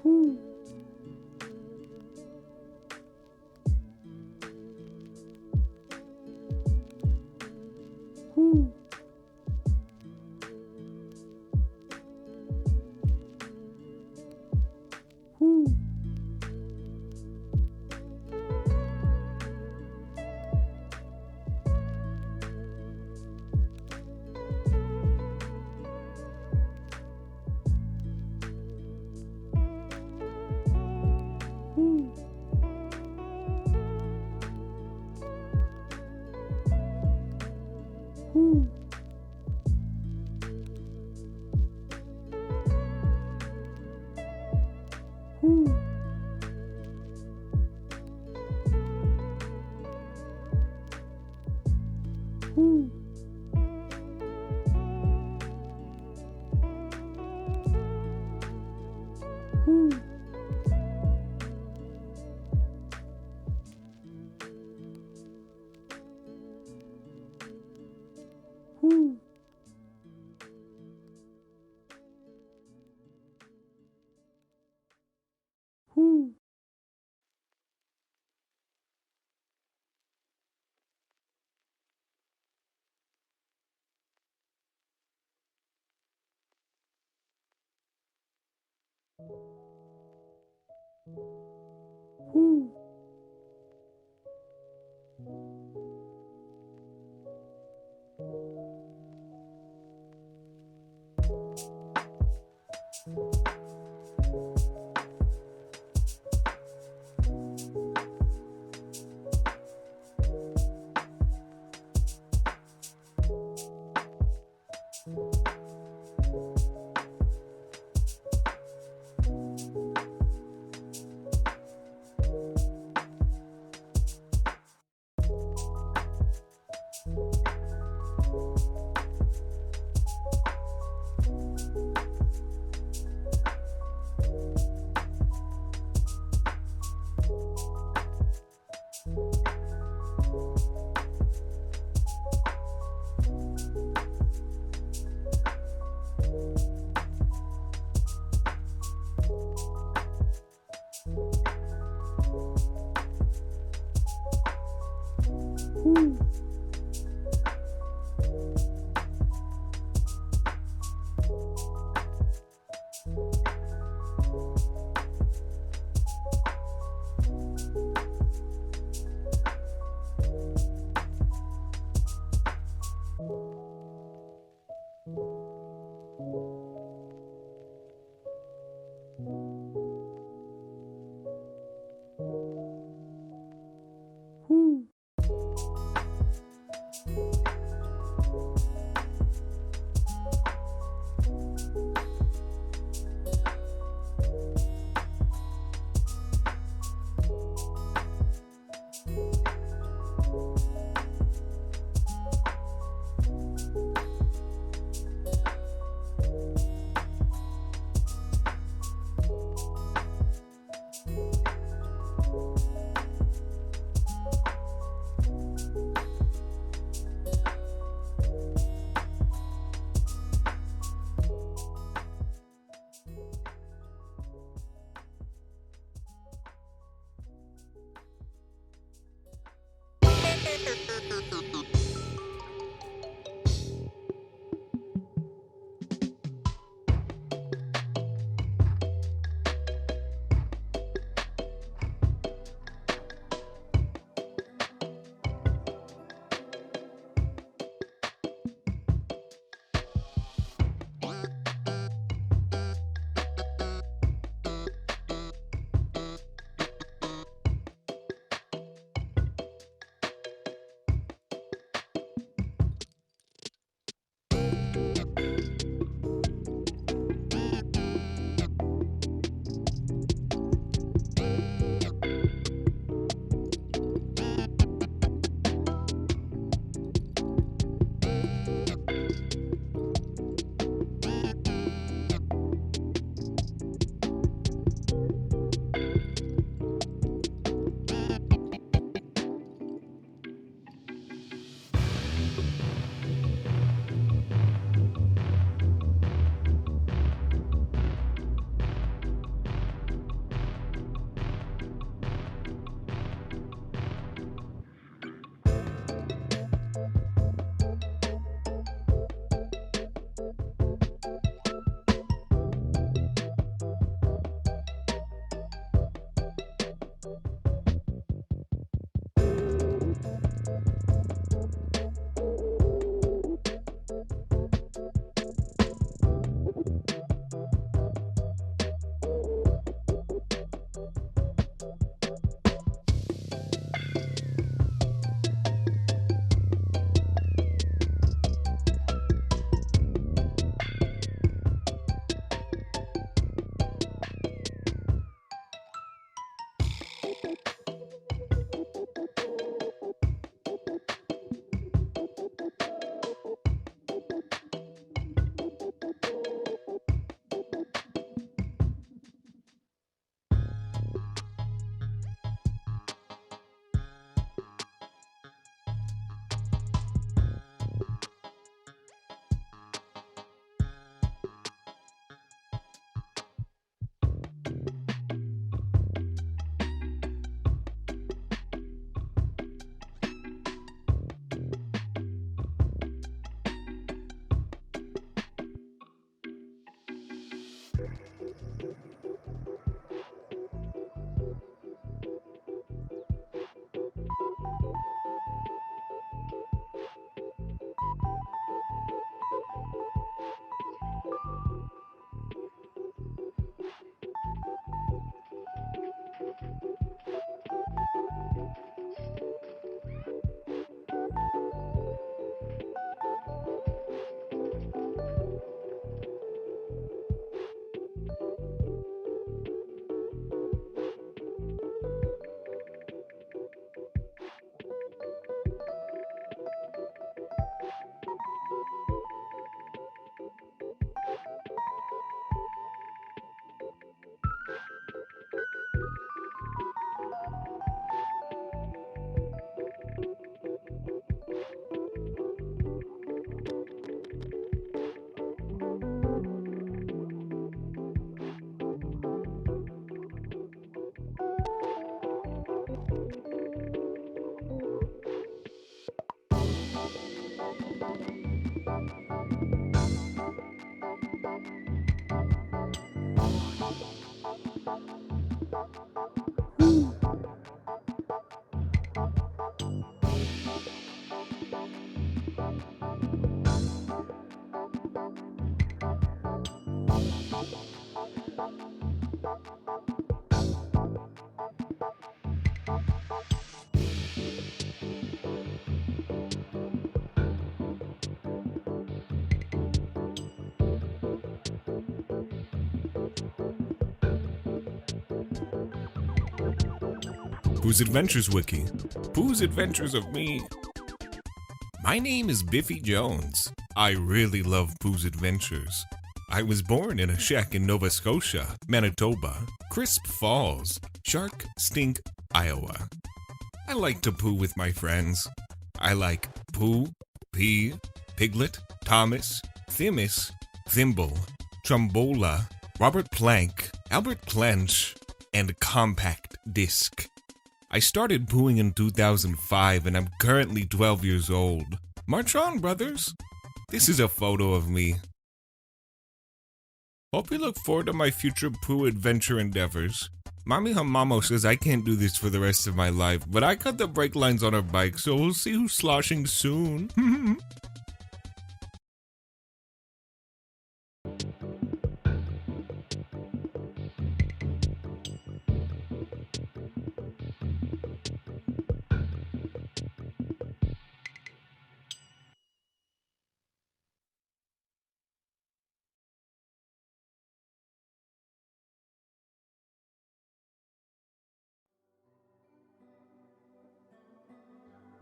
Whoo. Whoo. Whoo. Whoo. Whoo. Whoo. Whoo. Whoo. Whoo. Whoo. Whoo. Pooh's Adventures Wiki. Pooh's Adventures of Me. My name is Biffy Jones. I really love Pooh's Adventures. I was born in a shack in Nova Scotia, Manitoba, Crisp Falls, Shark Stink, Iowa. I like to poo with my friends. I like Pooh, Pea, Piglet, Thomas, Thimis, Thimble, Trombola, Robert Plank, Albert Clench, and Compact Disc. I started pooing in 2005 and I'm currently 12 years old. March on, brothers. This is a photo of me. Hope you look forward to my future poo adventure endeavors. Mommy Hamamo says I can't do this for the rest of my life, but I cut the brake lines on her bike, so we'll see who's sloshing soon.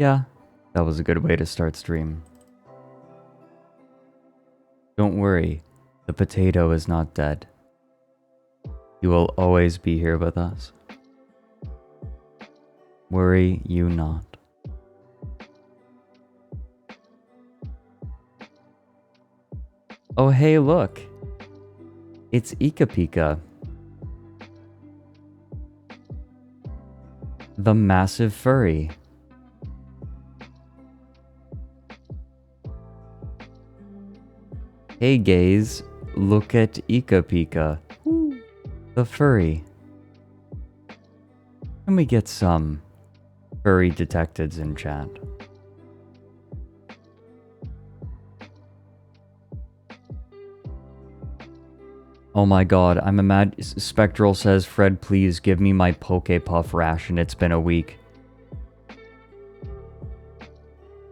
Yeah, that was a good way to start stream. Don't worry, the potato is not dead. He will always be here with us. Worry you not. Oh hey look! It's Ika Pika. The massive furry. Hey gays, look at Ika Pika, the furry. Can we get some furry detectives in chat? Oh my god, I'm Spectral says, Fred, please give me my Poke Puff ration, it's been a week.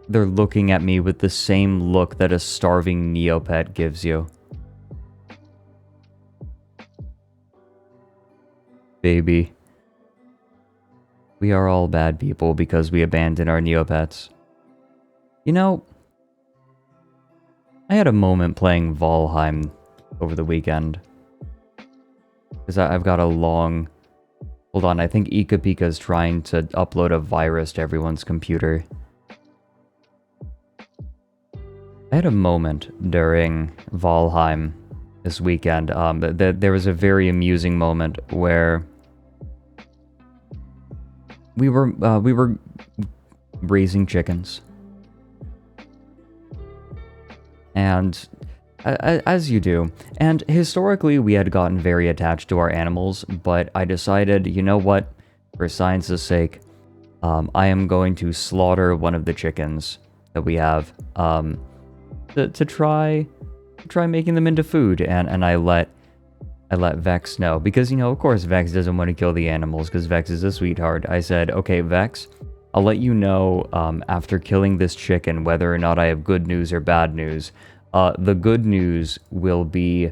They're looking at me with the same look that a starving Neopet gives you. Baby. We are all bad people because we abandon our Neopets. You know, I had a moment playing Valheim over the weekend. Because I've got a long... Hold on, I think Ika Pika's trying to upload a virus to everyone's computer. I had a moment during Valheim this weekend. There was a very amusing moment where we were raising chickens, and As you do. And historically, we had gotten very attached to our animals, but I decided, you know what? For science's sake, I am going to slaughter one of the chickens that we have to try making them into food. And I let Vex know, because, you know, of course Vex doesn't want to kill the animals because Vex is a sweetheart. I said, okay, Vex, I'll let you know after killing this chicken whether or not I have good news or bad news. The good news will be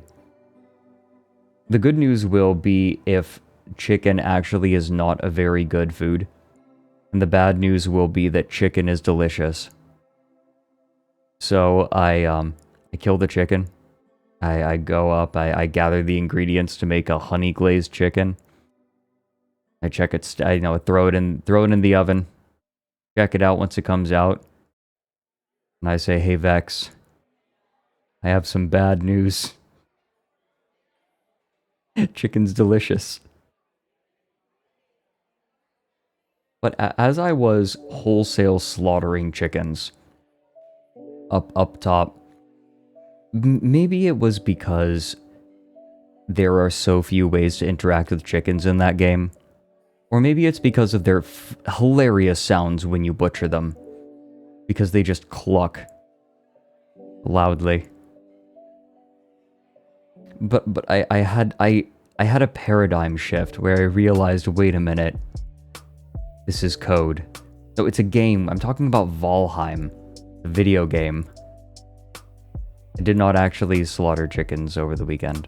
if chicken actually is not a very good food. And the bad news will be that chicken is delicious. So I kill the chicken. I go up, I gather the ingredients to make a honey glazed chicken. I check it, throw it in the oven. Check it out once it comes out. And I say, hey Vex, I have some bad news. Chicken's delicious. But as I was wholesale slaughtering chickens up top, maybe it was because there are so few ways to interact with chickens in that game. Or maybe it's because of their hilarious sounds when you butcher them. Because they just cluck loudly. But I had a paradigm shift where I realized, wait a minute, this is code. So it's a game. I'm talking about Valheim, the video game. I did not actually slaughter chickens over the weekend.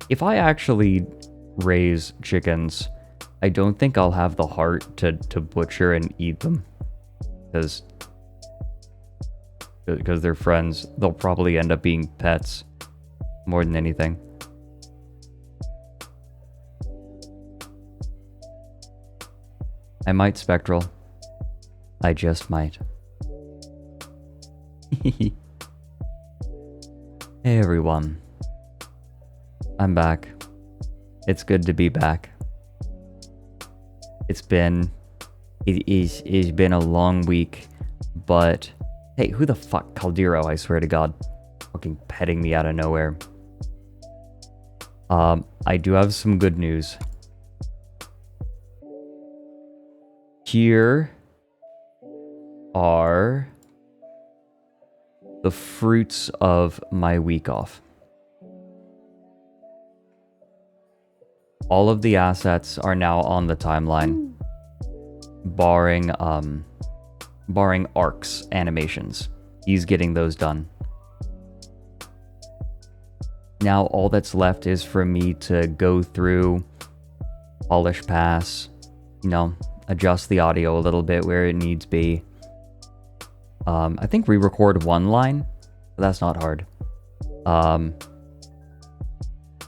If I actually raise chickens, I don't think I'll have the heart to butcher and eat them. Because they're friends. They'll probably end up being pets more than anything. I might, Spectral. I just might. Hey everyone. I'm back. It's good to be back. It's been a long week, but hey, who the fuck? Caldero, I swear to God. Fucking petting me out of nowhere. I do have some good news. Here are the fruits of my week off. All of the assets are now on the timeline, barring Ark's animations. He's getting those done. Now all that's left is for me to go through, polish pass, adjust the audio a little bit where it needs be. I think re-record one line, but that's not hard.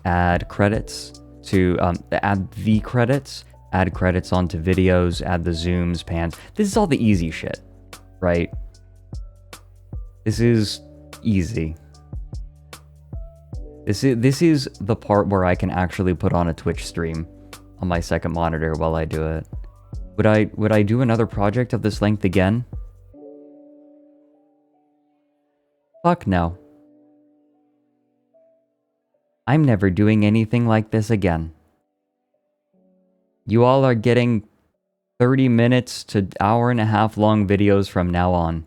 Add credits to add the credits, add credits onto videos, add the zooms, pans. This is all the easy shit, right? This is easy. This is the part where I can actually put on a Twitch stream on my second monitor while I do it. Would I do another project of this length again? Fuck no. I'm never doing anything like this again. You all are getting 30 minutes to hour and a half long videos from now on.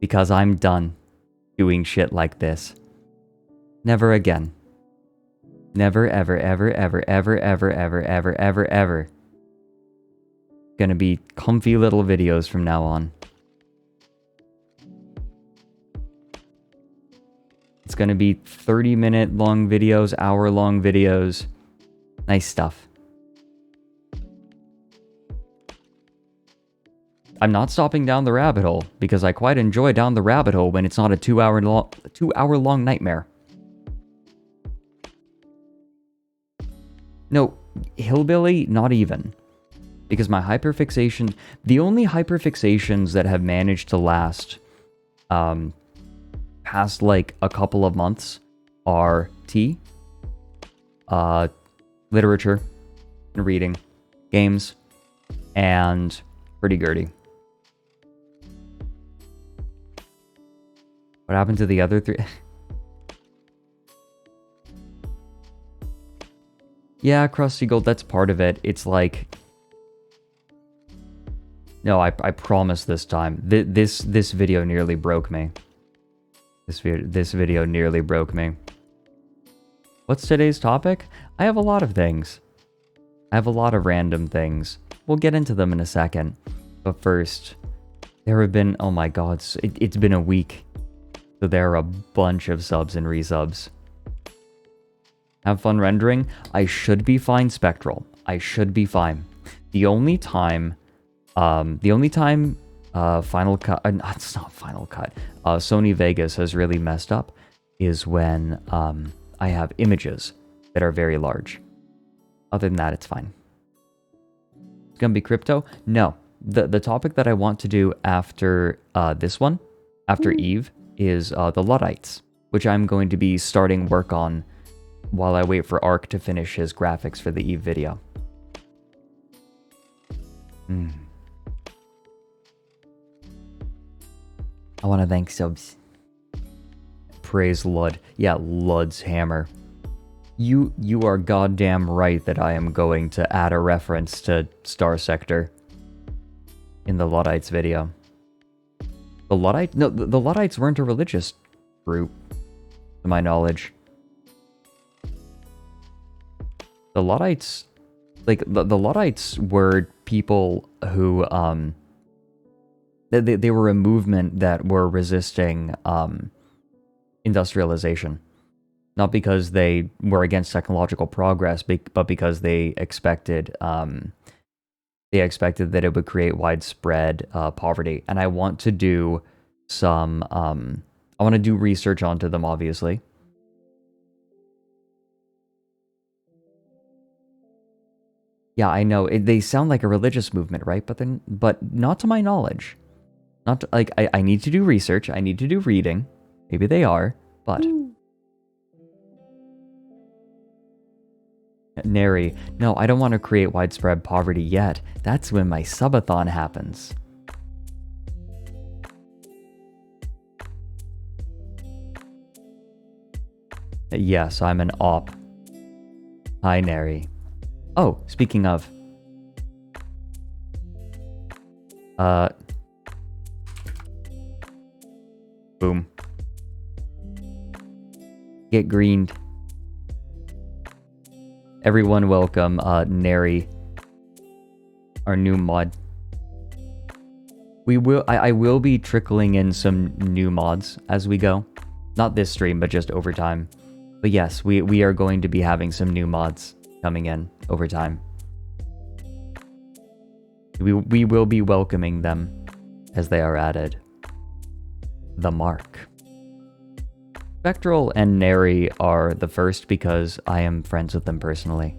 Because I'm done doing shit like this. Never again. Never, ever, ever, ever, ever, ever, ever, ever, ever, ever. Gonna be comfy little videos from now on. It's gonna be 30-minute long videos, hour-long videos. Nice stuff. I'm not stopping down the rabbit hole, because I quite enjoy down the rabbit hole when it's not a 2-hour-long nightmare. No, Hillbilly, not even. Because my hyperfixation... The only hyperfixations that have managed to last... past like a couple of months are tea, literature, and reading, games, and pretty Gertie. What happened to the other 3? Yeah, Krusty Gold, that's part of it. It's like... No, I promise this time. This video nearly broke me. This video nearly broke me. What's today's topic? I have a lot of things. I have a lot of random things. We'll get into them in a second. But first, there have been... Oh my god, it's been a week. So there are a bunch of subs and resubs. Have fun rendering? I should be fine, Spectral. I should be fine. The only time Final Cut... it's not Final Cut. Sony Vegas has really messed up is when I have images that are very large. Other than that, it's fine. It's gonna be crypto? No. The topic that I want to do after this one, after Eve, is the Luddites, which I'm going to be starting work on while I wait for Ark to finish his graphics for the Eve video. I want to thank subs. Praise Lud. Yeah, Lud's hammer. You are goddamn right that I am going to add a reference to Star Sector in the Luddites video. The Luddites? No, the Luddites weren't a religious group, to my knowledge. The Luddites, like, the Luddites were people who, they were a movement that were resisting, industrialization. Not because they were against technological progress, but because they expected that it would create widespread poverty. And I want to do some, I want to do research onto them, obviously. Yeah, I know. They sound like a religious movement, right? But not to my knowledge. Not to, like, I need to do research. I need to do reading. Maybe they are, but... Nary. No, I don't want to create widespread poverty yet. That's when my subathon happens. Yes, I'm an op. Hi, Nary. Oh, speaking of. Boom. Get greened. Everyone welcome, Nary, our new mod. I will be trickling in some new mods as we go. Not this stream, but just over time. But yes, we are going to be having some new mods coming in over time. We will be welcoming them as they are added. The Mark. Spectral and Nary are the first because I am friends with them personally.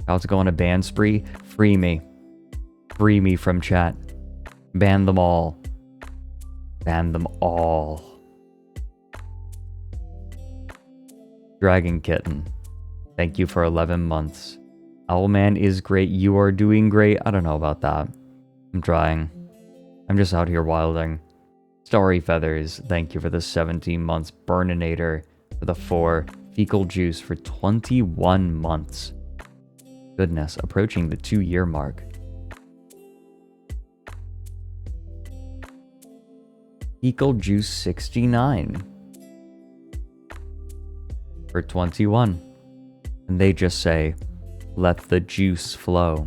About to go on a ban spree? Free me. Free me from chat. Ban them all. Ban them all. Dragon Kitten. Thank you for 11 months. Owlman is great. You are doing great. I don't know about that. I'm trying. I'm just out here wilding. Starry Feathers, thank you for the 17 months. Burninator for the 4. Fecal Juice for 21 months. Goodness, approaching the 2-year mark. Fecal Juice 69 for 21. And they just say, let the juice flow.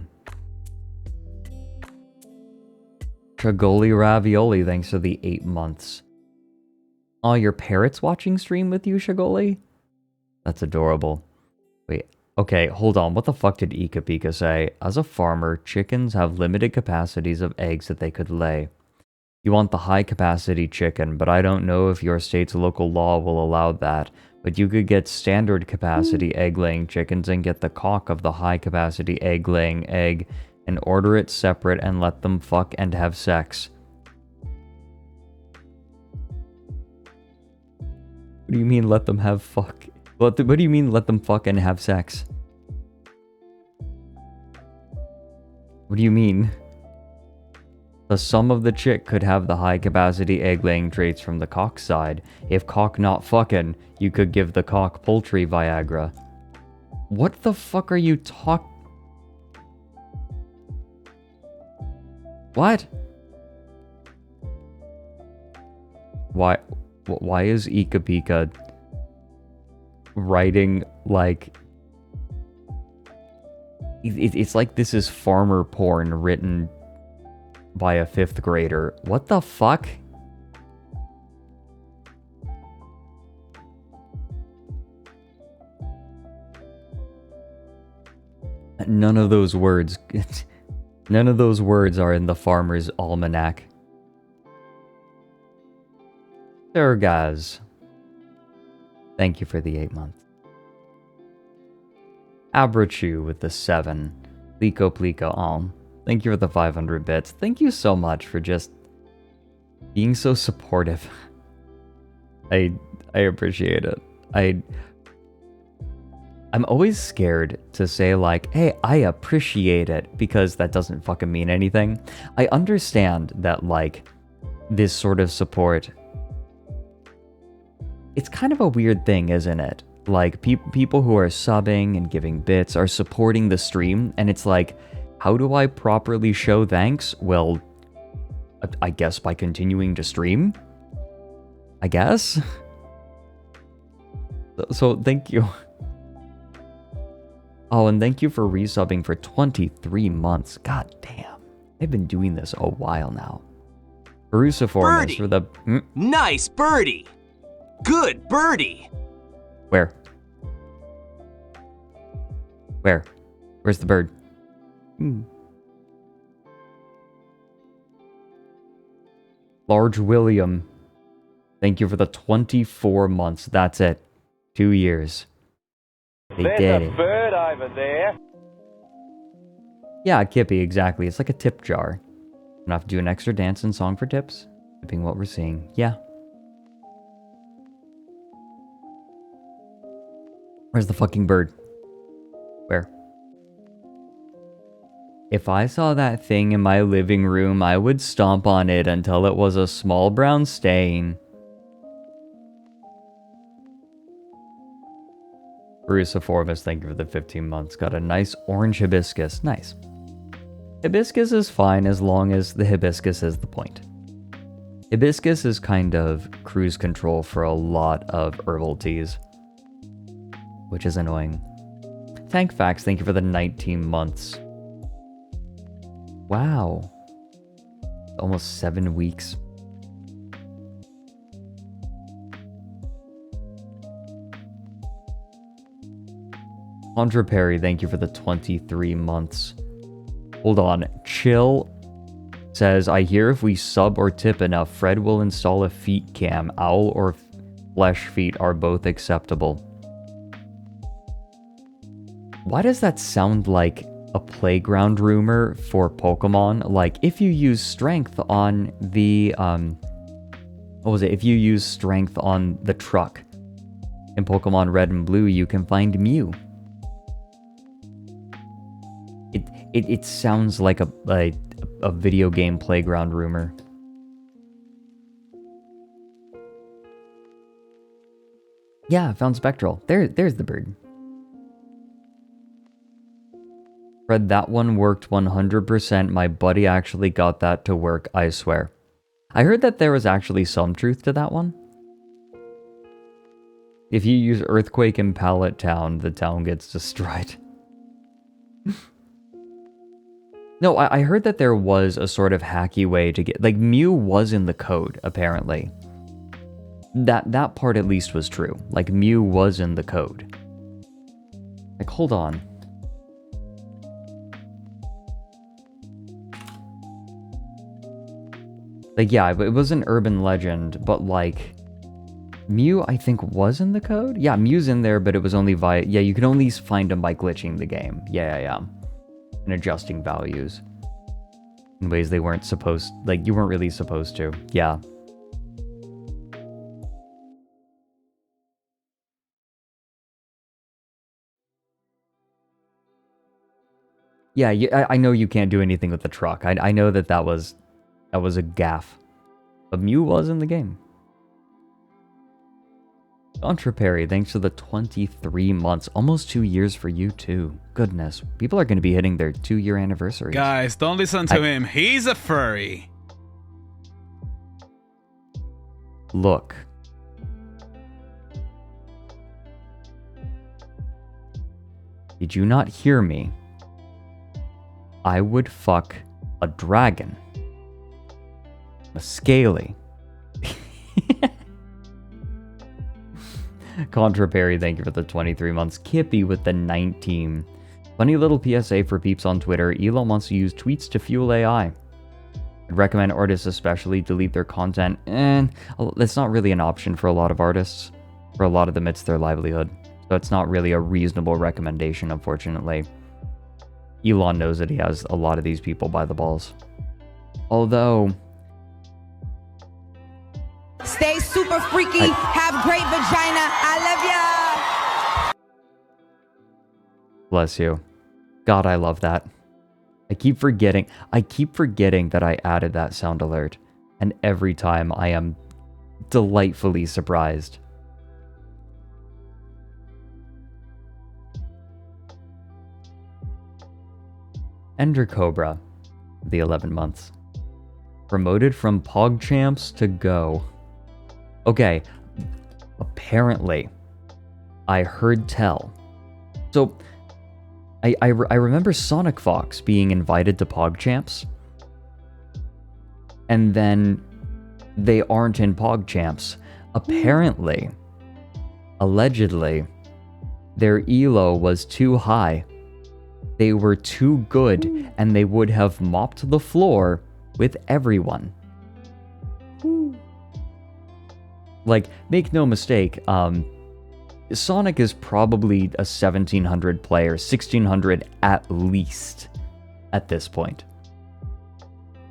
Chagoli Ravioli, thanks for the 8 months. Oh, your parrot's watching stream with you, Chagoli? That's adorable. Wait, okay, hold on. What the fuck did Ika Pika say? As a farmer, chickens have limited capacities of eggs that they could lay. You want the high capacity chicken, but I don't know if your state's local law will allow that. But you could get standard capacity egg laying chickens and get the cock of the high capacity egg laying egg and order it separate and let them fuck and have sex. What do you mean let them have fuck? What do you mean let them fuck and have sex? What do you mean? The sum of the chick could have the high capacity egg laying traits from the cock side. If cock not fucking, you could give the cock poultry Viagra. What the fuck are you What? Why is Ika Pika writing like... It's like this is farmer porn written by a 5th grader. What the fuck? None of those words... None of those words are in the farmer's almanac. Sir, guys. Thank you for the 8 months. Abrachu with the 7. Plico Plico Alm. Thank you for the 500 bits. Thank you so much for just being so supportive. I appreciate it. I'm always scared to say like, hey, I appreciate it, because that doesn't fucking mean anything. I understand that like this sort of support, it's kind of a weird thing, isn't it? Like people who are subbing and giving bits are supporting the stream, and it's like, how do I properly show thanks? Well, I guess by continuing to stream? I guess? So thank you. Oh, and thank you for resubbing for 23 months. God damn. I've been doing this a while now. Barusiformis for the... Nice birdie! Good birdie! Where? Where's the bird? Large William. Thank you for the 24 months. That's it. 2 years. They did it. There's a bird over there. Yeah, Kippy, exactly. It's like a tip jar. I'm gonna have to do an extra dance and song for tips. Tipping what we're seeing. Yeah. Where's the fucking bird? Where? If I saw that thing in my living room, I would stomp on it until it was a small brown stain. Barusiformis, thank you for the 15 months. Got a nice orange hibiscus. Nice. Hibiscus is fine as long as the hibiscus is the point. Hibiscus is kind of cruise control for a lot of herbal teas, which is annoying. Tank Facts, thank you for the 19 months. Wow. Almost 7 weeks. Andra Perry, thank you for the 23 months. Hold on. Chill says, I hear if we sub or tip enough, Fred will install a feet cam. Owl or flesh feet are both acceptable. Why does that sound like a playground rumor for Pokemon? Like, if you use strength on the, what was it? If you use strength on the truck in Pokemon Red and Blue, you can find Mew. It sounds like a video game playground rumor. Yeah, I found Spectral. There's the bird. Fred, that one worked 100%. My buddy actually got that to work, I swear. I heard that there was actually some truth to that one. If you use Earthquake in Pallet Town, the town gets destroyed. No, I heard that there was a sort of hacky way to get... Like, Mew was in the code, apparently. That part at least was true. Like, Mew was in the code. Like, hold on. Like, yeah, it was an urban legend, but, like... Mew, I think, was in the code? Yeah, Mew's in there, but it was only via... Yeah, you can only find him by glitching the game. Yeah. And adjusting values in ways they weren't supposed, like, you weren't really supposed to. Yeah. Yeah, I know you can't do anything with the truck. I know that was That was a gaffe. But Mew was in the game. Contra Perry, thanks for the 23 months. Almost 2 years for you, too. Goodness. People are going to be hitting their 2-year anniversaries. Guys, don't listen to him. He's a furry. Look. Did you not hear me? I would fuck a dragon. A scaly. Contra Perry, thank you for the 23 months. Kippy with the 19. Funny little PSA for peeps on Twitter. Elon wants to use tweets to fuel AI. I'd recommend artists especially delete their content. And it's not really an option for a lot of artists. For a lot of them, it's their livelihood. So it's not really a reasonable recommendation, unfortunately. Elon knows that he has a lot of these people by the balls. Although... Stay super freaky, have great vagina. I love ya. Bless you. God, I love that. I keep forgetting that I added that sound alert. And every time I am delightfully surprised. Ender Cobra, the 11 months. Promoted from PogChamps to Go. Okay, apparently, I heard tell. So, I remember Sonic Fox being invited to PogChamps, and then they aren't in PogChamps. Apparently, allegedly, their elo was too high. They were too good, and they would have mopped the floor with everyone. Like, make no mistake, Sonic is probably a 1700 player, 1600 at least, at this point.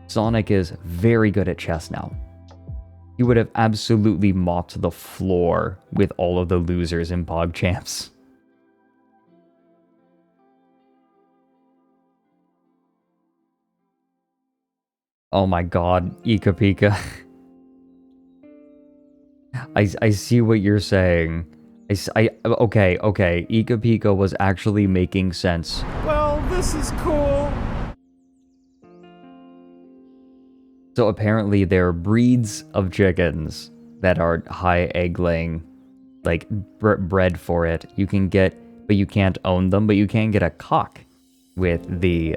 Sonic is very good at chess now. He would have absolutely mopped the floor with all of the losers in PogChamps. Oh my god, Ika Pika. I see what you're saying. Okay, Ika Pika was actually making sense. Well, this is cool. So apparently there are breeds of chickens that are high egg laying, like bred for it. You can get, but you can't own them, but you can get a cock with the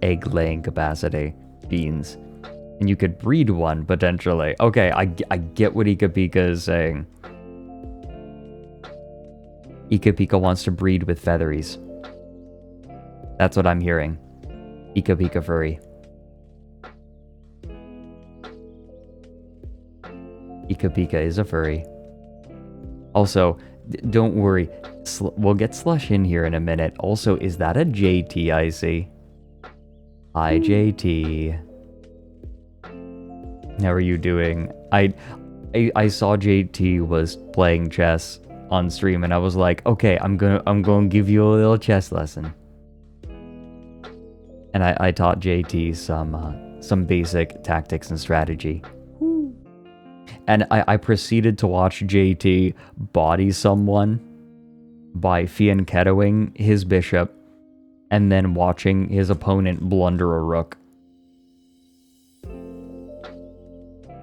egg laying capacity beans. And you could breed one, potentially. Okay, I get what Ika Pika is saying. Ika Pika wants to breed with featheries. That's what I'm hearing. Ika Pika furry. Ika Pika is a furry. Also, don't worry. We'll get Slush in here in a minute. Also, is that a JT I see? Hi, JT. How are you doing? I saw JT was playing chess on stream, and I was like, okay, I'm gonna give you a little chess lesson. And I taught JT some basic tactics and strategy. And I proceeded to watch JT body someone by fianchettoing his bishop, and then watching his opponent blunder a rook.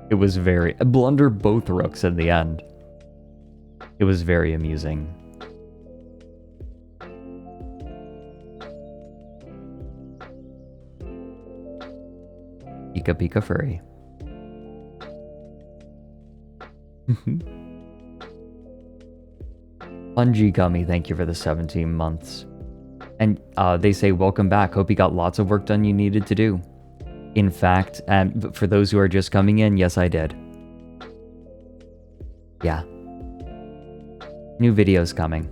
It was blunder both rooks in the end. It was very amusing. Pika Pika furry. Bungie Gummy, thank you for the 17 months. And they say, welcome back. Hope you got lots of work done you needed to do. In fact, and for those who are just coming in, yes, I did. Yeah. New videos coming.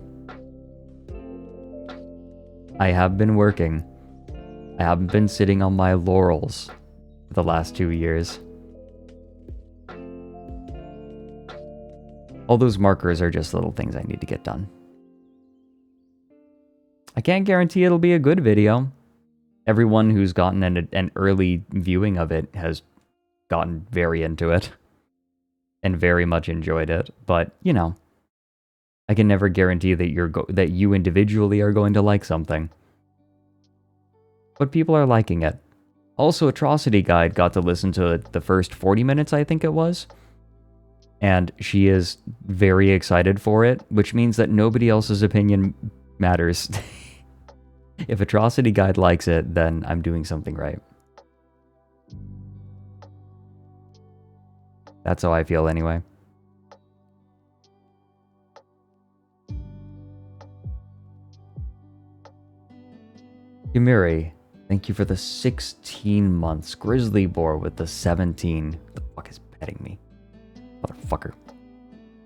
I have been working. I haven't been sitting on my laurels for the last 2 years. All those markers are just little things I need to get done. I can't guarantee it'll be a good video. Everyone who's gotten an early viewing of it has gotten very into it and very much enjoyed it. But, you know, I can never guarantee that that you individually are going to like something. But people are liking it. Also, Atrocity Guide got to listen to the first 40 minutes, I think it was. And she is very excited for it, which means that nobody else's opinion matters. If Atrocity Guide likes it, then I'm doing something right. That's how I feel anyway. Yumiri, thank you for the 16 months. Grizzly Boar with the 17. What the fuck is petting me? Motherfucker.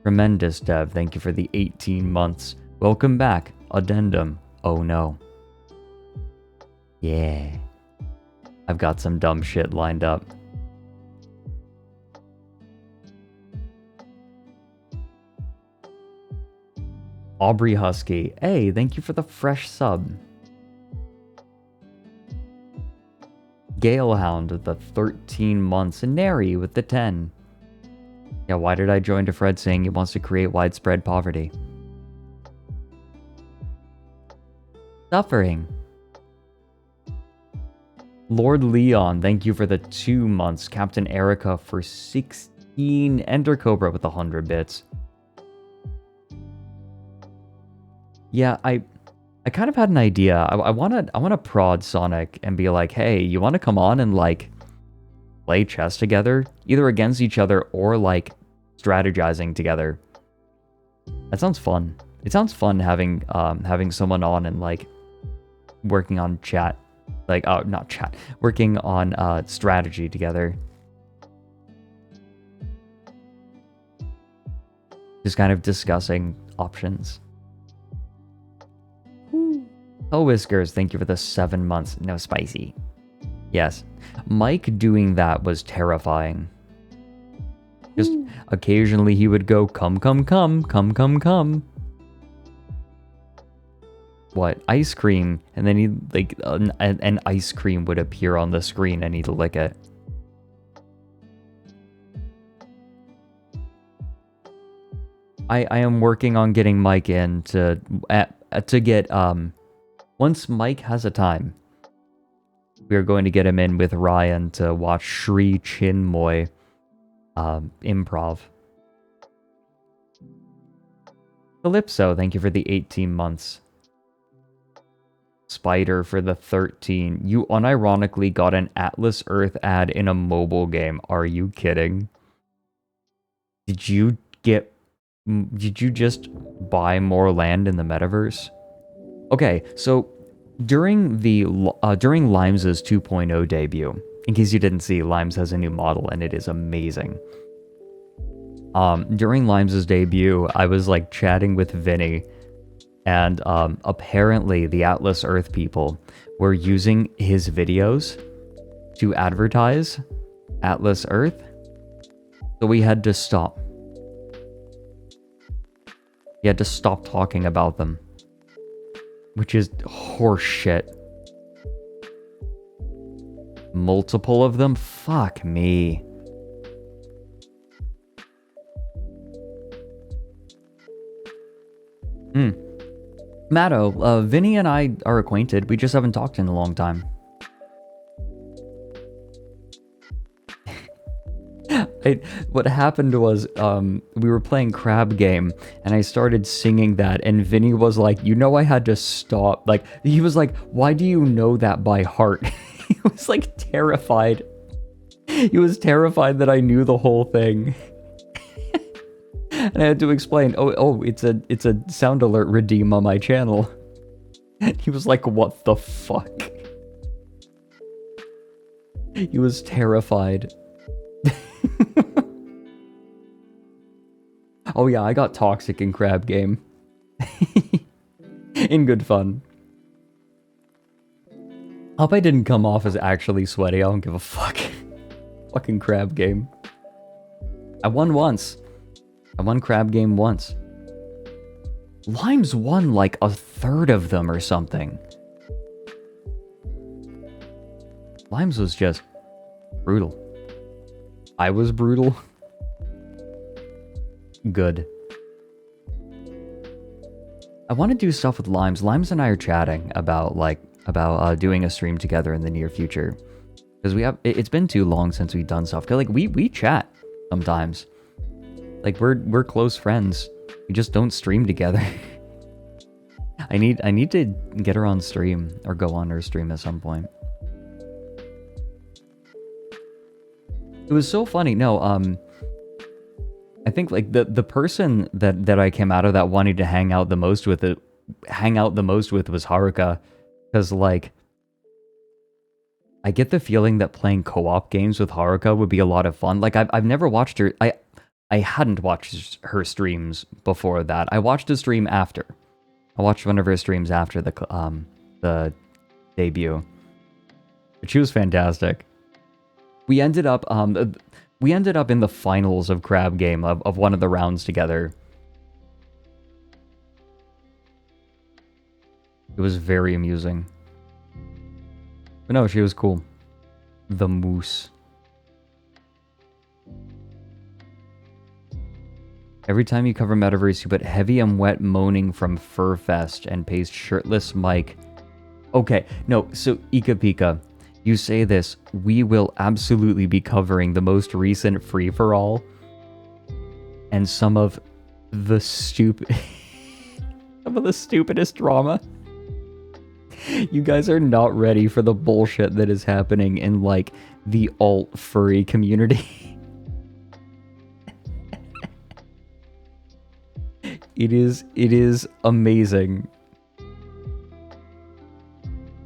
Tremendous Dev, thank you for the 18 months. Welcome back. Addendum. Oh no. Yeah. I've got some dumb shit lined up. Aubrey Husky. Hey, thank you for the fresh sub. Galehound with the 13 months. And Neri with the 10. Yeah, why did I join to Fred saying he wants to create widespread poverty? Suffering. Lord Leon, thank you for the 2 months. Captain Erica for 16. Ender Cobra with 100 bits. Yeah, I kind of had an idea. I wanna prod Sonic and be like, hey, you wanna come on and like play chess together? Either against each other or like strategizing together. That sounds fun. It sounds fun having someone on and like working on chat. Like, oh, not chat. Working on strategy together. Just kind of discussing options. Oh, Whiskers, thank you for the 7 months. No spicy. Yes. Mike doing that was terrifying. Just occasionally he would go, come, come, come, come, come, come. What? Ice cream. And then he, like, an ice cream would appear on the screen and he'd lick it. I am working on getting Mike in to get, once Mike has a time, we are going to get him in with Ryan to watch Shri Chinmoy improv. Calypso, thank you for the 18 months. Spider for the 13. You unironically got an Atlas Earth ad in a mobile game. Are you kidding? Did you just buy more land in the metaverse? Okay, so during Limes' 2.0 debut, in case you didn't see, Limes has a new model and it is amazing. During Limes' debut, I was like chatting with Vinny, and apparently the Atlas Earth people were using his videos to advertise Atlas Earth, so we had to stop. He had to stop talking about them. Which is horseshit. Multiple of them? Fuck me. Matto, Vinny and I are acquainted. We just haven't talked in a long time. What happened was, we were playing Crab Game, and I started singing that, and Vinny was like, you know I had to stop. Like, he was like, why do you know that by heart? He was like terrified. He was terrified that I knew the whole thing. And I had to explain, oh, it's a sound alert redeem on my channel. And he was like, what the fuck? He was terrified. Oh yeah, I got toxic in Crab Game. In good fun. Hope I didn't come off as actually sweaty, I don't give a fuck. Fucking Crab Game. I won once. I won Crab Game once. Limes won like a third of them or something. Limes was just brutal. I was brutal. Good. I want to do stuff with Limes. Limes and I are chatting about doing a stream together in the near future. Because it's been too long since we've done stuff. 'Cause like we chat sometimes. Like we're close friends. We just don't stream together. I need to get her on stream or go on her stream at some point. It was so funny. No, I think like the person that I came out of that wanted to hang out the most with was Haruka, because like I get the feeling that playing co-op games with Haruka would be a lot of fun. Like I've never watched her. I hadn't watched her streams before that. I watched a stream after. I watched one of her streams after the debut. But she was fantastic. We ended up in the finals of Crab Game of one of the rounds together. It was very amusing. But no, she was cool. The moose. Every time you cover Metaverse, you put heavy and wet moaning from Furfest and paste shirtless Mike. Okay, no, so Ika Pika, you say this, we will absolutely be covering the most recent free-for-all and some of the stupidest drama. You guys are not ready for the bullshit that is happening in like the alt furry community. It is amazing.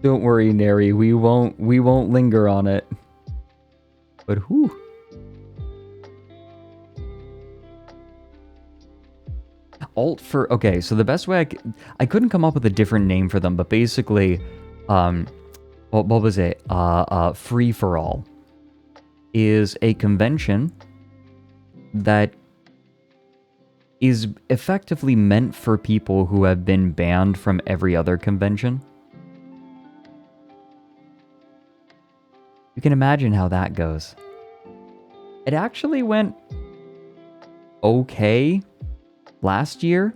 Don't worry, Neri, we won't linger on it. But whew. Okay, so the best way I couldn't come up with a different name for them, but basically, what was it? Free for All is a convention that is effectively meant for people who have been banned from every other convention. You can imagine how that goes. It actually went okay last year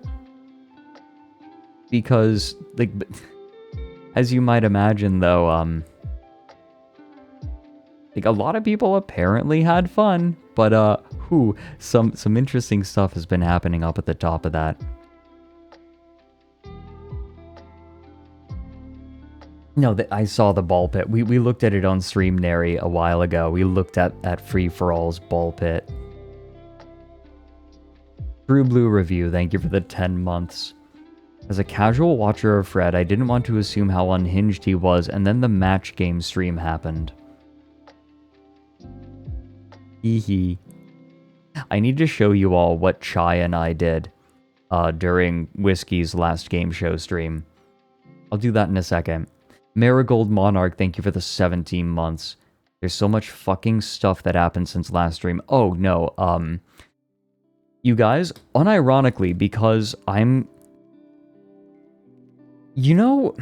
because, like, as you might imagine, though, like a lot of people apparently had fun, but some interesting stuff has been happening up at the top of that. No, I saw the ball pit. We looked at it on Stream Nary a while ago. We looked at Free For All's ball pit. True Blue Review, thank you for the 10 months. As a casual watcher of Fred, I didn't want to assume how unhinged he was, and then the match game stream happened. Hee. I need to show you all what Chai and I did during Whiskey's last game show stream. I'll do that in a second. Marigold Monarch, thank you for the 17 months. There's so much fucking stuff that happened since last stream. Oh, no, you guys, unironically, because I'm... You know,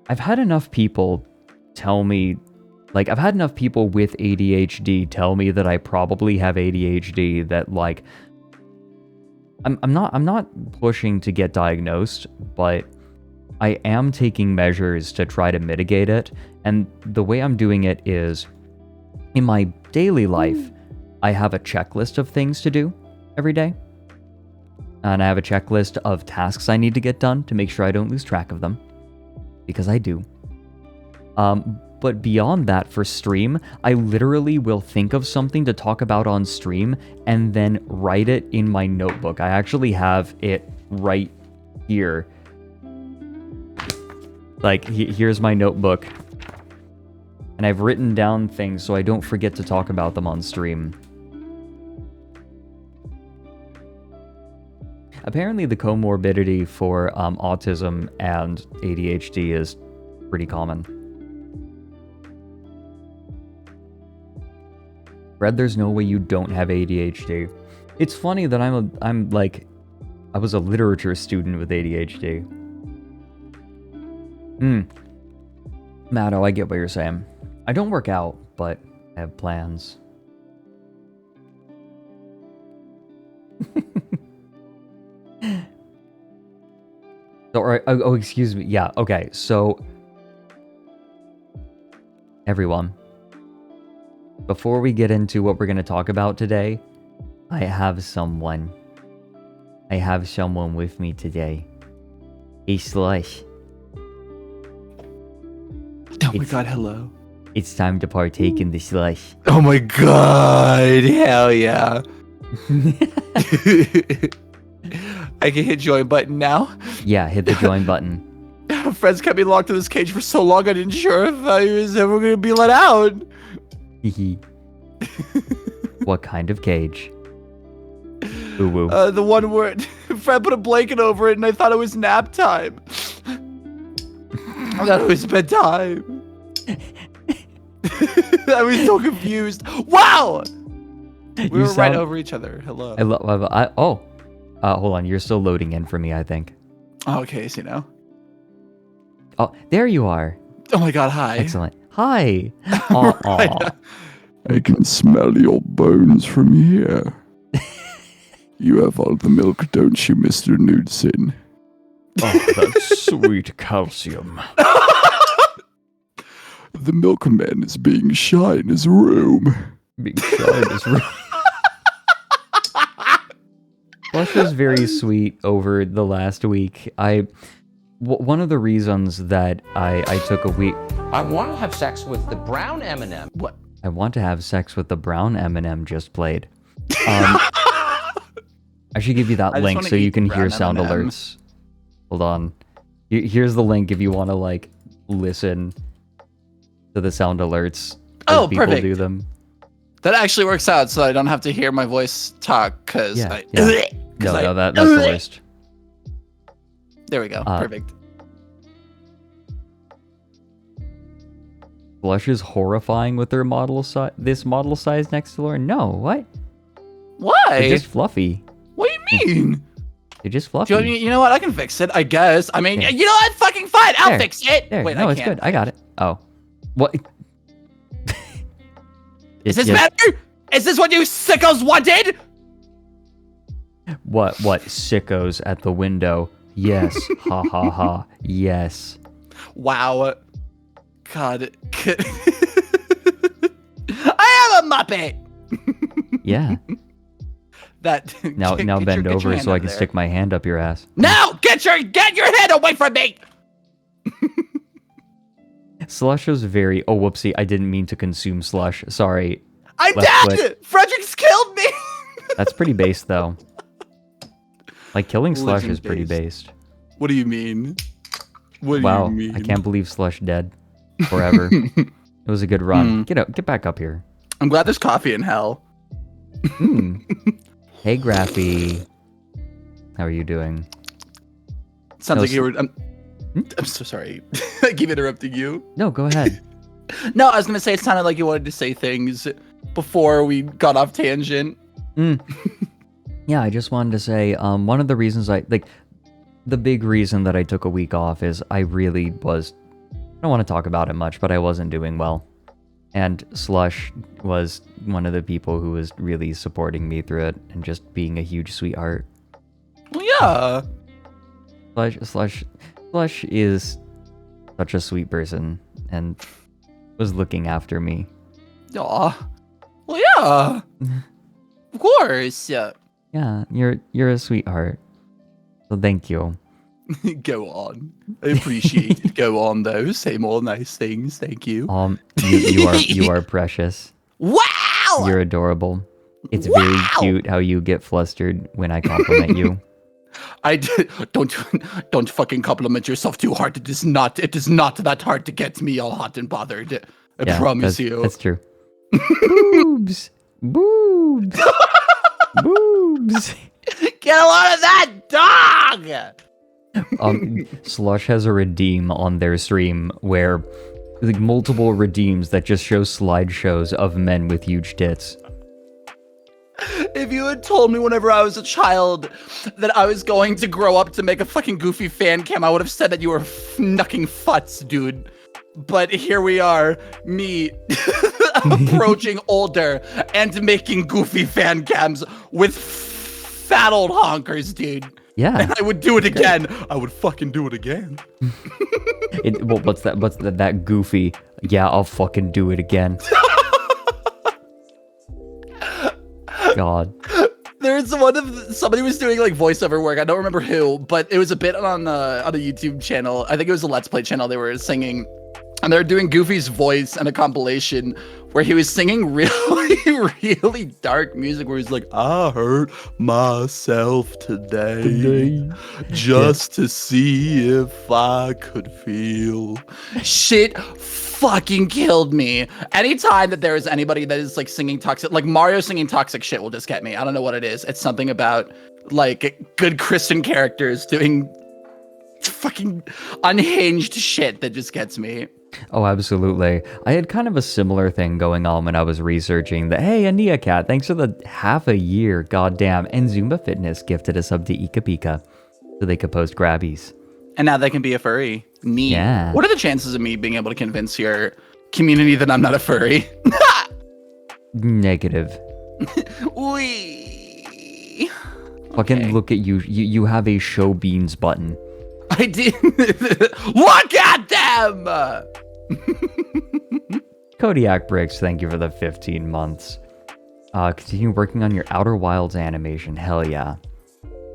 I've had enough people tell me, like, I've had enough people with ADHD tell me that I probably have ADHD, that, like, I'm not pushing to get diagnosed, but I am taking measures to try to mitigate it, and the way I'm doing it is, in my daily life, I have a checklist of things to do every day, and I have a checklist of tasks I need to get done to make sure I don't lose track of them, because I do. But beyond that, for stream, I literally will think of something to talk about on stream and then write it in my notebook. I actually have it right here. Like, here's my notebook. And I've written down things so I don't forget to talk about them on stream. Apparently the comorbidity for autism and ADHD is pretty common. Fred, there's no way you don't have ADHD. It's funny that I was a literature student with ADHD. Matto, I get what you're saying. I don't work out, but I have plans. Oh, excuse me. Yeah, okay. So, everyone, before we get into what we're going to talk about today, I have someone with me today. Hey, Slush. Oh my god, hello. It's time to partake in the slush. Oh my god, hell yeah. I can hit join button now. Yeah, hit the join button. Friends kept me locked in this cage for so long I didn't sure if I was ever going to be let out. What kind of cage? Ooh, woo. The one where Fred put a blanket over it and I thought it was nap time. I thought it was bedtime. I was so confused. Wow! We were right over each other. Hello. Hold on. You're still loading in for me, I think. Oh, okay, so you know. Oh, there you are. Oh my god, hi. Excellent. Hi. Aw. I can smell your bones from here. You have all the milk, don't you, Mr. Nudson? Oh, that sweet calcium. The milkman is being shy in his room. Being shy in his room. Slush was very sweet over the last week. One of the reasons that I took a week... I want to have sex with the brown M&M. What? I want to have sex with the brown M&M just played. I should give you that link so you can hear sound alerts. Hold on. Here's the link if you want to, like, listen to the sound alerts as people perfect. do them. That actually works out so I don't have to hear my voice talk, because Yeah. No, that's the worst. There we go. Perfect. Slush is horrifying with their this model size next to Loren. No, what? Why? They're just fluffy. What do you mean? They're just fluffy. You know what? I can fix it, I guess. I mean, Yeah. you know what? Fucking fine. I'll There. fix it. There. Wait, No, I it's can't. good. I got it. Oh. What? Is this better? Is this what you sickos wanted? What sickos at the window? Yes. Ha ha ha. Yes. Wow. God. I am a Muppet. Yeah. That Now bend get your over hand so I out can there. stick my hand up your ass. No! Get your head away from me! Slush was very... Oh, whoopsie. I didn't mean to consume Slush. Sorry. I'm Left dead! click. Frederick's killed me! That's pretty based, though. Like, killing Slush Legend is pretty based. based. What do you mean? What Wow. do you mean? I can't believe Slush dead forever. It was a good run. Get back up here. I'm glad there's coffee in hell. Hey, Graffy. How are you doing? Sounds No, like you were... I'm so sorry. I keep interrupting you. No, go ahead. No, I was gonna say it sounded like you wanted to say things before we got off tangent. Yeah, I just wanted to say, one of the reasons the big reason that I took a week off is I really was, I don't want to talk about it much, but I wasn't doing well. And Slush was one of the people who was really supporting me through it and just being a huge sweetheart. Well, yeah. Slush is such a sweet person and was looking after me. Aw. Well, yeah. Of course. Yeah. Yeah, you're a sweetheart. So thank you. Go on. I appreciate it. Go on, though. Say more nice things. Thank you. You are precious. Wow! You're adorable. It's very cute how you get flustered when I compliment you. I did, don't fucking compliment yourself too hard. It is not that hard to get me all hot and bothered. I promise you. That's true. Boobs. Boobs. Boobs. Get a lot of that, dog! Slush has a redeem on their stream where multiple redeems that just show slideshows of men with huge tits. If you had told me whenever I was a child that I was going to grow up to make a fucking Goofy fan cam, I would have said that you were knucking futs, dude. but here we are, me approaching older and making goofy fan cams with fat old honkers, dude. Yeah. And I would do it again. I would fucking do it again. What's that goofy? Yeah, I'll fucking do it again. God. There's somebody was doing like voiceover work. I don't remember who, but it was a bit on a YouTube channel. I think it was a Let's Play channel. They were singing, and they're doing Goofy's voice and a compilation where he was singing really, really dark music. Where he's like, "I hurt myself today just to see if I could feel." Shit fucking killed me. Anytime that there is anybody that is like singing toxic, like Mario singing toxic shit will just get me. I don't know what it is. It's something about like good Christian characters doing fucking unhinged shit that just gets me. Oh, absolutely. I had kind of a similar thing going on when I was researching that. Hey, Ania Cat, thanks for the half a year, goddamn. And Zumba Fitness gifted a sub to Ika Pika so they could post grabbies. And now they can be a furry. Neat. Yeah. What are the chances of me being able to convince your community that I'm not a furry? Negative. Wee. Fucking Okay. look at you. You have a show beans button. I did. Look at them! Kodiak Bricks, thank you for the 15 months. Continue working on your Outer Wilds animation. Hell yeah.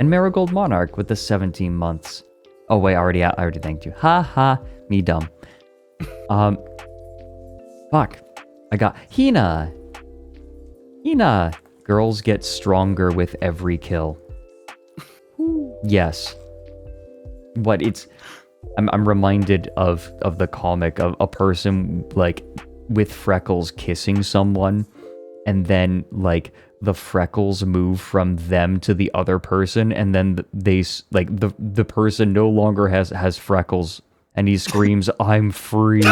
And Marigold Monarch with the 17 months. Oh wait, I already thanked you. Ha ha, me dumb. Fuck. I got Hina. Girls get stronger with every kill. Yes. What it's I'm reminded of the comic of a person like with freckles kissing someone, and then like the freckles move from them to the other person, and then the person no longer has freckles, and he screams, "I'm free."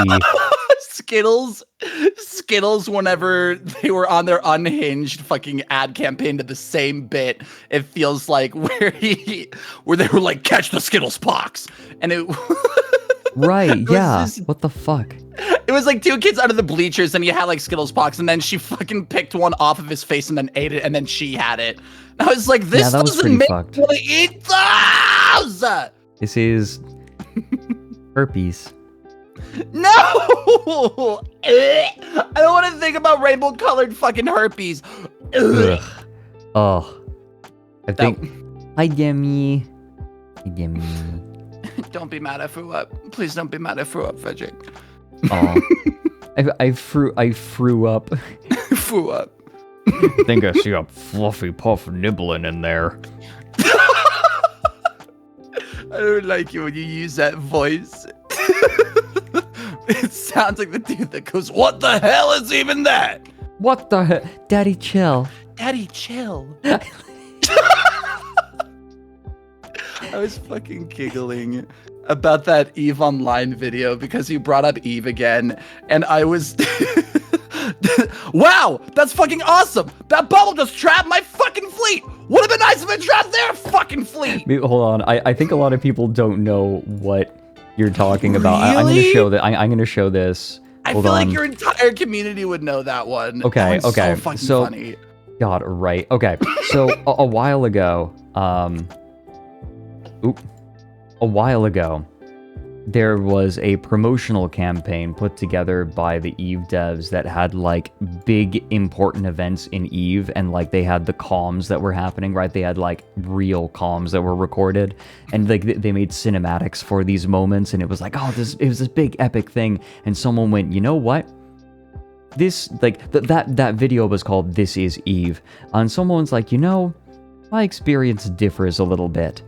Skittles, whenever they were on their unhinged fucking ad campaign to the same bit, it feels like where they were like, "Catch the Skittles pox," and it Right, yeah. just- What the fuck? it was like two kids under the bleachers, and he had like Skittles pox, and then she fucking picked one off of his face and then ate it, and then she had it. And I was like, this that was doesn't pretty make fucked. me want to eat those. This is herpes. No! I don't want to think about rainbow colored fucking herpes. Ugh. Oh. I think. Hi, Demi. Don't be mad I threw up. Please don't be mad I threw up, Frederick. Oh. I threw up. Threw up. Think I see a fluffy puff nibbling in there. I don't like it when you use that voice. It sounds like the dude that goes, "What the hell is even that?" What the heck? Daddy, chill. Daddy, chill. I was fucking giggling about that Eve Online video because you brought up Eve again, and I was... Wow, that's fucking awesome! That bubble just trapped my fucking fleet! Would have been nice if it trapped their fucking fleet! Wait, hold on. I think a lot of people don't know what you're talking about. I'm gonna Really? show that. I'm gonna show this. I Hold feel on. like your entire community would know that one. Okay, That one's okay. So fucking So- funny. God, right. Okay. So a while ago, there was a promotional campaign put together by the Eve devs that had like big important events in Eve, and like they had the comms that were happening, right? They had like real comms that were recorded, and like they made cinematics for these moments, and it was like, oh, it was this big epic thing, and someone went, you know what? This like that video was called "This Is Eve," and someone's like, you know, my experience differs a little bit,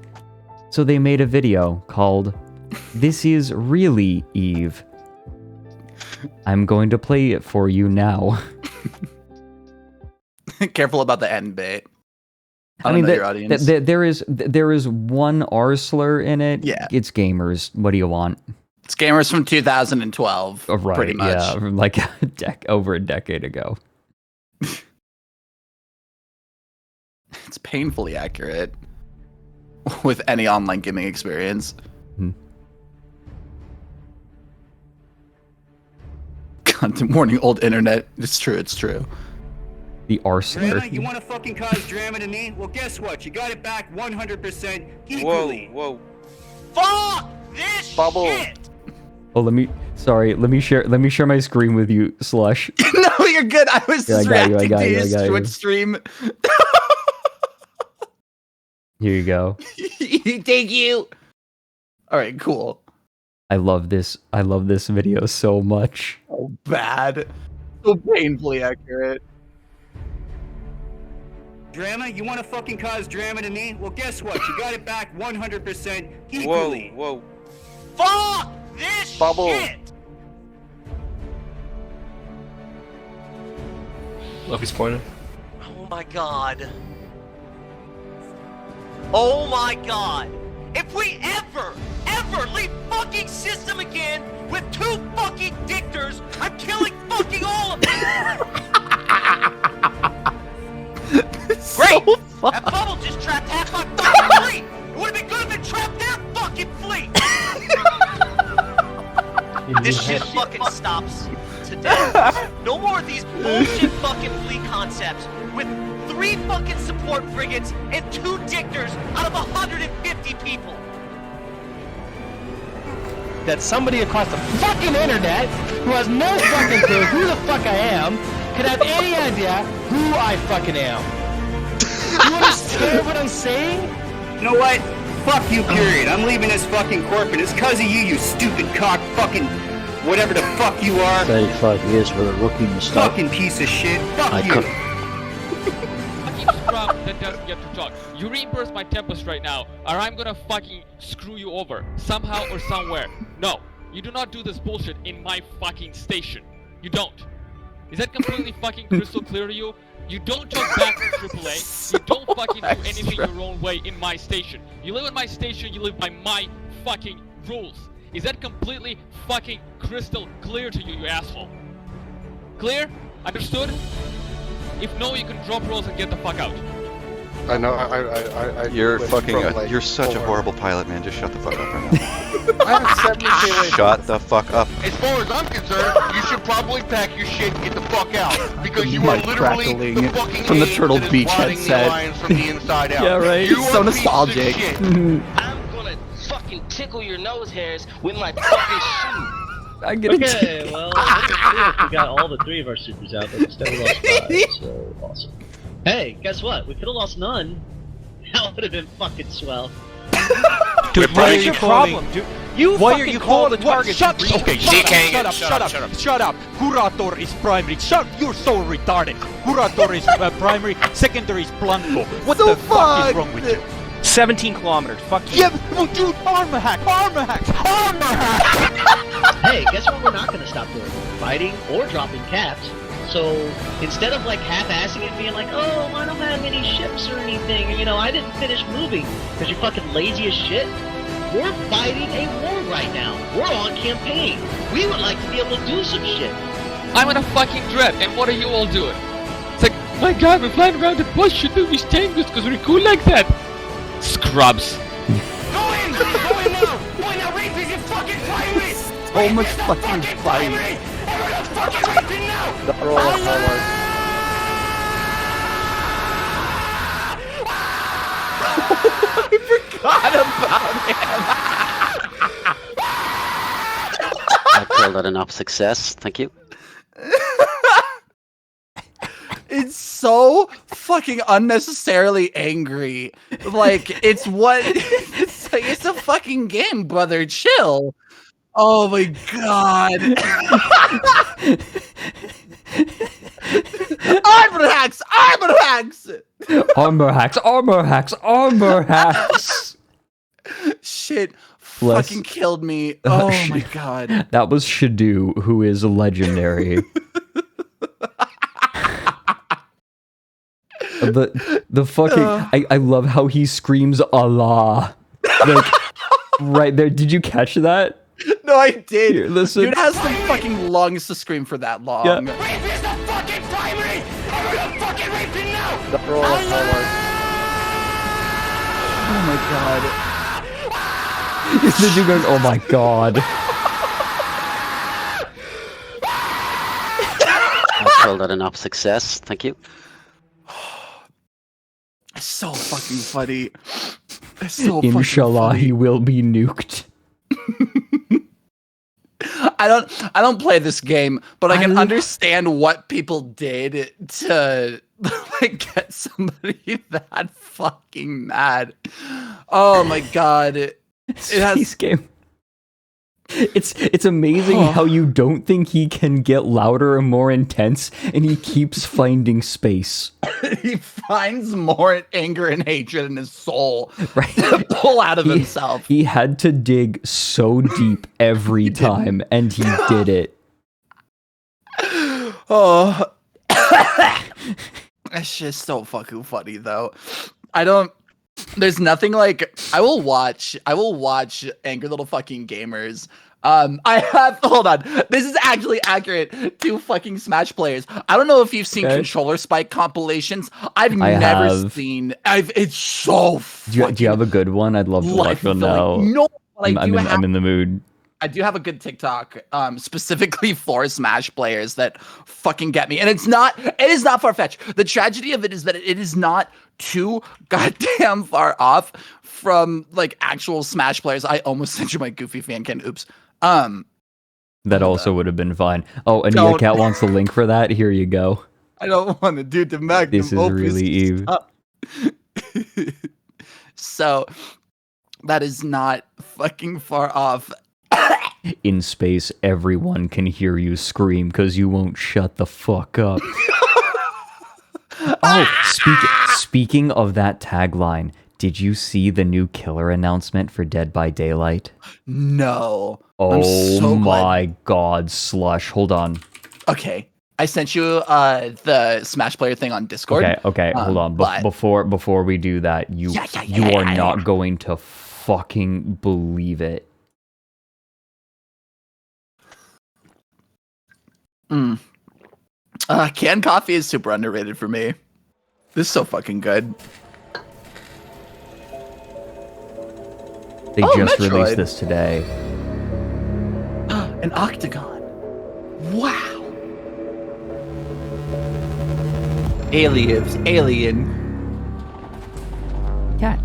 so they made a video called "This Is Really Eve." I'm going to play it for you now. Careful about the end bit. I mean, your audience. there is one R slur in it. Yeah. It's gamers. What do you want? It's gamers from 2012, Oh, right, pretty much. yeah, from like over a decade ago. It's painfully accurate with any online gaming experience. Content warning, old internet. It's true, it's true. The arsenal. Drama, you want to fucking cause drama to me? Well, guess what? You got it back 100% equally. Whoa. Fuck this Bubble. shit! Oh, let me share my screen with you, Slush. No, you're good. I was just reacting to I his got Twitch you. stream. Here you go. Thank you. All right, cool. I love this video so much. Oh, bad. So painfully accurate. Drama, you want to fucking cause drama to me? Well, guess what? You got it back 100% equally. Whoa. Fuck this Bubble. shit! Luffy's pointing. Oh my god. Oh my god. If we ever leave fucking system again with 2 fucking dictors, I'm killing fucking all of them! Great! That bubble just trapped half my fucking fleet! It would've been good if it trapped their fucking fleet! This shit fucking stops today. No more of these bullshit fucking fleet concepts with 3 fucking support frigates and 2 dictors out of 150 people. That somebody across the fucking internet who has no fucking clue who the fuck I am could have any idea who I fucking am. You understand what I'm saying? You know what? Fuck you, period. I'm leaving this fucking corp, and it's cause of you stupid cock fucking whatever the fuck you are. 35 years for the rookie mistake. Fucking piece of shit. Fuck you. Fucking scrub that doesn't get to talk. You reimburse my tempest right now, or I'm gonna fucking screw you over somehow or somewhere. No, you do not do this bullshit in my fucking station. You don't. Is that completely fucking crystal clear to you? You don't talk back to AAA. You don't fucking do anything your own way in my station. You live in my station, you live by my fucking rules. Is that completely fucking crystal clear to you, you asshole? Clear? Understood? If no, you can drop rolls and get the fuck out. I know, You're fucking, you're such a horrible pilot, man. Just shut the fuck up right now. I'm 70k away. Shut the fuck up. As far as I'm concerned, you should probably pack your shit and get the fuck out. Because you are Mic literally crackling the fucking from the aim Turtle that is Beach rotting the headset. alliance from the inside out. Yeah, right. You It's so are a piece of nostalgic. shit. I'm gonna fucking tickle your nose hairs with my fucking shoe. I get Okay, well, we got all the 3 of our supers out, but instead we lost 5, so awesome. Hey, guess what? We could have lost none. That would have been fucking swell. Dude, what is your problem, dude? You Why fucking are you call the calling? target. Shut, okay, shut shut up. Curator is primary. You're so retarded. Curator is primary. Secondary is Blanco. What the fuck is wrong with you? 17 kilometers. Fuck you. Yeah, well, dude, armor hack. Hey, guess what we're not gonna stop doing? Fighting or dropping caps. So instead of like half-assing it, being like, oh, I don't have any ships or anything, you know, I didn't finish moving because you're fucking lazy as shit. We're fighting a war right now. We're on campaign. We would like to be able to do some shit. I'm on a fucking dread, and what are you all doing? It's like, my god, we're flying around the bush, shouldn't we stay because we're cool like that? Scrubs. Go in now! Rape is your fucking primary! So much fucking fight. Everyone fucking raping now! I forgot about him. I call that enough success. Thank you. It's so fucking unnecessarily angry. Like, it's it's a fucking game, brother. Chill. Oh my god. Armor hacks! Shit fucking killed me. Oh my god. That was Shadu, who is legendary. The fucking I love how he screams Allah. Like right there. Did you catch that? No, I did. Here, listen. Dude has some fucking lungs to scream for that long. Yeah. Rape is the fucking primary! Everyone fucking raping now! Oh my god. Is the dude going, oh my god. call that enough success. Thank you. It's so fucking funny. It's so Inshallah, fucking funny. he will be nuked. I don't play this game, but I can understand what people did to like get somebody that fucking mad. Oh my god. It has Space game. It's amazing how you don't think he can get louder and more intense, and he keeps finding space. He finds more anger and hatred in his soul right. to pull out of himself. He had to dig so deep every time, and he did it. Oh, it's just so fucking funny, though. There's nothing like I will watch angry little fucking gamers. Hold on. This is actually accurate to fucking Smash players. I don't know if you've seen controller spike compilations. I've never seen. It's so. Do you have a good one? I'd love to watch one now. No, I'm in the mood. I do have a good TikTok, specifically for Smash players that fucking get me. And it is not far-fetched. The tragedy of it is that it is not too goddamn far off from like actual Smash players. I almost sent you my Goofy fan can. Oops. That also would have been fine. Oh, Ania Cat wants the link for that. Here you go. I don't want to do the magnum. This is really Eve. So that is not fucking far off. In space, everyone can hear you scream because you won't shut the fuck up. Speaking of that tagline, did you see the new killer announcement for Dead by Daylight? No. Oh my god, Slush. Hold on. Okay. I sent you the Smash player thing on Discord. Okay, hold on. Before we do that, you are not going to fucking believe it. Canned coffee is super underrated for me. This is so fucking good. They just released this today. An octagon. Wow. Alien. Cat.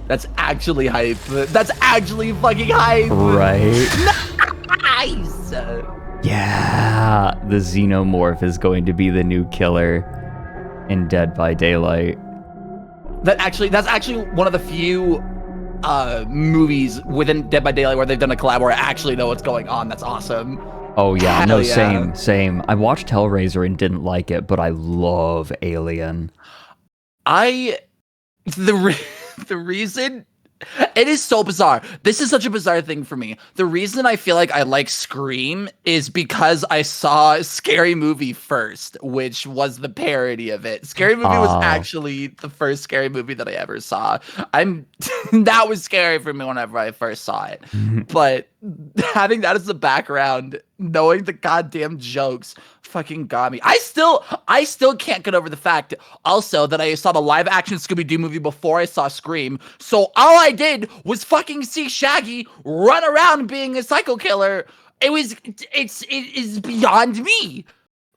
That's actually hype. That's actually fucking hype. Right. Nice. Yeah. The Xenomorph is going to be the new killer in Dead by Daylight. That's actually one of the few movies within Dead by Daylight where they've done a collab where I actually know what's going on. That's awesome. Oh yeah, Hell yeah. Same. I watched Hellraiser and didn't like it, but I love Alien. The reason it is so bizarre. This is such a bizarre thing for me. The reason I feel like I like Scream is because I saw Scary Movie first, which was the parody of it. Scary Movie was actually the first scary movie that I ever saw. That was scary for me whenever I first saw it. But having that as the background, knowing the goddamn jokes fucking got me. I still can't get over the fact also that I saw the live action Scooby-Doo movie before I saw Scream. So all I did was fucking see Shaggy run around being a psycho killer. It is beyond me.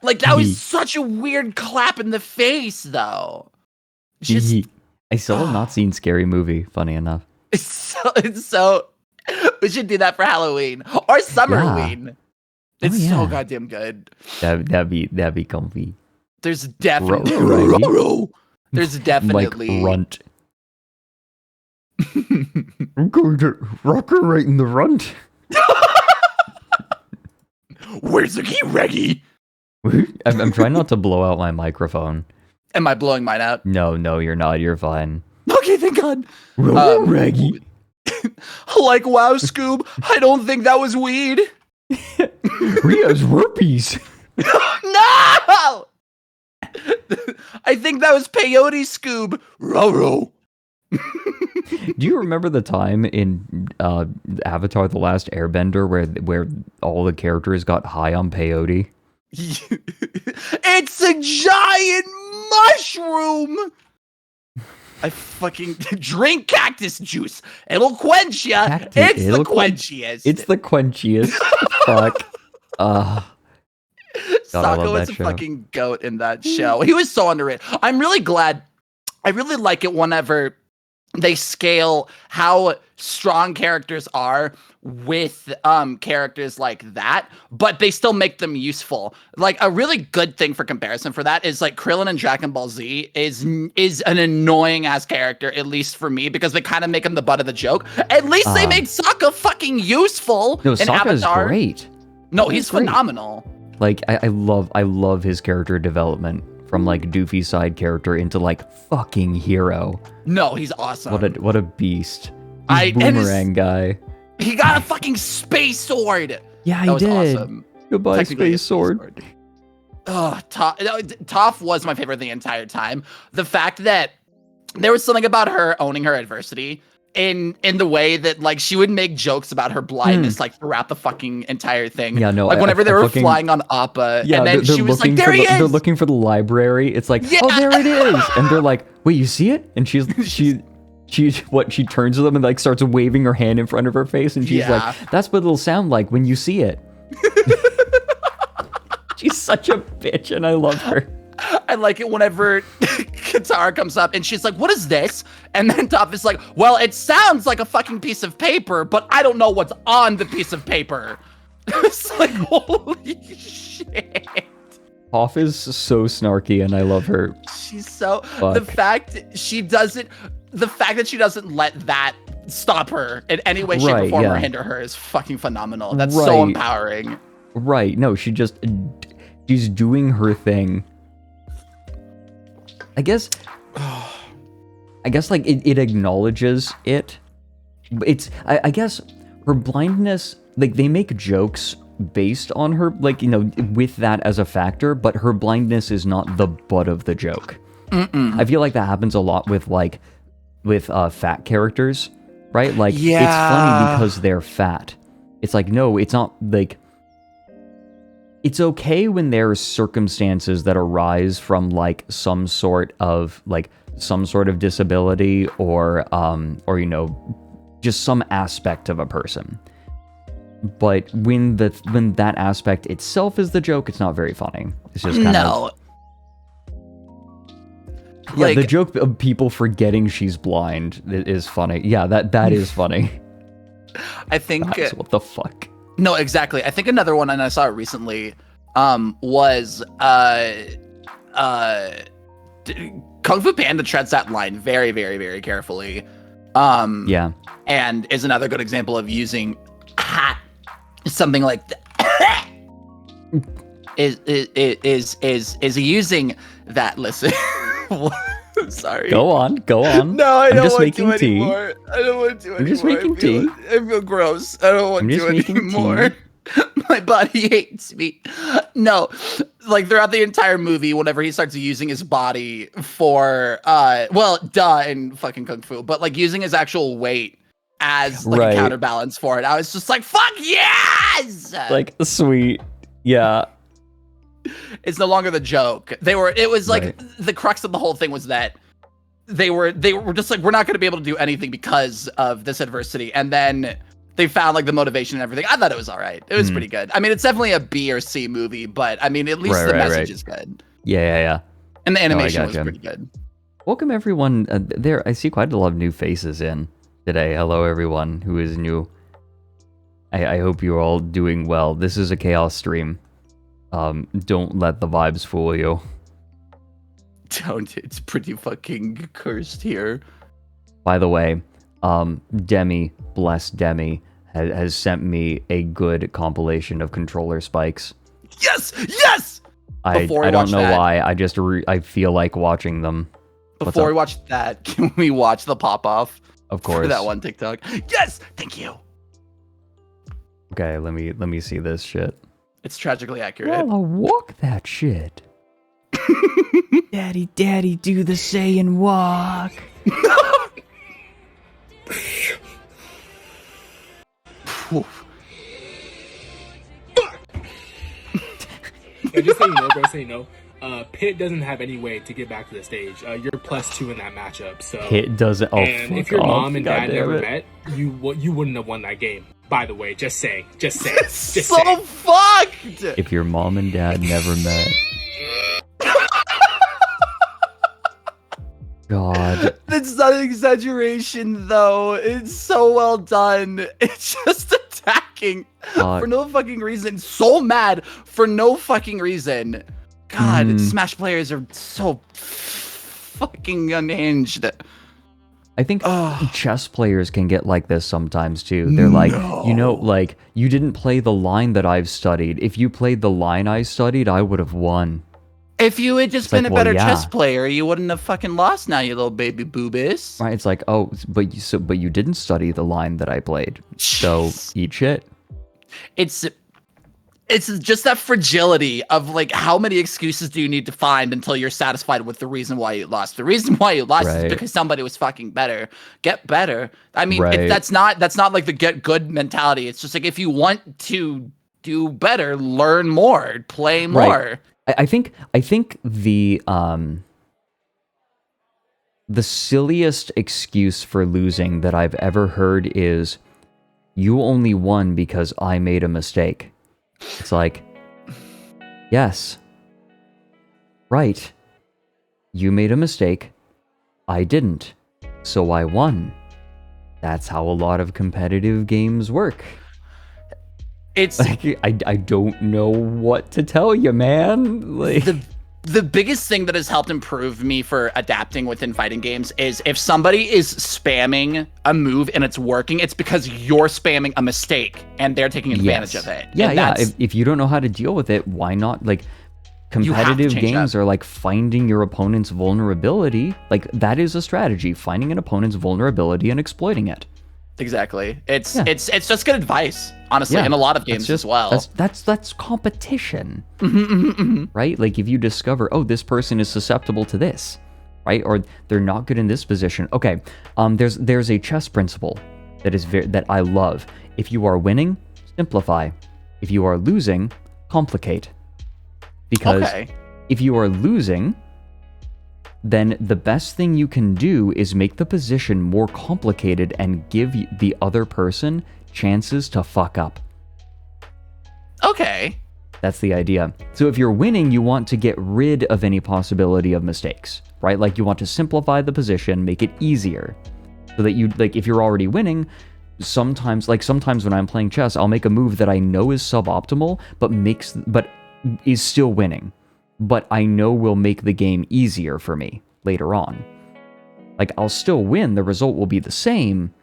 Like that was such a weird clap in the face though. I still have not seen Scary Movie, funny enough. It's so we should do that for Halloween or Summerween. Yeah. It's so goddamn good. That'd be comfy. There's definitely there's definitely like runt. I'm going to rock her right in the runt. Where's the key, Reggie? I'm trying not to blow out my microphone. Am I blowing mine out? No, you're not. You're fine. Okay, thank God. Reggie. Like, wow, Scoob, I don't think that was weed. Ria's herpes. No! I think that was peyote, Scoob. Roro. Do you remember the time in Avatar: The Last Airbender where all the characters got high on peyote? It's a giant mushroom. I fucking drink cactus juice. It'll quench ya. It's the quenchiest. It's the quenchiest. Fuck. Sokko is a fucking goat in that show. He was so underrated. I'm really glad. I really like it whenever they scale how strong characters are with characters like that, but they still make them useful. Like a really good thing for comparison for that is like Krillin in Dragon Ball Z is an annoying ass character, at least for me, because they kind of make him the butt of the joke. At least they made Sokka fucking useful. No, in Sokka's Avatar. great. No, he's phenomenal. Like I love his character development from like doofy side character into like fucking hero. No, he's awesome. What a beast. Boomerang guy. He got a fucking space sword. Yeah, that he was did. Awesome. Goodbye, space sword. Oh, Toph was my favorite the entire time. The fact that there was something about her owning her adversity in the way that like she would make jokes about her blindness like throughout the fucking entire thing. Yeah, no. Like whenever they were flying on Appa, and then she was like, "There he is!" They're looking for the library. It's like, oh, there it is. And they're like, wait, you see it? And she turns to them and like starts waving her hand in front of her face, and she's like, that's what it'll sound like when you see it. She's such a bitch, and I love her. I like it whenever Katara comes up and she's like, "What is this?" And then Toph is like, "Well, it sounds like a fucking piece of paper, but I don't know what's on the piece of paper." It's like, holy shit. Toph is so snarky, and I love her. She's so the fact that she doesn't let that stop her in any way, shape, or form or hinder her is fucking phenomenal. That's so empowering. Right. No, she's doing her thing. I guess like it acknowledges it. I guess her blindness, like they make jokes based on her, like, you know, with that as a factor, but her blindness is not the butt of the joke. I feel like that happens a lot with fat characters, right? Like it's funny because they're fat. It's like, no, it's not like. It's okay when there's circumstances that arise from like some sort of disability or you know, just some aspect of a person. But when that aspect itself is the joke, it's not very funny. It's just kind of yeah, the joke of people forgetting she's blind is funny. Yeah, that is funny. I think what the fuck. No, exactly. I think another one, and I saw it recently, was Kung Fu Panda treads that line very, very, very carefully. Yeah. And is another good example of using something like that. is using that. Listen. Sorry. Go on. No, I don't want to do anymore. I don't want to do anymore. I'm just making tea. I feel gross. I don't want to do anymore. My body hates me. No, like throughout the entire movie, whenever he starts using his body for, in fucking Kung Fu, but like using his actual weight as like a counterbalance for it, I was just like, fuck yes! Like, sweet. Yeah. It's no longer the joke. It was like the crux of the whole thing was that they were just like, we're not going to be able to do anything because of this adversity. And then they found like the motivation and everything. I thought it was all right. It was pretty good. I mean, it's definitely a B or C movie, but I mean, at least the message is good. Yeah. And the animation was pretty good. Welcome everyone. There, I see quite a lot of new faces in today. Hello everyone who is new. I hope you're all doing well. This is a chaos stream. Don't let the vibes fool you. Don't. It's pretty fucking cursed here. By the way, Demi, bless Demi, has sent me a good compilation of controller spikes. Yes! I don't know why. I feel like watching them. Before we watch that, can we watch the pop-off? Of course. For that one TikTok. Yes! Thank you. Okay, let me see this shit. It's tragically accurate. Well, I'll walk that shit. Daddy, do the say and walk. Yeah, just say no, bro. Say no. Pitt doesn't have any way to get back to the stage. You're +2 in that matchup. So Pitt doesn't. Oh, and if your mom and dad never met, you wouldn't have won that game. By the way, just saying. Just so fucked. If your mom and dad never met. God. That's not an exaggeration, though. It's so well done. It's just attacking for no fucking reason. So mad for no fucking reason. God, Smash players are so fucking unhinged. I think chess players can get like this sometimes too. They're like, you know, like, you didn't play the line that I've studied. If you played the line I studied, I would have won. If you had just been a better chess player, you wouldn't have fucking lost now, you little baby boobis. Right, it's like, oh, but you didn't study the line that I played. So eat shit. It's just that fragility of like, how many excuses do you need to find until you're satisfied with the reason why you lost? The reason why you lost is because somebody was fucking better. Get better. I mean, that's not like the get good mentality. It's just like, if you want to do better, learn more, play more. Right. I think the silliest excuse for losing that I've ever heard is, you only won because I made a mistake. It's like, yes, right. You made a mistake. I didn't. So I won. That's how a lot of competitive games work. It's like, I don't know what to tell you, man. Like, the biggest thing that has helped improve me for adapting within fighting games is if somebody is spamming a move and it's working, it's because you're spamming a mistake and they're taking advantage of it. Yeah. If you don't know how to deal with it, why not? Like, competitive games are like finding your opponent's vulnerability. Like, that is a strategy, finding an opponent's vulnerability and exploiting it. Exactly. It's just good advice, honestly, in a lot of games as well. That's competition, right? Like, if you discover, oh, this person is susceptible to this, right? Or they're not good in this position. Okay, there's a chess principle that I love. If you are winning, simplify. If you are losing, complicate. Because if you are losing, then the best thing you can do is make the position more complicated and give the other person chances to fuck up. Okay. That's the idea. So if you're winning, you want to get rid of any possibility of mistakes, right? Like, you want to simplify the position, make it easier. So that you, like, if you're already winning, sometimes when I'm playing chess, I'll make a move that I know is suboptimal, but is still winning. But I know will make the game easier for me later on. Like, I'll still win, the result will be the same.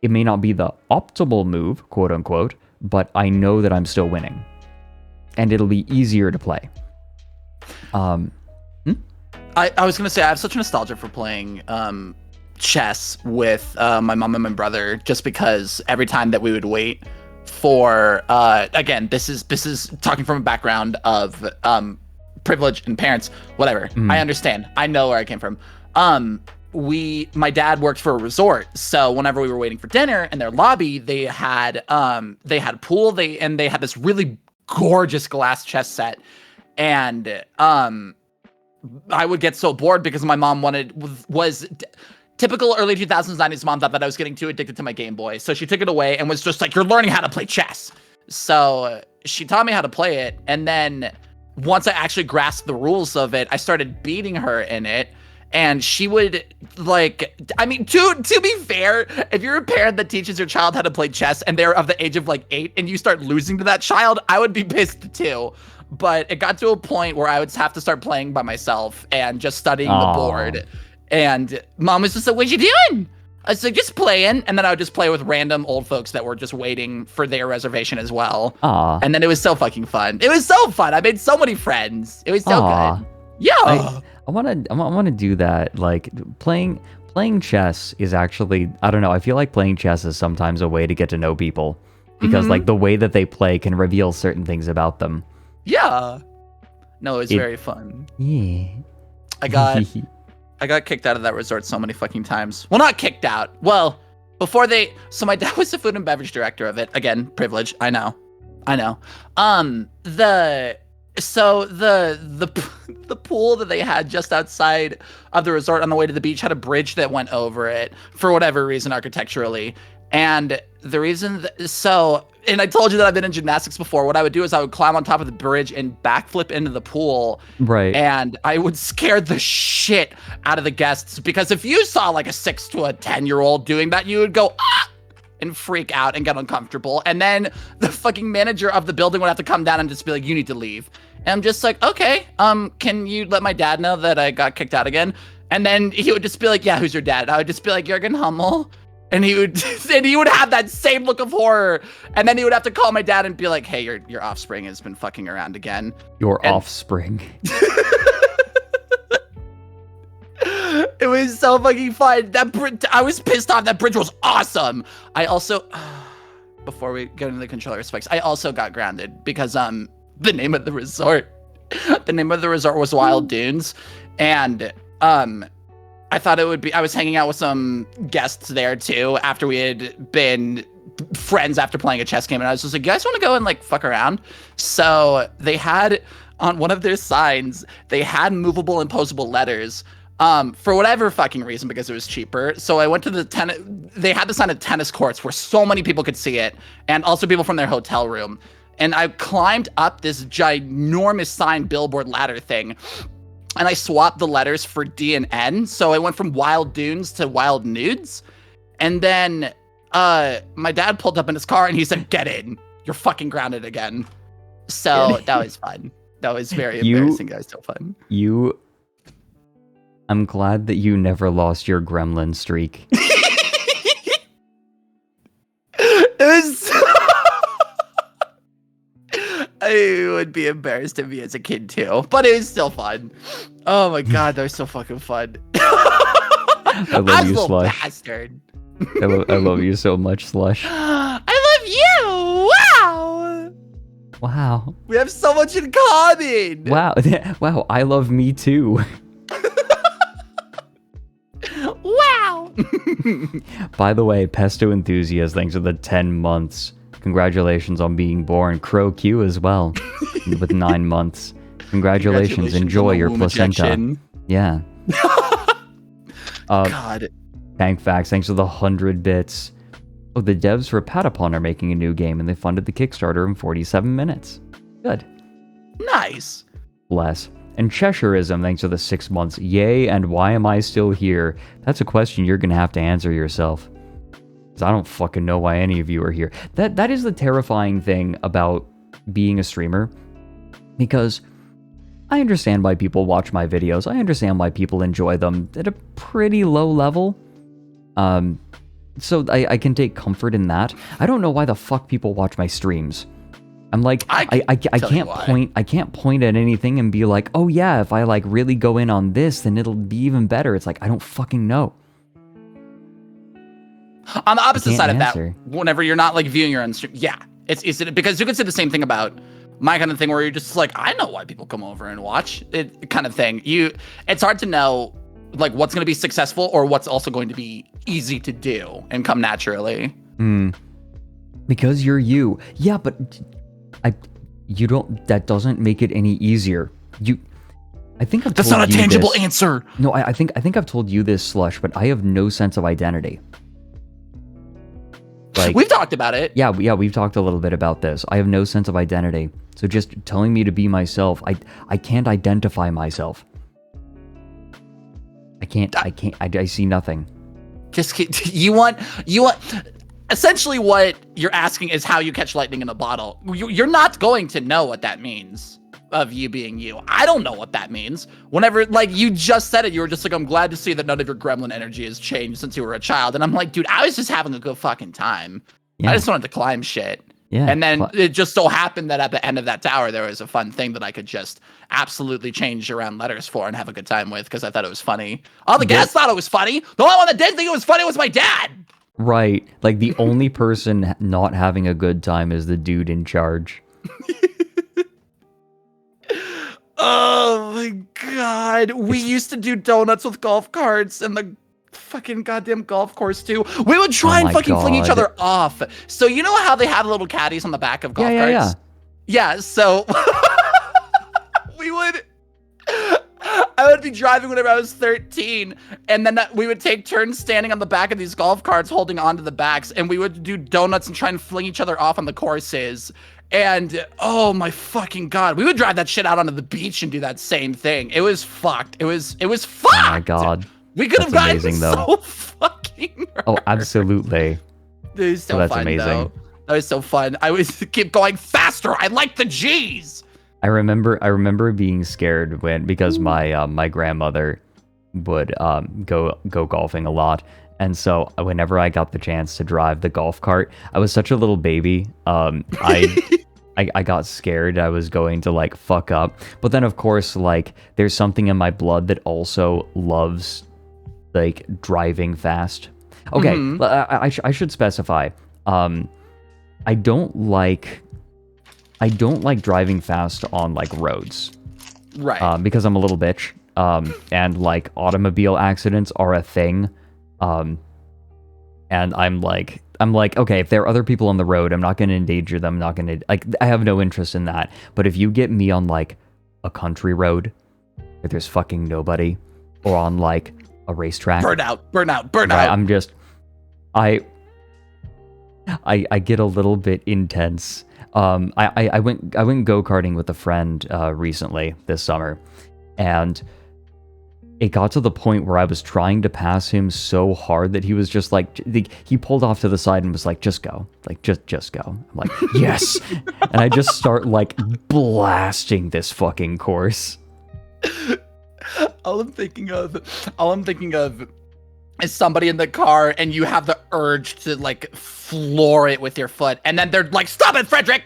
It may not be the optimal move, quote unquote, but I know that I'm still winning. And it'll be easier to play. I was going to say, I have such nostalgia for playing chess with my mom and my brother, just because every time that we would wait for, again, this is talking from a background of privilege and parents, whatever. I understand. I know where I came from. My dad worked for a resort, so whenever we were waiting for dinner in their lobby, they had pool, and they had this really gorgeous glass chess set, and I would get so bored because my mom was typical early 2000s 90s mom thought that I was getting too addicted to my Game Boy, so she took it away and was just like, you're learning how to play chess. So she taught me how to play it, and then once I actually grasped the rules of it, I started beating her in it. And she would, like, I mean, to be fair, if you're a parent that teaches your child how to play chess and they're of the age of like 8 and you start losing to that child, I would be pissed too. But it got to a point where I would have to start playing by myself and just studying the board. And mom was just like, what you doing? I was like, just playing. And then I would just play with random old folks that were just waiting for their reservation as well. And then it was so fucking fun. It was so fun. I made so many friends. It was so good. Yeah. I want to do that. Like, playing chess is actually, I don't know, I feel like playing chess is sometimes a way to get to know people, because like the way that they play can reveal certain things about them. Yeah. No, it's very fun. Yeah. I got kicked out of that resort so many fucking times. Well, not kicked out. Well, so my dad was the food and beverage director of it. Again, privilege. I know. So the pool that they had just outside of the resort on the way to the beach had a bridge that went over it for whatever reason architecturally. And the reason and I told you that I've been in gymnastics before. What I would do is I would climb on top of the bridge and backflip into the pool. Right. And I would scare the shit out of the guests, because if you saw like a 6 to a 10-year-old doing that, you would go, ah! And freak out and get uncomfortable. And then the fucking manager of the building would have to come down and just be like, you need to leave. And I'm just like, okay, can you let my dad know that I got kicked out again? And then he would just be like, yeah, who's your dad? And I would just be like, Jürgen Hummel. And he would have that same look of horror. And then he would have to call my dad and be like, hey, your offspring has been fucking around again. Your offspring. It was so fucking fun. I was pissed off. That bridge was awesome. I also, before we get into the controller specs, I also got grounded because the name of the resort was Wild Dunes, and I thought it would be. I was hanging out with some guests there too after we had been friends after playing a chess game, and I was just like, you guys want to go and like fuck around? So they had on one of their signs, they had movable and posable letters. For whatever fucking reason, because it was cheaper. So I went to they had this on a tennis courts where so many people could see it, and also people from their hotel room. And I climbed up this ginormous sign billboard ladder thing, and I swapped the letters for D and N. So I went from Wild Dunes to Wild Nudes. And then my dad pulled up in his car and he said, get in. You're fucking grounded again. So that was fun. That was very embarrassing, guys. So fun. I'm glad that you never lost your gremlin streak. It was I would be embarrassed of me as a kid too, but it was still fun. Oh my god, that was so fucking fun. I love you, Slush. Bastard. I love you so much, Slush. I love you! Wow! Wow. We have so much in common! Wow. Wow, I love me too. Wow! By the way, Pesto Enthusiast, thanks for the 10 months. Congratulations on being born. Crow Q as well, with 9 months. Congratulations. Enjoy your placenta. Ejection. Yeah. God. Tank Facts, thanks for the 100 bits. Oh, the devs for Patapon are making a new game, and they funded the Kickstarter in 47 minutes. Good. Nice. Bless. And Cheshireism, thanks for the 6 months. Yay, and why am I still here? That's a question you're gonna have to answer yourself. Because I don't fucking know why any of you are here. That is the terrifying thing about being a streamer. Because I understand why people watch my videos. I understand why people enjoy them at a pretty low level. So I can take comfort in that. I don't know why the fuck people watch my streams. I'm like, I can't point at anything and be like, oh yeah, if I like really go in on this, then it'll be even better. It's like, I don't fucking know. On the opposite side of that, whenever you're not like viewing your own stream, yeah, it's because you could say the same thing about my kind of thing where you're just like, I know why people come over and watch it kind of thing. It's hard to know like what's going to be successful or what's also going to be easy to do and come naturally. Because you're you. Yeah, but you don't, that doesn't make it any easier. I think I've That's told not a you tangible this. answer. No, I think I've told you this, Slush, but I have no sense of identity. Like, we've talked about it. Yeah, we've talked a little bit about this. I have no sense of identity. So just telling me to be myself, I can't identify myself. I see nothing. You want essentially what you're asking is how you catch lightning in a bottle. You're not going to know what that means of you being you. I don't know what that means. Whenever, like, you just said it, you were just like, I'm glad to see that none of your gremlin energy has changed since you were a child. And I'm like, dude, I was just having a good fucking time. Yeah. I just wanted to climb shit. Yeah. And then it just so happened that at the end of that tower, there was a fun thing that I could just absolutely change around letters for and have a good time with because I thought it was funny. All the guests thought it was funny. The only one that didn't think it was funny was my dad. Right. Like, the only person not having a good time is the dude in charge. Oh my god. We used to do donuts with golf carts and the fucking goddamn golf course too. We would try and fucking fling each other off. So you know how they have little caddies on the back of golf carts? Yeah, so be driving whenever I was 13, and then we would take turns standing on the back of these golf carts holding onto the backs, and we would do donuts and try and fling each other off on the courses. And oh my fucking god, we would drive that shit out onto the beach and do that same thing. It was fucked. It was fucked. Oh my god. We could have gotten amazing, though. so fucking hurt. Oh, absolutely. It was so Oh, that's fun, amazing. though. That was so fun. I was keep going faster. I like the G's. I remember being scared because my my grandmother would go golfing a lot, and so whenever I got the chance to drive the golf cart, I was such a little baby. I got scared I was going to like fuck up, but then of course like there's something in my blood that also loves like driving fast. Okay, I should specify. I don't like driving fast on like roads, right? Because I'm a little bitch. And like automobile accidents are a thing. And I'm like, okay, if there are other people on the road, I'm not going to endanger them. I'm not going to, like, I have no interest in that. But if you get me on like a country road where there's fucking nobody, or on like a racetrack, burnout. Right, I'm just, I get a little bit intense. I went go-karting with a friend recently this summer, and it got to the point where I was trying to pass him so hard that he was just like, he pulled off to the side and was like, just go, like just go. I'm like, yes. And I just start like blasting this fucking course. All I'm thinking of is somebody in the car and you have the urge to like floor it with your foot, and then they're like, stop it, Frederick,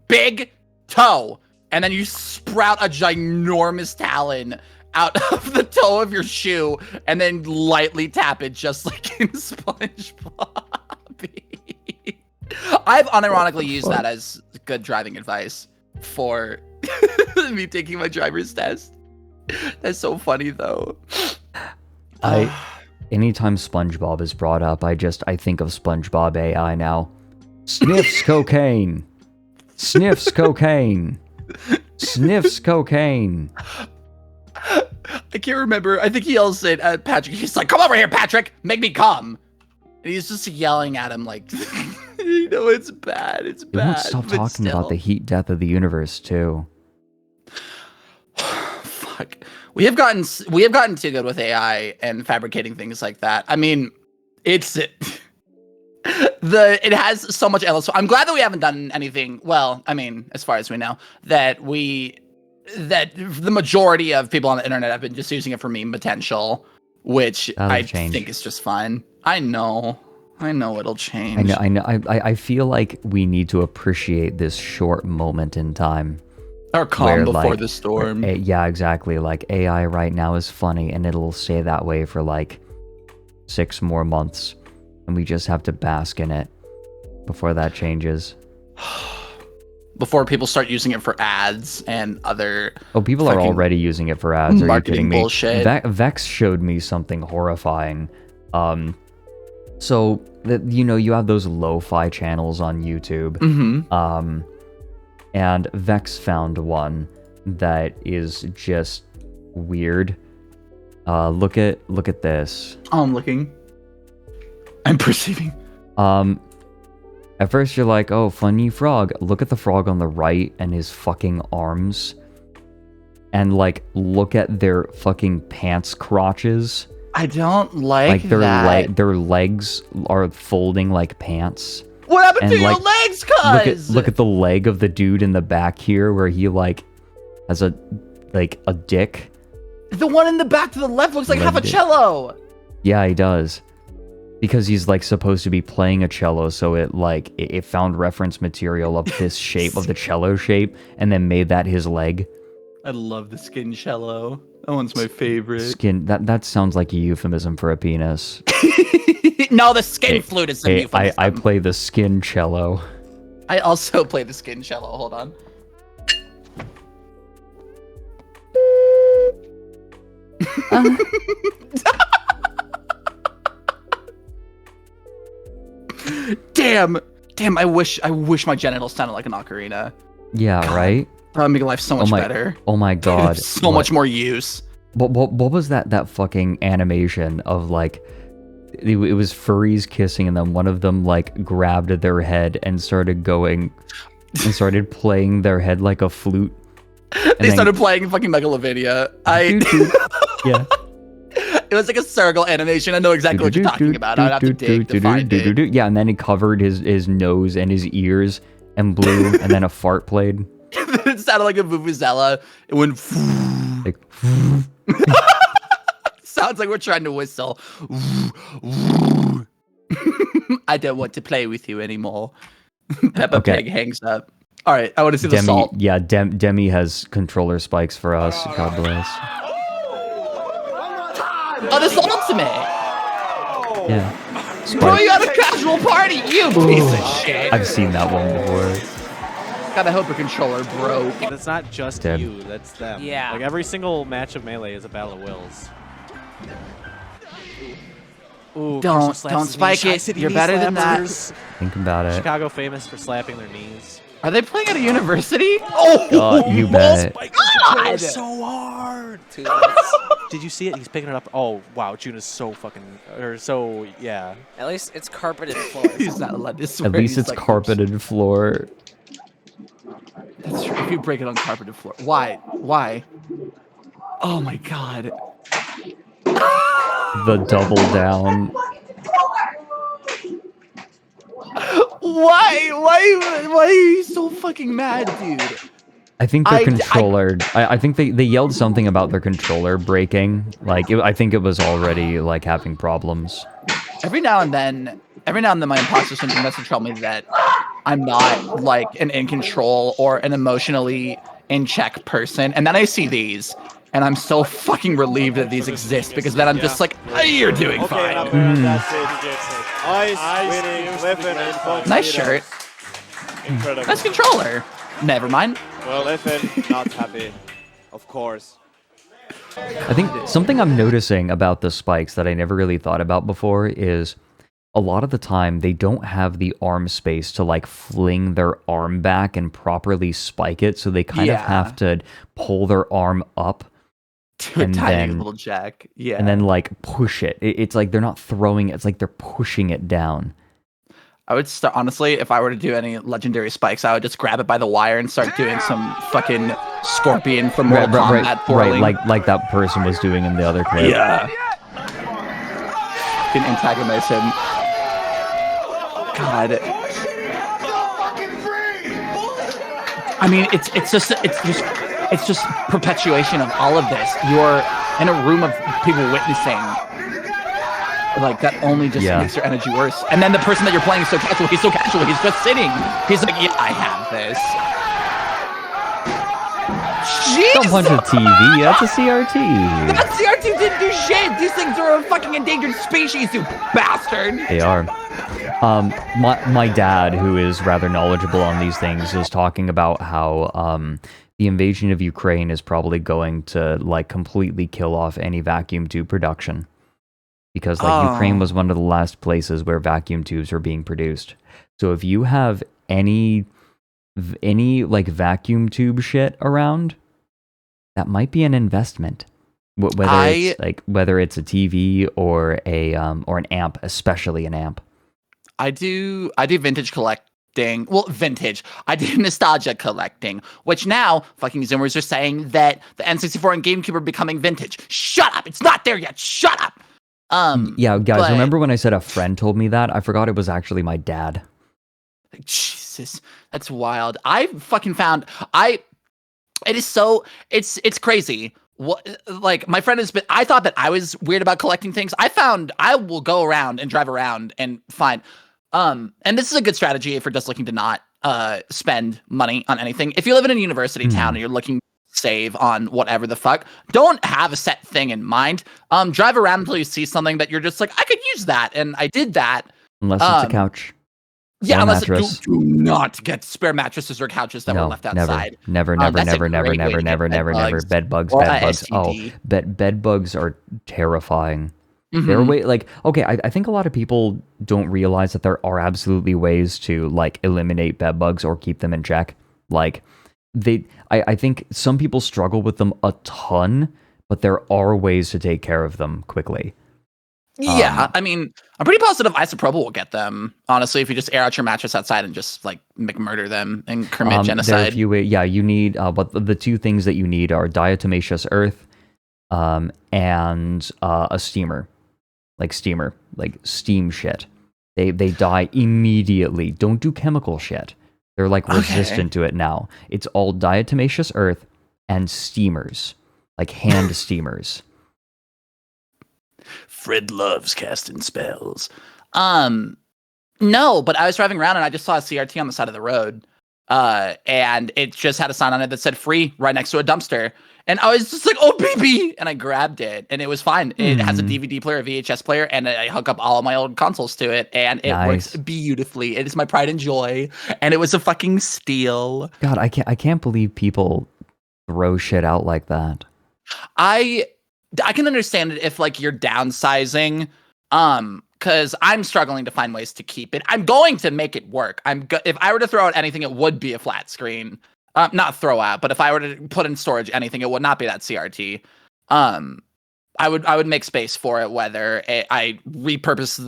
big toe, and then you sprout a ginormous talon out of the toe of your shoe and then lightly tap it just like in SpongeBob. I've unironically used that as good driving advice for me taking my driver's test. That's so funny though. Anytime SpongeBob is brought up, I think of SpongeBob AI now. Sniffs cocaine. Sniffs cocaine. Sniffs cocaine. I can't remember. I think he yells it at Patrick. He's like, come over here, Patrick. Make me come. And he's just yelling at him like, you know, it's bad. It's bad. We won't stop talking about the heat death of the universe, too. Fuck. We have gotten too good with AI and fabricating things like that. I mean, it has so much endless. I'm glad that we haven't done anything. Well, I mean, as far as we know, that the majority of people on the internet have been just using it for meme potential, which I think is just fine. I know it'll change. I know. I feel like we need to appreciate this short moment in time. Or calm before the storm. Yeah, exactly. Like AI right now is funny, and it'll stay that way for like 6 more months, and we just have to bask in it before that changes. Before people start using it for ads and other. Oh, people are already using it for ads. Are you kidding me? Bullshit. Vex showed me something horrifying. So that you have those lo-fi channels on YouTube. Mm-hmm. And Vex found one that is just weird. Look at this. Oh, I'm looking. I'm perceiving. At first you're like, oh, funny frog. Look at the frog on the right and his fucking arms. And like, look at their fucking pants crotches. I don't like that. Their legs are folding like pants. What happened to your legs, cuz? Look at the leg of the dude in the back here where he like has a dick. The one in the back to the left looks like half a cello. Yeah, he does. Because he's like supposed to be playing a cello, so it found reference material of this shape of the cello shape and then made that his leg. I love the skin cello. That one's my favorite. Skin that sounds like a euphemism for a penis. No, the skin flute is a euphemism. I play the skin cello. I also play the skin cello. Hold on. Damn, I wish my genitals sounded like an ocarina. Yeah, God, right? that would make life so much better. Oh my god. So much more use. What was that fucking animation of like it was furries kissing and then one of them like grabbed their head and started playing their head like a flute. They started playing fucking Megalovania. Yeah. It was like a circle animation. I know exactly what you're talking about. I'd have to dig to find it. Yeah, and then he covered his nose and his ears and blew, and then a fart played. It sounded like a vuvuzela. It went like. Sounds like we're trying to whistle. I don't want to play with you anymore. Peppa Pig hangs up. All right, I want to see the salt. Yeah, Demi has controller spikes for us. God bless. Oh, the ultimate. Yeah. Bro, you had a casual party, you piece of shit. I've seen that one before. Gotta hope a controller broke. That's not just you, that's them. Yeah. Like every single match of Melee is a battle of wills. Ooh, don't spike it. You're better than that. Think about it. Chicago famous for slapping their knees. Are they playing at a university? Oh, you bet. God. So hard. Did you see it? He's picking it up. Oh wow, June is so fucking yeah. At least it's carpeted floor. He's not allowed to swear. At least it's like, carpeted floor. That's true. If you break it on carpeted floor, why? Oh my god. The double down. Why are you so fucking mad, dude? I think their controller. I think they yelled something about their controller breaking. Like I think it was already like having problems. Every now and then, my imposter syndrome has to tell me that I'm not like an in control or an emotionally in check person, and then I see these, and I'm so fucking relieved that these exist because then I'm just like, hey, you're doing fine. Nice shirt. Incredible. Nice controller. Never mind. Well, Ethan, not happy, of course. I think something I'm noticing about the spikes that I never really thought about before is a lot of the time they don't have the arm space to like fling their arm back and properly spike it, so they kind of have to pull their arm up to a tiny little jack. Yeah. And then like push it. It's like they're not throwing it, it's like they're pushing it down. I would start, honestly, if I were to do any legendary spikes, I would just grab it by the wire and start doing some fucking scorpion from Mortal Kombat twirling. Like that person was doing in the other clip. Yeah. Can antagonize him. God. I mean, it's just perpetuation of all of this. You're in a room of people witnessing. Like, that only just makes your energy worse. And then the person that you're playing is so casual. He's so casual. He's just sitting. He's like, yeah, I have this. Don't punch a TV. That's a CRT. That CRT didn't do shit. These things are a fucking endangered species, you bastard. They are. My dad, who is rather knowledgeable on these things, is talking about how the invasion of Ukraine is probably going to like completely kill off any vacuum tube production. Because like Ukraine was one of the last places where vacuum tubes were being produced. So if you have any like vacuum tube shit around, that might be an investment. Whether it's a TV or an amp, especially an amp. I do vintage collecting. Well, vintage. I do nostalgia collecting, which now fucking Zoomers are saying that the N64 and GameCube are becoming vintage. Shut up! It's not there yet. Shut up. Yeah, guys, remember when I said a friend told me that? I forgot it was actually my dad. Jesus, that's wild. I fucking found it's crazy. What, like, my friend has been, I thought that I was weird about collecting things. I will go around and drive around and find, and this is a good strategy if you're just looking to not spend money on anything. If you live in a university town and you're looking save on whatever the fuck, don't have a set thing in mind. Drive around until you see something that you're just like, I could use that, and I did that. Unless it's a couch. Yeah, unless do not get spare mattresses or couches that were left outside. Never. Bed bugs. Oh, bed bugs are terrifying. They're I think a lot of people don't realize that there are absolutely ways to like eliminate bed bugs or keep them in check. Like I think some people struggle with them a ton, but there are ways to take care of them quickly. Yeah, I mean, I'm pretty positive isopropyl will get them. Honestly, if you just air out your mattress outside and just like murder them and commit genocide. There are a few ways. Yeah, you need. But the two things that you need are diatomaceous earth, and a steamer, like steam shit. They die immediately. Don't do chemical shit. They're like resistant to it now. It's all diatomaceous earth and steamers, like hand steamers. Fred loves casting spells. No, but I was driving around and I just saw a CRT on the side of the road. And it just had a sign on it that said free right next to a dumpster. And I was just like, oh, BB! And I grabbed it and it was fine. It has a DVD player, a VHS player, and I hook up all of my old consoles to it. And it works beautifully. It is my pride and joy. And it was a fucking steal. God, I can't believe people throw shit out like that. I can understand it if like you're downsizing, because I'm struggling to find ways to keep it. I'm going to make it work. If I were to throw out anything, it would be a flat screen. Not throw out, but if I were to put in storage anything, it would not be that CRT. I would make space for it, whether I repurpose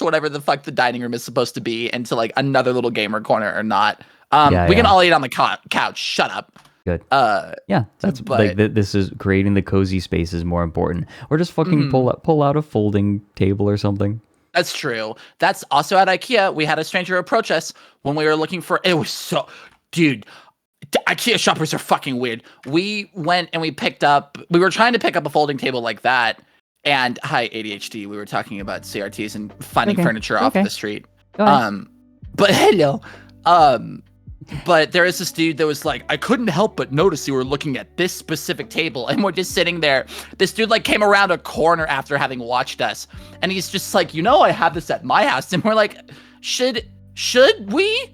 whatever the fuck the dining room is supposed to be into like another little gamer corner or not. We can all eat on the couch. Shut up. Good. Yeah, that's like this is creating the cozy space is more important. Or just fucking pull out a folding table or something. That's true. That's also at IKEA. We had a stranger approach us when we were looking for. It was so, dude. IKEA shoppers are fucking weird. We went and we were trying to pick up a folding table like that. And hi, ADHD. We were talking about CRTs and finding furniture off the street. But hello. But there is this dude that was like, I couldn't help but notice you were looking at this specific table. And we're just sitting there. This dude like came around a corner after having watched us. And he's just like, I have this at my house. And we're like, should we?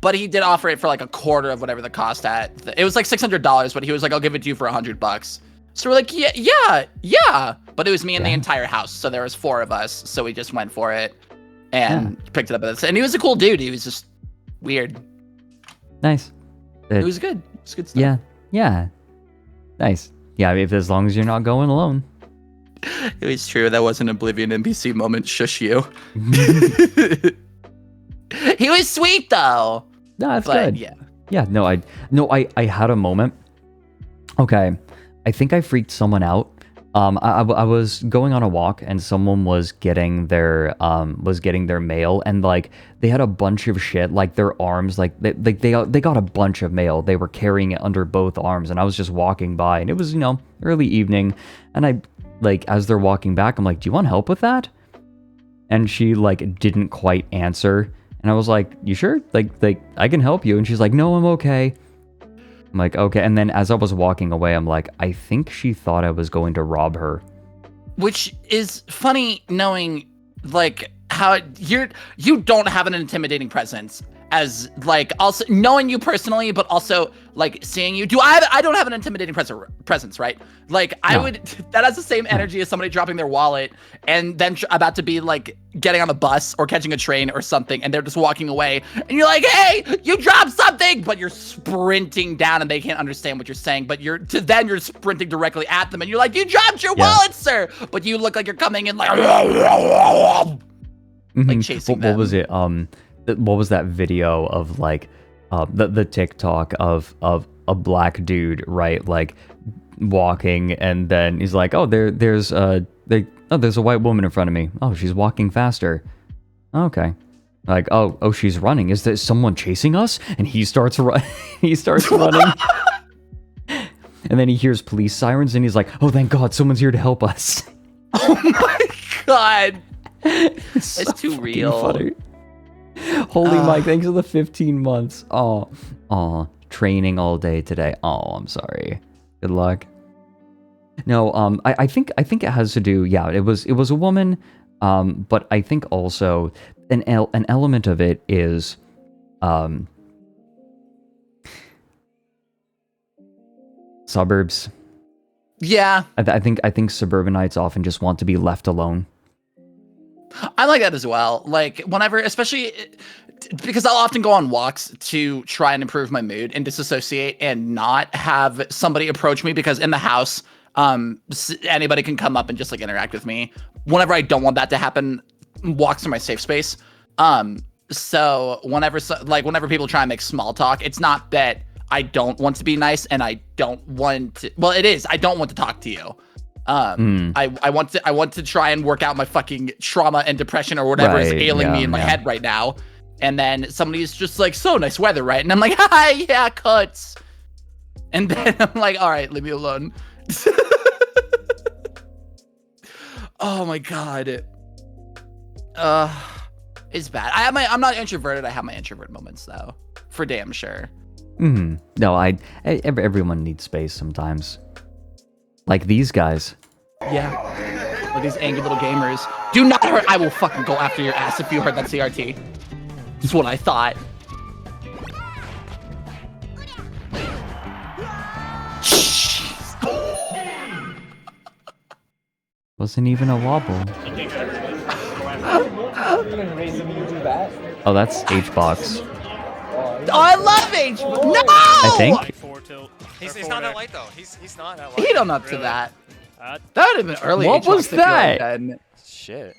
But he did offer it for like a quarter of whatever the cost at. It was like $600, but he was like, I'll give it to you for $100. So we're like, yeah. But it was me and the entire house. So there was 4 of us. So we just went for it and picked it up. And he was a cool dude. He was just weird. Nice. It was good. It's good stuff. Yeah. Nice. Yeah, as long as you're not going alone. It was true. That wasn't an Oblivion NPC moment. Shush you. He was sweet though. No, that's good. Yeah. No, I had a moment. Okay. I think I freaked someone out. I was going on a walk and someone was getting their mail, and like they had a bunch of shit, like their arms, like they got a bunch of mail. They were carrying it under both arms, and I was just walking by, and it was early evening, and I like as they're walking back, I'm like, do you want help with that? And she like didn't quite answer, and I was like, you sure? Like I can help you, and she's like, no, I'm okay. I'm like, okay. And then as I was walking away, I'm like, I think she thought I was going to rob her. Which is funny knowing like how you don't have an intimidating presence, as like also knowing you personally, but also like seeing you. I don't have an intimidating presence, right? Like I would, that has the same energy as somebody dropping their wallet and then about to be like getting on a bus or catching a train or something, and they're just walking away, and you're like, hey, you dropped something, but you're sprinting down and they can't understand what you're saying, but you're sprinting directly at them, and you're like, you dropped your wallet, sir, but you look like you're coming in like like chasing them. What was it? What was that video of like the TikTok of a black dude, right? Like walking, and then he's like, oh, there's a white woman in front of me. Oh, she's walking faster. Okay. Like, oh, she's running. Is there someone chasing us? And he starts running. And then he hears police sirens, and he's like, oh, thank God, someone's here to help us. Oh my God. It's too real. Funny. Holy Mike, thanks for the 15 months. Oh, training all day today. Oh, I'm sorry. Good luck. No, I think it has to do. Yeah, it was a woman. But I think also an element of it is, suburbs. Yeah. I think suburbanites often just want to be left alone. I like that as well. Like whenever, especially because I'll often go on walks to try and improve my mood and disassociate and not have somebody approach me, because in the house, anybody can come up and just like interact with me. Whenever I don't want that to happen, walks are my safe space. So whenever people try and make small talk, it's not that I don't want to be nice and I don't want to, well, it is, I don't want to talk to you. I want to try and work out my fucking trauma and depression or whatever is ailing me in my head right now. And then somebody's just like, so nice weather, right? And I'm like, hi, yeah, cuts. And then I'm like, all right, leave me alone. Oh my God. It's bad. I'm not introverted. I have my introvert moments though, for damn sure. No, everyone needs space sometimes. Like these guys. Yeah. Like these angry little gamers. Do not hurt. I will fucking go after your ass if you heard that CRT. That's what I thought. Wasn't even a wobble. Oh, that's H-Box. Oh, I love H. No! I think. He's not that light though. He's not that light. He don't up to that. That would have been early. What was that? Shit.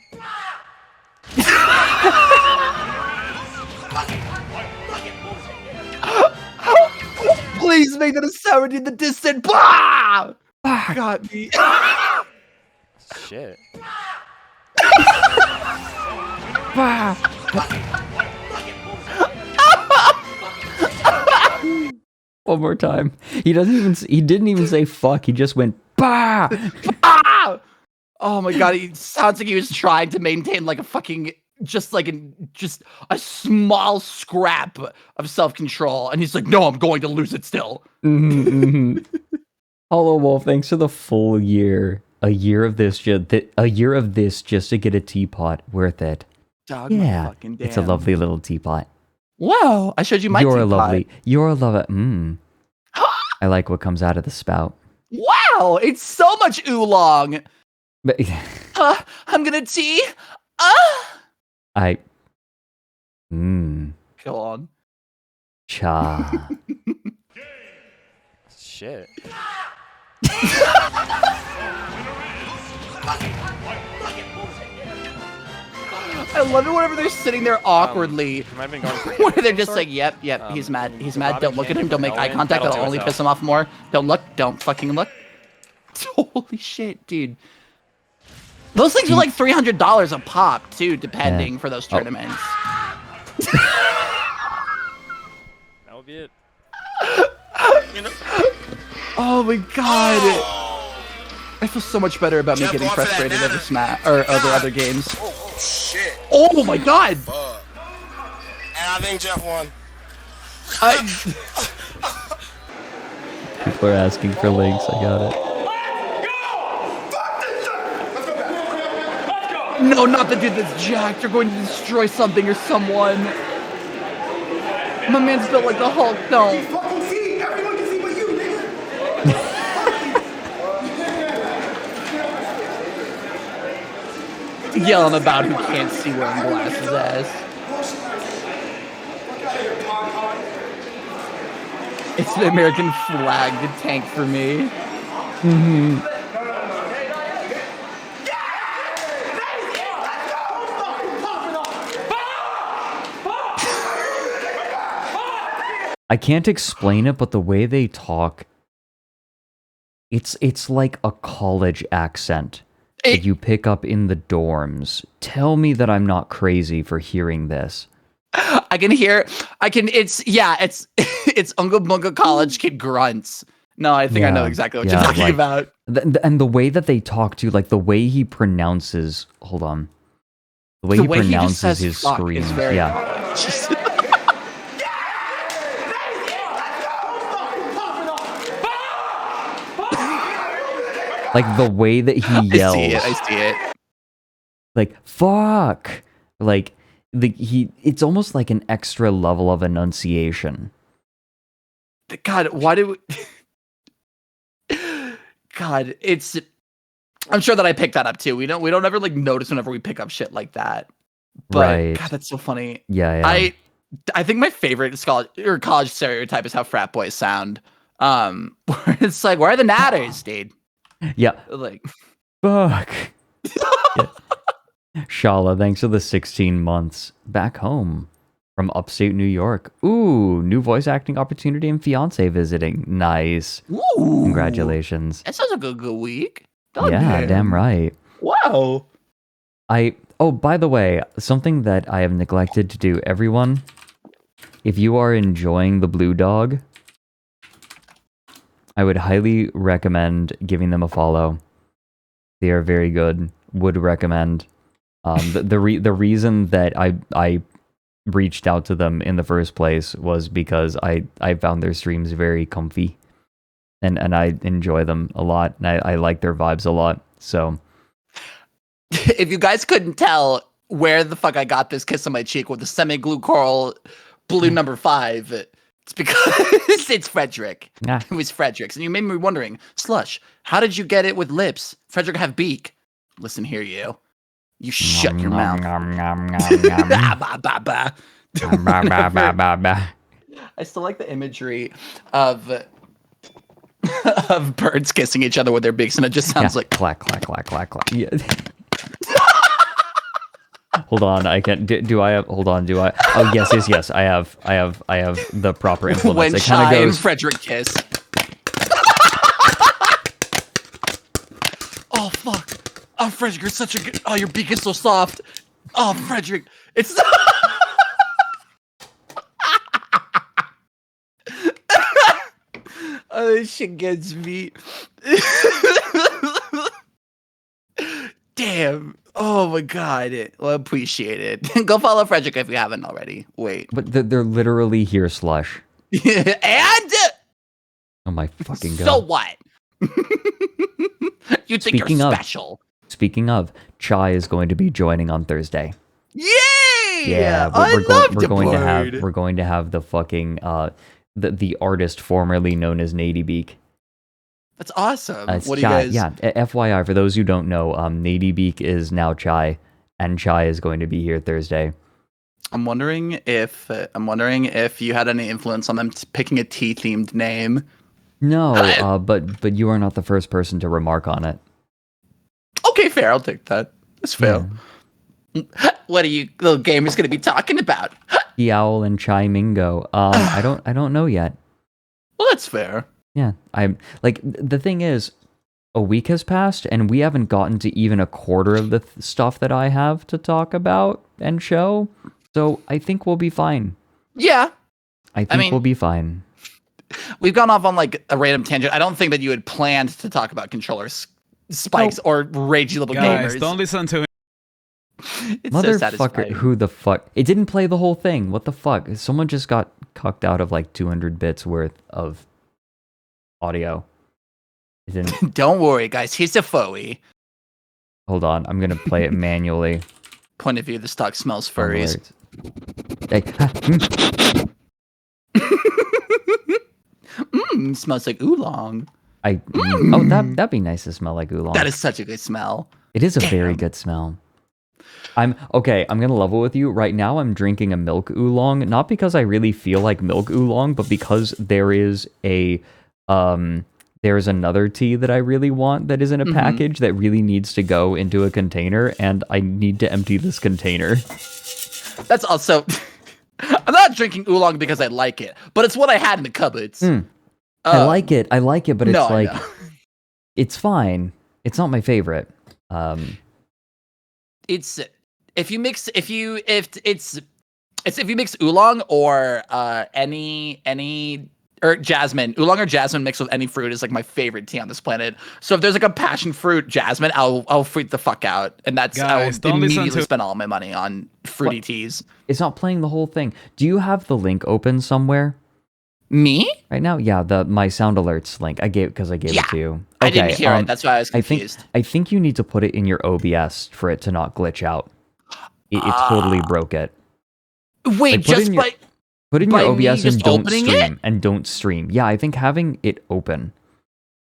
Please make that a sound in the distant. Bah! Got me. Shit. Bah! One more time. He didn't even say fuck. He just went bah. Bah! Oh my God. He sounds like he was trying to maintain like a fucking just a small scrap of self-control, and he's like, no, I'm going to lose it still. Hollow Wolf, thanks for the full year. A year of this just to get a teapot. Worth it. Dog, yeah, my fucking damn. It's a lovely little teapot. Wow, I showed you my teapot. You're lovely. I like what comes out of the spout. Wow, it's so much oolong. But I'm gonna tea. Go on. Cha. Shit. I love it whenever they're sitting there awkwardly. Where they're just like, yep, he's mad. He's mad. Don't look at him. Don't make eye contact. That'll only piss him off more. Don't look. Don't fucking look. Holy shit, dude. Those things are like $300 a pop, too, depending for those tournaments. That would be it. Oh my God. I feel so much better about me getting frustrated over Smash or over other games. Oh shit. Oh my God. Fuck. And I think Jeff won. People are asking for links. I got it. No, not the dude that's jacked. You're going to destroy something or someone. My man's built like the Hulk. No. Fucking see. Everyone can see but you, nigga. Yelling about who can't see wearing glasses ass. It's the American flag to tank for me. I can't explain it, but the way they talk, it's like a college accent that you pick up in the dorms. Tell me that I'm not crazy for hearing this. It's Unga Bunga College Kid grunts. No, I think I know exactly what you're talking about. And the way that they talk to, like the way he pronounces, hold on. The way he pronounces his screams. Yeah. Like the way that he yells. I see it. Like, fuck. Like, it's almost like an extra level of enunciation. God, why do we... God, I'm sure that I picked that up too. We don't ever like notice whenever we pick up shit like that. But right. God, that's so funny. Yeah. I think my favorite college stereotype is how frat boys sound. Where it's like, where are the natters, dude? Yeah. Like, fuck. Yeah. Shala, thanks for the 16 months. Back home from upstate New York. Ooh, new voice acting opportunity and fiance visiting. Nice. Ooh. Congratulations. That sounds like a good week. Yeah, damn right. Wow. Oh, by the way, something that I have neglected to do, everyone, if you are enjoying the Blue Dog, I would highly recommend giving them a follow. They are very good. Would recommend. The reason that I reached out to them in the first place was because I found their streams very comfy, and I enjoy them a lot, and I like their vibes a lot. So, if you guys couldn't tell where the fuck I got this kiss on my cheek with the semi-glue coral blue number 5, it's because it's Frederick. Yeah. It was Frederick's, and you made me wondering, Slush, how did you get it with lips? Frederick have beak. Listen here, you. You shut your mouth. I still like the imagery of birds kissing each other with their beaks, and it just sounds like clack, clack, clack, clack, clack. Yeah. Hold on, I can. Do I have? Hold on, do I? Oh yes. I have the proper implements. When it kind of goes. And Frederick kiss. Oh fuck! Oh Frederick, you're such a good. Oh, your beak is so soft. Oh Frederick, it's. Oh, this shit gets me. Damn. Oh my god. Well, appreciate it. Go follow Frederick if you haven't already. Wait. But they're literally here, Slush. And. Oh my fucking god. So what? You think you're special? Speaking of, Chai is going to be joining on Thursday. Yay! Yeah, we're going to have the fucking the artist formerly known as Nadybeak. That's awesome. It's What do Chai, you guys? yeah, FYI, for those who don't know, Nadybeak is now Chai, and Chai is going to be here Thursday. I'm wondering if you had any influence on them picking a tea-themed name. No, but you are not the first person to remark on it. Okay, fair. I'll take that. That's fair. Yeah. What are you little gamers going to be talking about? The Owl and Chai Mingo. I don't know yet. Well, that's fair. Yeah, I'm like the thing is, a week has passed and we haven't gotten to even a quarter of the stuff that I have to talk about and show. So I think we'll be fine. Yeah, I think we'll be fine. We've gone off on like a random tangent. I don't think that you had planned to talk about controller spikes or ragey little Guys, gamers. don't listen to him. It's so Motherfucker, satisfying. who the fuck? It didn't play the whole thing. What the fuck? Someone just got cucked out of like 200 bits worth of audio. It didn't. Don't worry, guys. Here's a foey. Hold on, I'm gonna play it manually. Point of view: the stock smells furries. Smells like oolong. Oh, that'd be nice to smell like oolong. That is such a good smell. It is a very good smell. I'm gonna level with you. Right now I'm drinking a milk oolong, not because I really feel like milk oolong, but because there's another tea that I really want that is in a package that really needs to go into a container, and I need to empty this container. That's also I'm not drinking oolong because I like it, but it's what I had in the cupboards. I like it, but it's no, it's fine. It's not my favorite. It's if you mix oolong or any or jasmine, oolong or jasmine mixed with any fruit is like my favorite tea on this planet. So if there's like a passion fruit jasmine, I'll freak the fuck out, and that's Guys, I'll don't listen immediately to- spend all my money on fruity teas. It's not playing the whole thing. Do you have the link open somewhere? Me? Right now? Yeah, my sound alerts link. I gave it to you. I didn't hear it. That's why I was confused. I think you need to put it in your OBS for it to not glitch out. It totally broke it. Wait, put in your OBS and don't opening stream. it? And don't stream. Yeah, I think having it open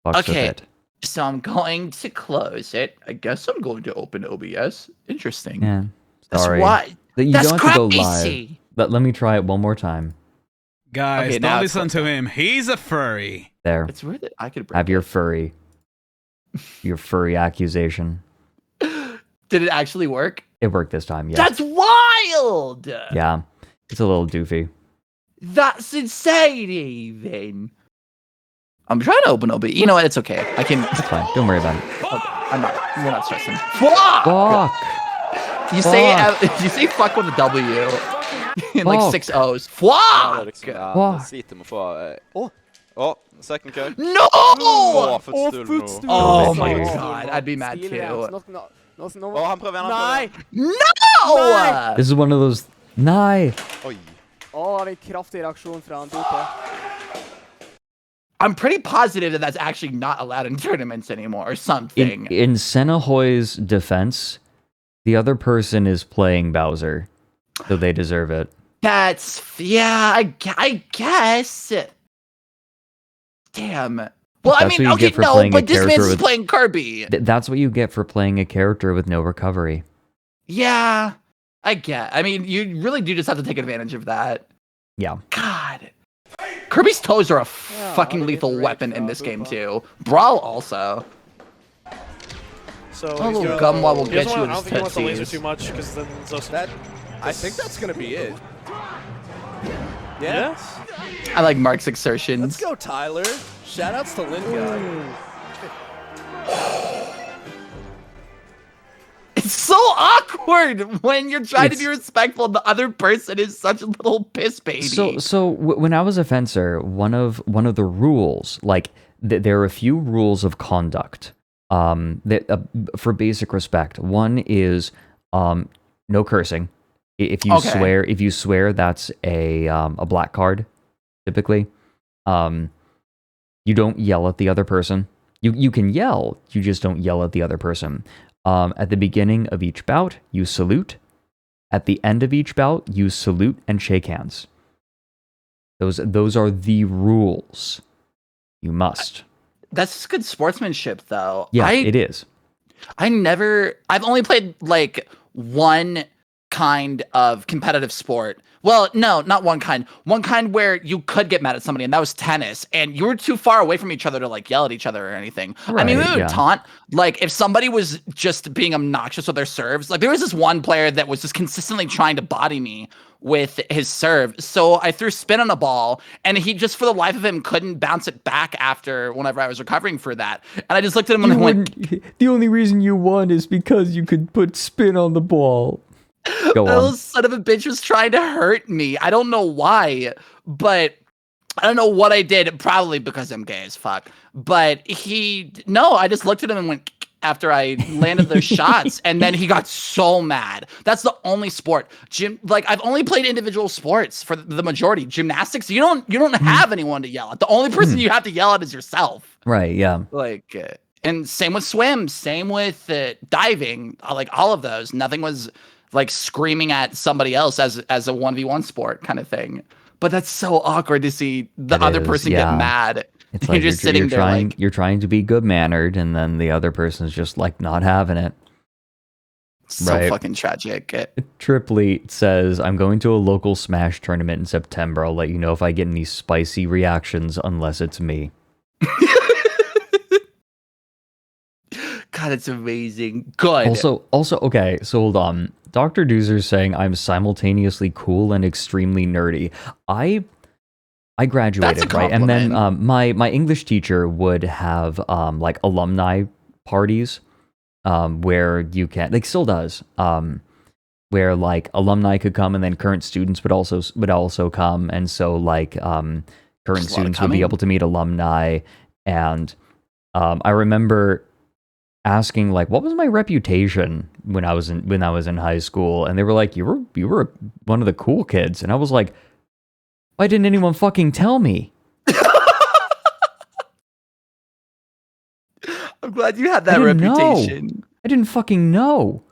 fucks with Okay, it. so I'm going to close it. I guess I'm going to open OBS. Interesting. Yeah, That's sorry. why. You That's don't have to go crazy. live. Let me try it one more time. Guys, Okay, now don't it's listen to him. He's a furry. There. It's weird that I could break Have your furry accusation. Did it actually work? It worked this time, yeah. That's wild! Yeah. It's a little doofy. That's insane, even. I'm trying to open but you know what? It's okay. I can. It's fine. Don't worry about it. I'm not. We're not stressing. Fuck! Fuck! You say fuck with a W in like 6 O's. Fuck! Sliter med å få second go. No! Footstool. Oh my god, I'd be mad too. Han prøver igjen. Nei! No! This is one of those. Nei! Oi. En kraftig reaksjon fra han Dute. I'm pretty positive that that's actually not allowed in tournaments anymore or something. In Senahoy's defense, the other person is playing Bowser, so they deserve it. That's, yeah, I guess. Damn. Well, I mean, okay, no, but this man's playing Kirby. That's what you get for playing a character with no recovery. Yeah, I get. I mean, you really do just have to take advantage of that. Yeah. God. Kirby's toes are a fucking lethal weapon in this game, too. Brawl also. So a little gumwa will get you in I don't his think he wants the laser tootsies. too much, because then I think that's gonna be it. Yeah? I like Mark's exertions. Let's go, Tyler. Shoutouts to Lin Guy. It's so awkward when you're trying to be respectful and the other person is such a little piss baby. So when I was a fencer, one of the rules, like there are a few rules of conduct that for basic respect. One is no cursing. If you swear, that's a black card. Typically, you don't yell at the other person. You can yell, you just don't yell at the other person. At the beginning of each bout, you salute. At the end of each bout, you salute and shake hands. Those are the rules. You must. That's good sportsmanship, though. Yeah, it is. I've only played like one kind of competitive sport. Well, no, not one kind. One kind where you could get mad at somebody, and that was tennis. And you were too far away from each other to like yell at each other or anything. I mean, we would taunt. Like if somebody was just being obnoxious with their serves, like there was this one player that was just consistently trying to body me with his serve. So I threw spin on a ball, and he just for the life of him couldn't bounce it back after whenever I was recovering for that. And I just looked at him and I went, the only reason you won is because you could put spin on the ball. Go on. Little son of a bitch was trying to hurt me. I don't know why, but I don't know what I did. Probably because I'm gay as fuck. But I just looked at him and went after I landed those shots, and then he got so mad. That's the only sport. I've only played individual sports for the majority. Gymnastics, you don't have anyone to yell at. The only person you have to yell at is yourself. Right, yeah. And same with swim, same with diving, like all of those. Nothing was like screaming at somebody else as a 1v1 sport kind of thing. But that's so awkward to see the other person get mad. It's like you're just sitting there you're trying to be good mannered, and then the other person's just like not having it. So fucking tragic. Tripley says, I'm going to a local Smash tournament in September. I'll let you know if I get any spicy reactions, unless it's me. God, it's amazing. Good. Also, okay, so hold on. Dr. Doozer's saying I'm simultaneously cool and extremely nerdy. I graduated, right? And then my English teacher would have like alumni parties where you can, like still does, where like alumni could come and then current students would also come, and so like current students would be able to meet alumni. And I remember asking like, what was my reputation when I was in high school, and they were like, you were one of the cool kids, and I was like, why didn't anyone fucking tell me? I'm glad you had that reputation. I didn't fucking know.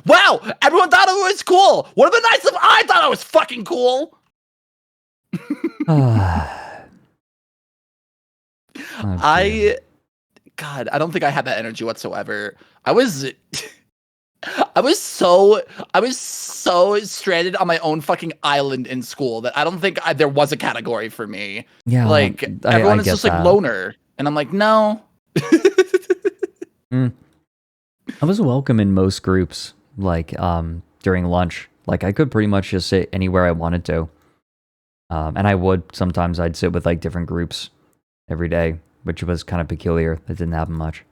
Wow, everyone thought it was cool. Would have been nice if I thought I was fucking cool. I don't think I had that energy whatsoever. I was I was so stranded on my own fucking island in school that I don't think there was a category for me. Yeah, like everyone is just like loner, and I'm like, no. I was welcome in most groups, like during lunch. Like I could pretty much just sit anywhere I wanted to. And I would sometimes I'd sit with like different groups every day, which was kind of peculiar. It didn't happen much.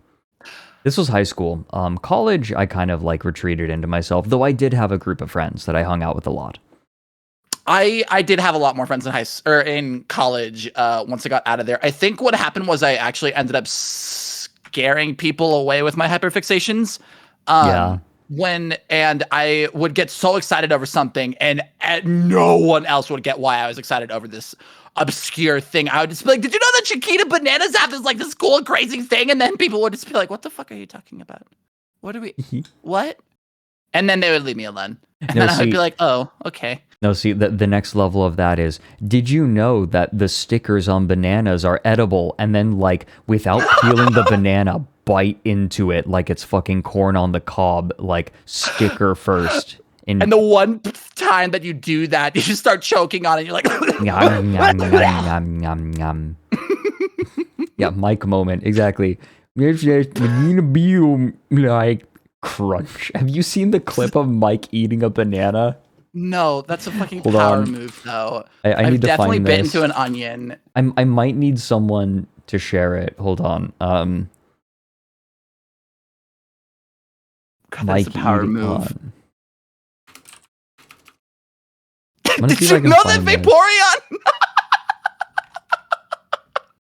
This was high school. College, I kind of like retreated into myself, though I did have a group of friends that I hung out with a lot. I did have a lot more friends in college once I got out of there. I think what happened was I actually ended up scaring people away with my hyperfixations. And I would get so excited over something, and no one else would get why I was excited over this obscure thing. I would just be like, did you know that Chiquita Bananas app is like this cool and crazy thing? And then people would just be like, what the fuck are you talking about? What are we, what? And then they would leave me alone. And then I would be like, oh, okay. No, see, the next level of that is, did you know that the stickers on bananas are edible? And then, like, without peeling the banana, bite into it like it's fucking corn on the cob, like, sticker first. And the one time that you do that, you just start choking on it, you're like... Yum, yum, yum, yum, yum, yum. Yeah, Mike moment, exactly. Like, crunch. Have you seen the clip of Mike eating a banana? No, that's a fucking power move, though. I need to definitely find bit this. into an onion. I might need someone to share it. Hold on. God, Mike that's a power eating move. on. Did you know that Vaporeon?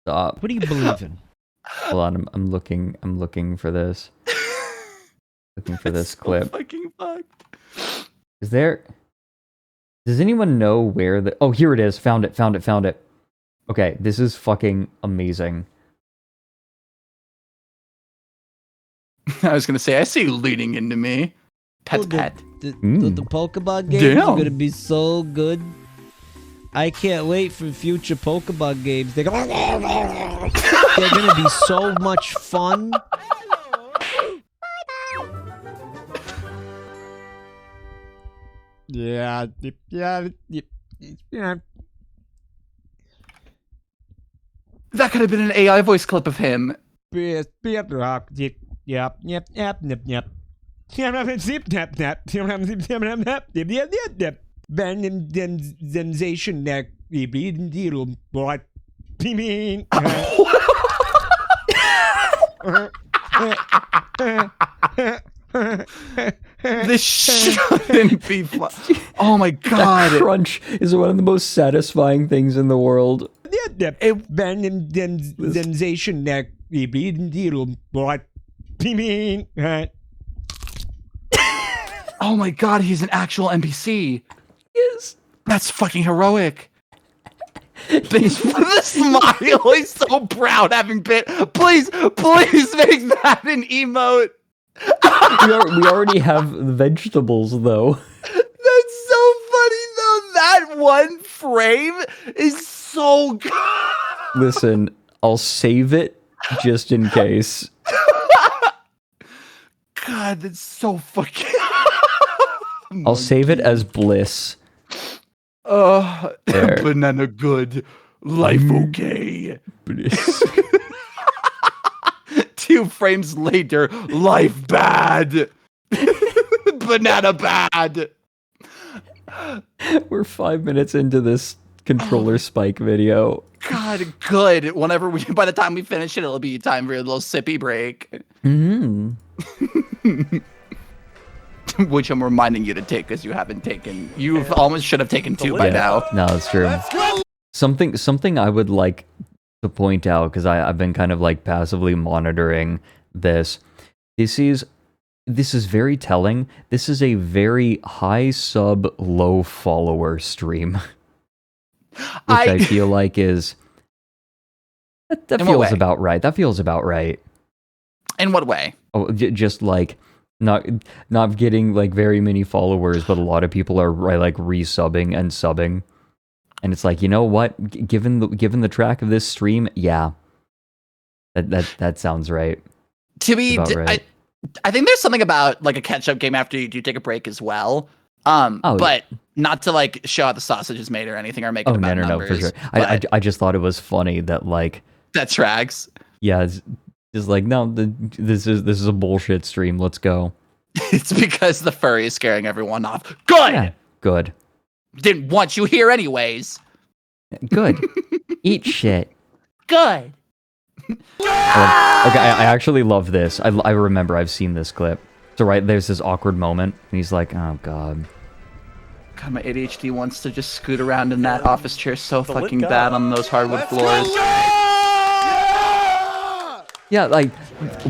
Stop. What do you believe in? Hold on, I'm looking for this. Looking for this clip. Fucking fucked. Does anyone know where the... Oh, here it is. Found it. Okay, this is fucking amazing. I was gonna say, I see you leaning into me. Pet. The Pokemon games Damn. are gonna be so good. I can't wait for future Pokemon games. They're gonna be so much fun. Yeah. That could have been an AI voice clip of him. This shouldn't be fun. Oh my god. That crunch is one of the most satisfying things in the world. Oh my god, he's an actual NPC. Yes. That's fucking heroic. Thanks for the smile. He's so proud having been. Please make that an emote. We already have vegetables, though. That's so funny, though. That one frame is so good. Listen, I'll save it just in case. God, that's so fucking... I'll save it as bliss. There. Banana good. Life okay. Bliss. 2 frames later, life bad. Banana bad. We're 5 minutes into this controller spike video. God, good. By the time we finish it, it'll be time for a little sippy break. Mm-hmm. Which I'm reminding you to take because you haven't taken. You almost should have taken 2 by now. No, that's true. Something I would like to point out, because I've been kind of like passively monitoring this. This is very telling. This is a very high sub, low follower stream. Which I feel like is... That feels about right. That feels about right. In what way? Oh, just like... Not getting like very many followers, but a lot of people are like resubbing and subbing, and it's like, you know what? Given the track of this stream, yeah, that sounds right. To be, right. I think there's something about like a catch-up game after you do take a break as well. But not to like show how the sausage is made or anything or make it about numbers. For sure. I just thought it was funny that like that tracks. Yeah, it's like no, this is a bullshit stream. Let's go. It's because the furry is scaring everyone off. Good. Yeah, good. Didn't want you here anyways. Good. Eat shit. Good. Okay, I actually love this. I remember I've seen this clip. So there's this awkward moment, and he's like, "Oh God." God, my ADHD wants to just scoot around in that office chair so fucking bad on those hardwood floors. Yeah, like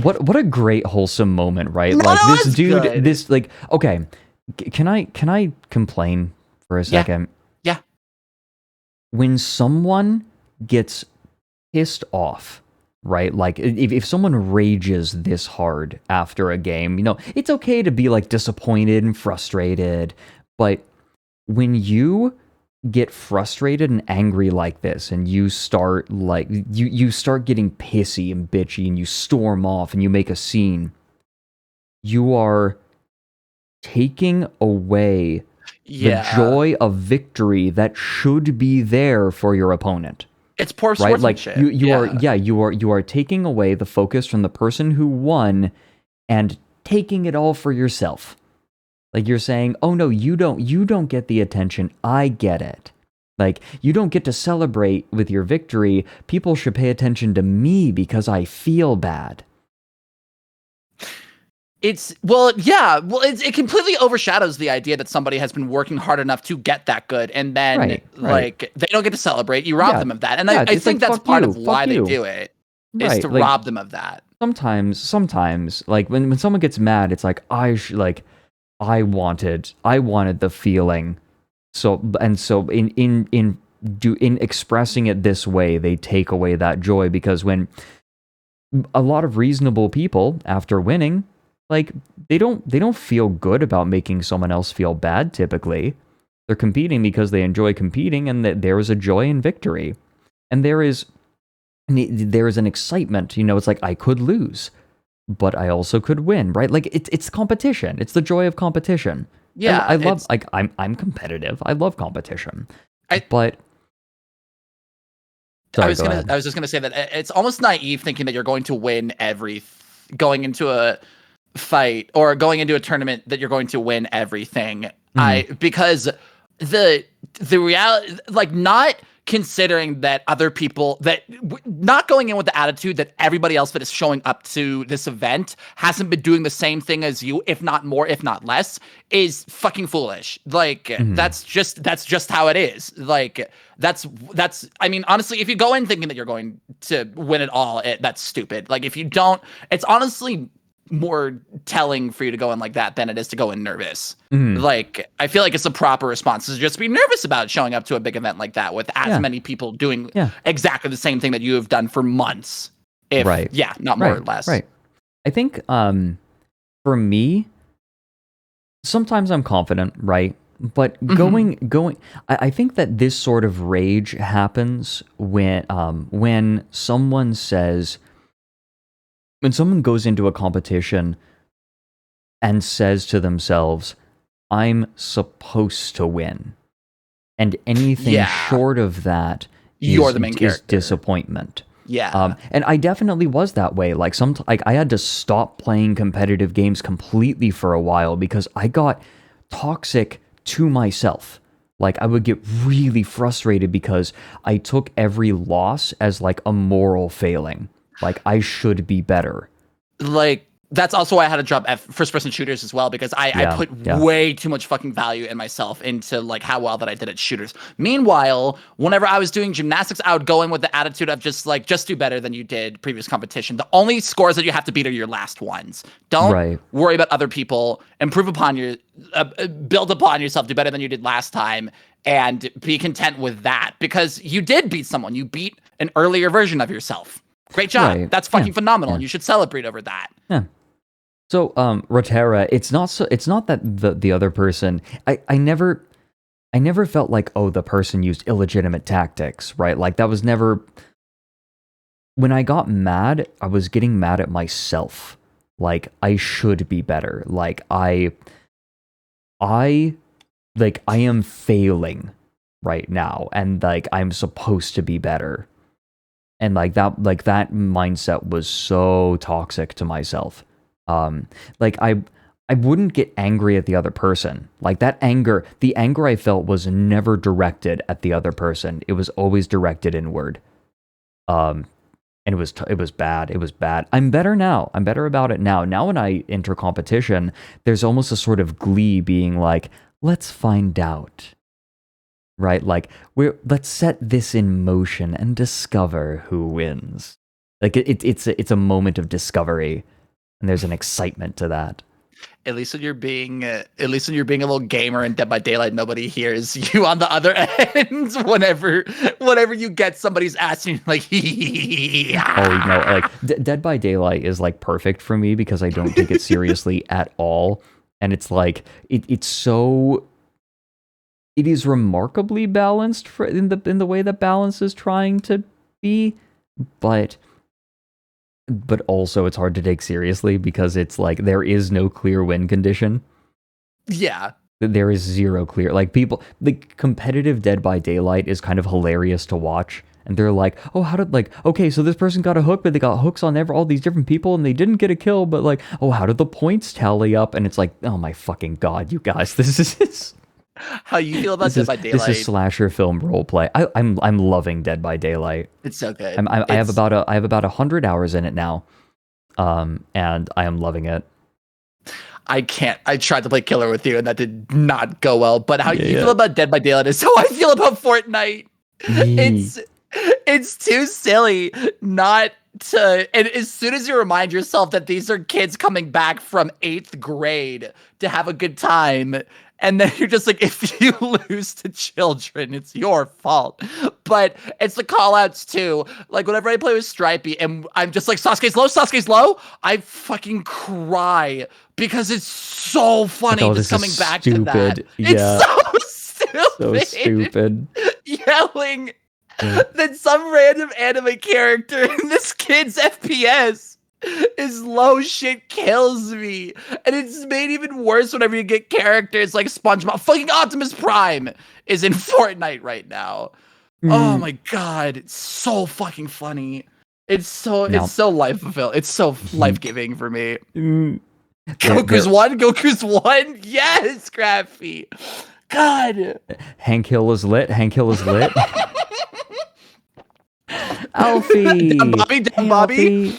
what a great wholesome moment, right? No, like this dude, good. this like okay. Can I complain for a second? Yeah. When someone gets pissed off, right? Like if someone rages this hard after a game, it's okay to be like disappointed and frustrated, but when you get frustrated and angry like this and you start like you start getting pissy and bitchy and you storm off and you make a scene, you are taking away the joy of victory that should be there for your opponent. It's poor right? Like sportsmanship. you are taking away the focus from the person who won and taking it all for yourself. Like you're saying, "Oh no, you don't get the attention. I get it. Like you don't get to celebrate with your victory. People should pay attention to me because I feel bad." It completely overshadows the idea that somebody has been working hard enough to get that good, and then like they don't get to celebrate. You rob them of that, and I think that's part of why they do it, is to rob them of that. Sometimes, like when someone gets mad, it's like I wanted the feeling, so in expressing it this way, they take away that joy, because when a lot of reasonable people after winning, like they don't feel good about making someone else feel bad. Typically, they're competing because they enjoy competing, and that there is a joy in victory, and there is an excitement. It's like I could lose, but I also could win, right? Like it's competition. It's the joy of competition. Yeah, I love I'm competitive. I love competition. I was just gonna say that it's almost naive thinking that you're going to win going into a fight or going into a tournament, that you're going to win everything. Because the reality, like not considering that other people, not going in with the attitude that everybody else that is showing up to this event hasn't been doing the same thing as you, if not more, if not less, is fucking foolish. Like that's just how it is. Like that's I mean, honestly, if you go in thinking that you're going to win it all, that's stupid. Like if you don't, it's honestly more telling for you to go in like that than it is to go in nervous. Like I feel like it's a proper response to just be nervous about showing up to a big event like that with as many people doing exactly the same thing that you have done for months, not more or less. Right. I think for me, sometimes I'm confident, right? But going I think that this sort of rage happens when someone says, when someone goes into a competition and says to themselves, "I'm supposed to win," and anything short of that you're the main character. Is disappointment. Yeah. And I definitely was that way. Like I had to stop playing competitive games completely for a while because I got toxic to myself. Like I would get really frustrated because I took every loss as like a moral failing. Like, I should be better. Like, that's also why I had to drop first-person shooters as well, because I put way too much fucking value in myself into, like, how well that I did at shooters. Meanwhile, whenever I was doing gymnastics, I would go in with the attitude of just do better than you did previous competition. The only scores that you have to beat are your last ones. Don't worry about other people. Improve upon build upon yourself. Do better than you did last time. And be content with that, because you did beat someone. You beat an earlier version of yourself. Great job. Right. That's fucking phenomenal. You should celebrate over that. Yeah. So, Rotera, it's not that the other person, I never felt like, oh, the person used illegitimate tactics, right? Like that was never, when I got mad, I was getting mad at myself. Like, I should be better. Like, I am failing right now, and like I'm supposed to be better. And like that mindset was so toxic to myself. Like I wouldn't get angry at the other person. Like the anger I felt was never directed at the other person. It was always directed inward. And it was bad. It was bad. I'm better now. I'm better about it now. Now when I enter competition, there's almost a sort of glee being like, let's find out. Right? Like, let's set this in motion and discover who wins. Like it's a moment of discovery, and there's an excitement to that. At least when you're being a little gamer in Dead by Daylight, nobody hears you on the other end. Whenever you get somebody's ass, and you're like, oh no! Like Dead by Daylight is like perfect for me because I don't take it seriously at all, and it's like it's so. It is remarkably balanced in the way that balance is trying to be, but also it's hard to take seriously because it's like there is no clear win condition. Yeah. There is zero clear. Like the competitive Dead by Daylight is kind of hilarious to watch. And they're like, oh, okay, so this person got a hook, but they got hooks on all these different people and they didn't get a kill, but like, oh, how did the points tally up? And it's like, oh my fucking God, you guys, this is... How you feel about Dead by Daylight? This is slasher film roleplay. I'm loving Dead by Daylight. It's so good. I have about 100 hours in it now, and I am loving it. I can't. I tried to play Killer with you, and that did not go well. But how you feel about Dead by Daylight is how I feel about Fortnite. It's too silly not to. And as soon as you remind yourself that these are kids coming back from 8th grade to have a good time. And then you're just like, if you lose to children, it's your fault. But it's the call-outs too. Like whenever I play with Stripey and I'm just like, Sasuke's low, I fucking cry because it's so funny just coming back to that. Yeah. It's so stupid. So stupid. Yelling that some random anime character in this kid's FPS is low shit kills me. And it's made even worse whenever you get characters like SpongeBob. Fucking Optimus Prime is in Fortnite right now. Oh my God. It's so fucking funny. It's so life fulfilling. It's so life-giving for me. Goku's one. Yes, Scrappy. God. Hank Hill is lit. Alfie. Bobby.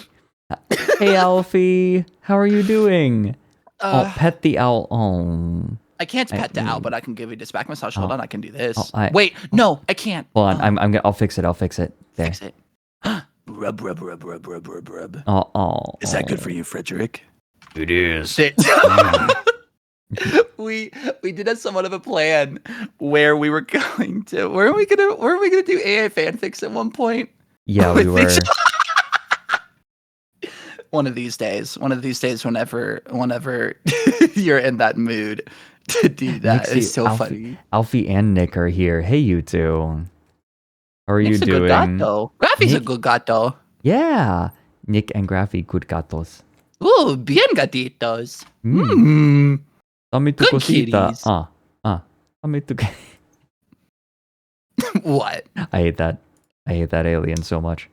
Hey Alfie, how are you doing? Pet the owl. Oh, I can't pet the owl, but I can give you this back massage. Hold on, I can do this. Wait, no, I can't. Hold on, I'll fix it. There. Fix it. Rub. Oh. Is that good for you, Frederick? It is. We did have somewhat of a plan where we were going to. Were we gonna do AA fanfics at one point? Yeah, we were. One of these days, whenever you're in that mood to do that, it's so funny. Alfie and Nick are here. Hey, you two. How are Nick's you doing? Good gato. Graffy's a good gato. Yeah, Nick and Graffy, good gatos. Ooh, bien gatitos. Dame tu cosita. Dame tu. What? I hate that alien so much.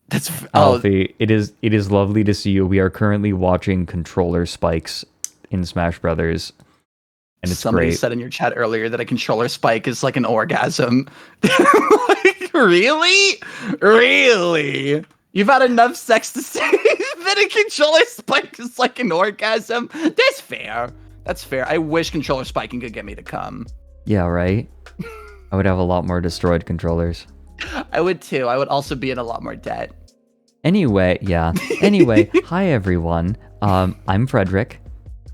That's Alfie. It is lovely to see you. We are currently watching controller spikes in Smash Brothers, and it's somebody great. said in your chat earlier that a controller spike is like an orgasm. Like, really? You've had enough sex to say that a controller spike is like an orgasm? That's fair. I wish controller spiking could get me to come. Yeah, right. I would have a lot more destroyed controllers. I would too. I would also be in a lot more debt. Anyway, hi everyone. I'm Frederick.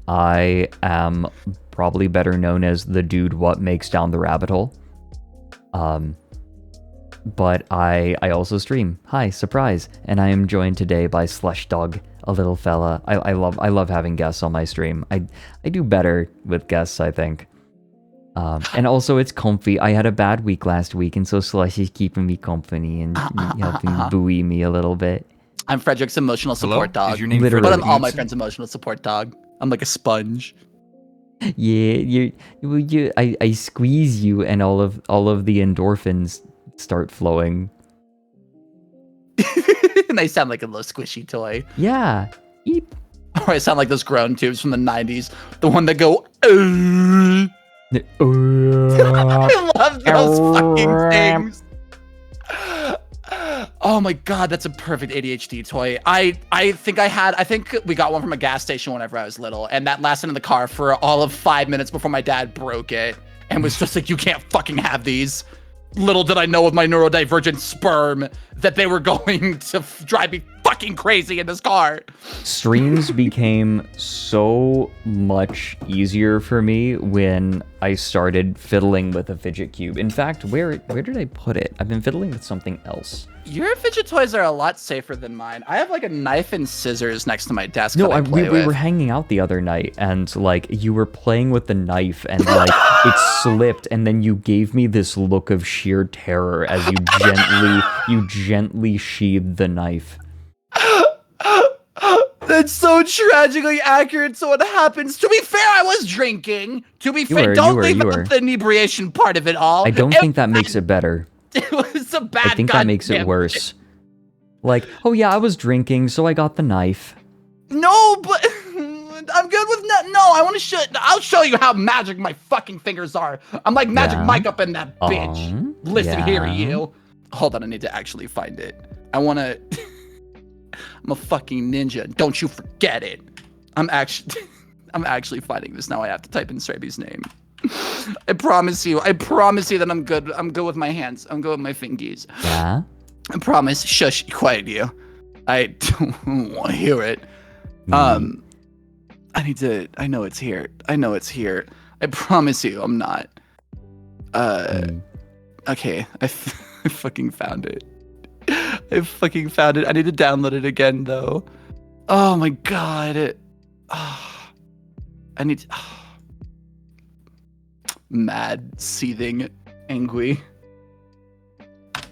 I am probably better known as the dude what makes down the rabbit hole. But I also stream. Hi, surprise. And I am joined today by Slush Dogg, a little fella. I love having guests on my stream. I do better with guests, I think. And also it's comfy. I had a bad week last week, and so Slush is keeping me company and helping buoy me a little bit. I'm Frederick's emotional support Hello? dog. Is your name Literally. But I'm all my Frederick? friends' emotional support dog. I'm like a sponge. Yeah, I squeeze you, and all of the endorphins start flowing. And they sound like a little squishy toy. Yeah. Eep. Or I sound like those groan tubes from the 90s. The one that go. I love those fucking things. Oh my god, that's a perfect ADHD toy. I think we got one from a gas station whenever I was little, and that lasted in the car for all of 5 minutes before my dad broke it and was just like, you can't fucking have these. Little did I know with my neurodivergent sperm that they were going to drive me fucking crazy in this car. Streams became so much easier for me when I started fiddling with a fidget cube. In fact, where did I put it? I've been fiddling with something else. Your fidget toys are a lot safer than mine. I have like a knife and scissors next to my desk. No, that I play we with. were hanging out the other night, and like you were playing with the knife, and like it slipped, and then you gave me this look of sheer terror as you gently sheathed the knife. That's so tragically accurate to what happens. To be fair, I was drinking. To be fair, don't leave out the inebriation part of it all. I don't think that makes it better. It was a bad. I think that makes it worse. Like, oh yeah, I was drinking, so I got the knife. No, but I'm good with no. I want to show. I'll show you how magic my fucking fingers are. I'm like Magic Mike up in that bitch. Listen here, you. Hold on, I need to actually find it. I want to. I'm a fucking ninja. Don't you forget it. I'm actually finding this now. I have to type in Straby's name. I promise you that I'm good. I'm good with my hands. I'm good with my fingies. Yeah? I promise. Shush, quiet you. I don't want to hear it. I know it's here. I promise you I'm not. Okay. I fucking found it. I fucking found it. I need to download it again though. Oh my god. I need to... Mad, seething, angry.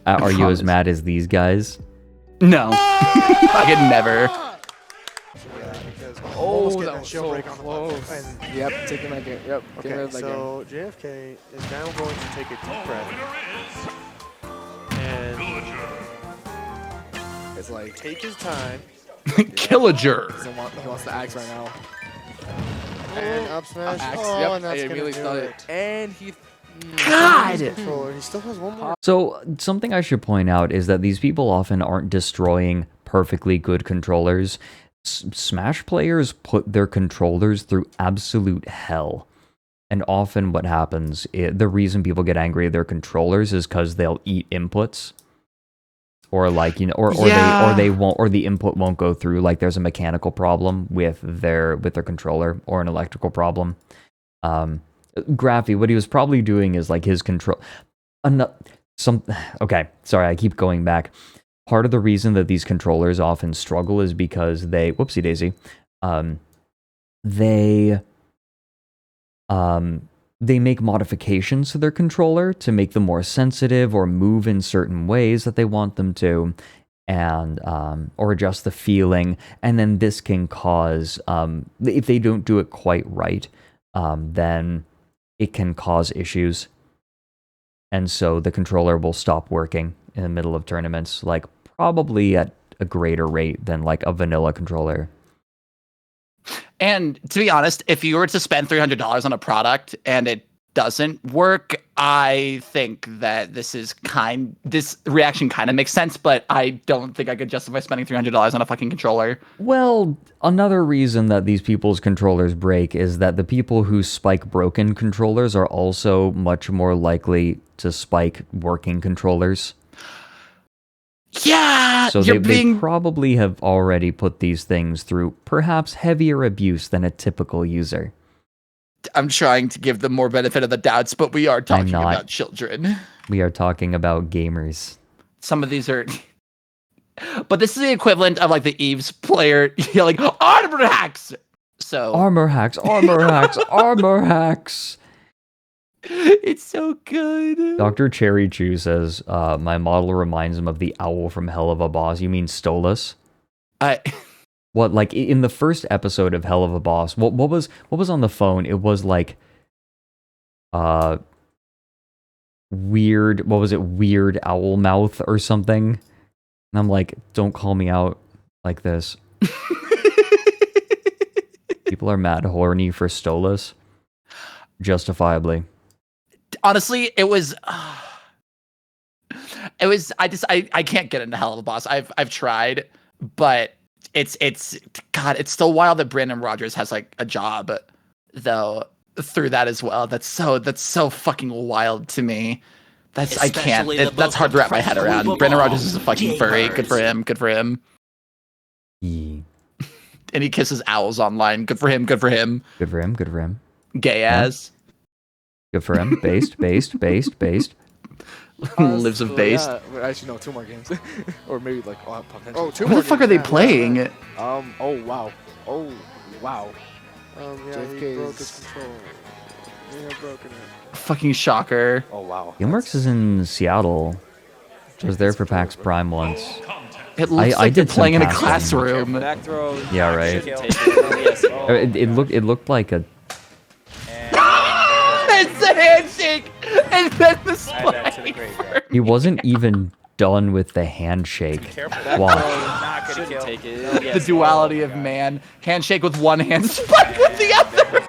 Are you as mad as these guys? No. I could never. Oh, that was so close. Yep, taking that game. Yep, getting rid of that so JFK is now going to take a deep breath and it's like take his time. Killager. He wants the axe right now. And up smash. Axe. Oh, Yep, and that's I gonna really do thought it. And he. God! He still has one more. So, something I should point out is that these people often aren't destroying perfectly good controllers. Smash players put their controllers through absolute hell. And often what happens, the reason people get angry at their controllers is because they'll eat inputs. Or like, you know, or they won't, or the input won't go through. Like there's a mechanical problem with their controller, or an electrical problem. Graffy, what he was probably doing is like his control. Okay, sorry, I keep going back. Part of the reason that these controllers often struggle is because they, whoopsie daisy, they make modifications to their controller to make them more sensitive or move in certain ways that they want them to, and or adjust the feeling. And then this can cause, if they don't do it quite right, then it can cause issues. And so the controller will stop working in the middle of tournaments, like probably at a greater rate than like a vanilla controller. And to be honest, if you were to spend $300 on a product and it doesn't work, I think that this reaction kind of makes sense, but I don't think I could justify spending $300 on a fucking controller. Well, another reason that these people's controllers break is that the people who spike broken controllers are also much more likely to spike working controllers. Yeah! So they probably have already put these things through perhaps heavier abuse than a typical user. I'm trying to give them more benefit of the doubts, but we are talking about children. We are talking about gamers. Some of these are... But this is the equivalent of like the Eves player yelling, armor hacks! So... Armor hacks, armor hacks, armor hacks! It's so good. Dr. Cherry Chew says, my model reminds him of the owl from Hell of a Boss. You mean Stolas? What, like in the first episode of Hell of a Boss, what was on the phone? It was like weird, what was it, Weird Owl Mouth or something? And I'm like, don't call me out like this. People are mad horny for Stolas. Justifiably. Honestly, it was I can't get into Hell of a Boss. I've tried, but it's God, it's still wild that Brandon Rogers has like a job though through that as well. That's so fucking wild to me. That's that's hard to wrap my head around. Brandon Rogers is a fucking furry. Good for him. Good for him. Yeah. And he kisses owls online. Good for him. Good for him. Good for him. Good for him. Gay ass. Good for him. Based. Lives of based. Yeah. Actually, no, 2 more games, or maybe like potentially. Oh, 2 What more the fuck games. are they playing? Oh wow. Oh wow. Yeah, JFK he broke is- his control. We have broken it. Fucking shocker. Oh wow. Gameworks is in Seattle. I was there for PAX Prime once. It looks I like they're did some playing in a casting. classroom. Back throw. Yeah, right. Shouldn't take it. Oh, It looked like a. It's the handshake, and then the Add that to the graveyard. He wasn't even done with the handshake. Watch. Not gonna kill. Take it. The duality of man. Handshake with one hand, spike with the other.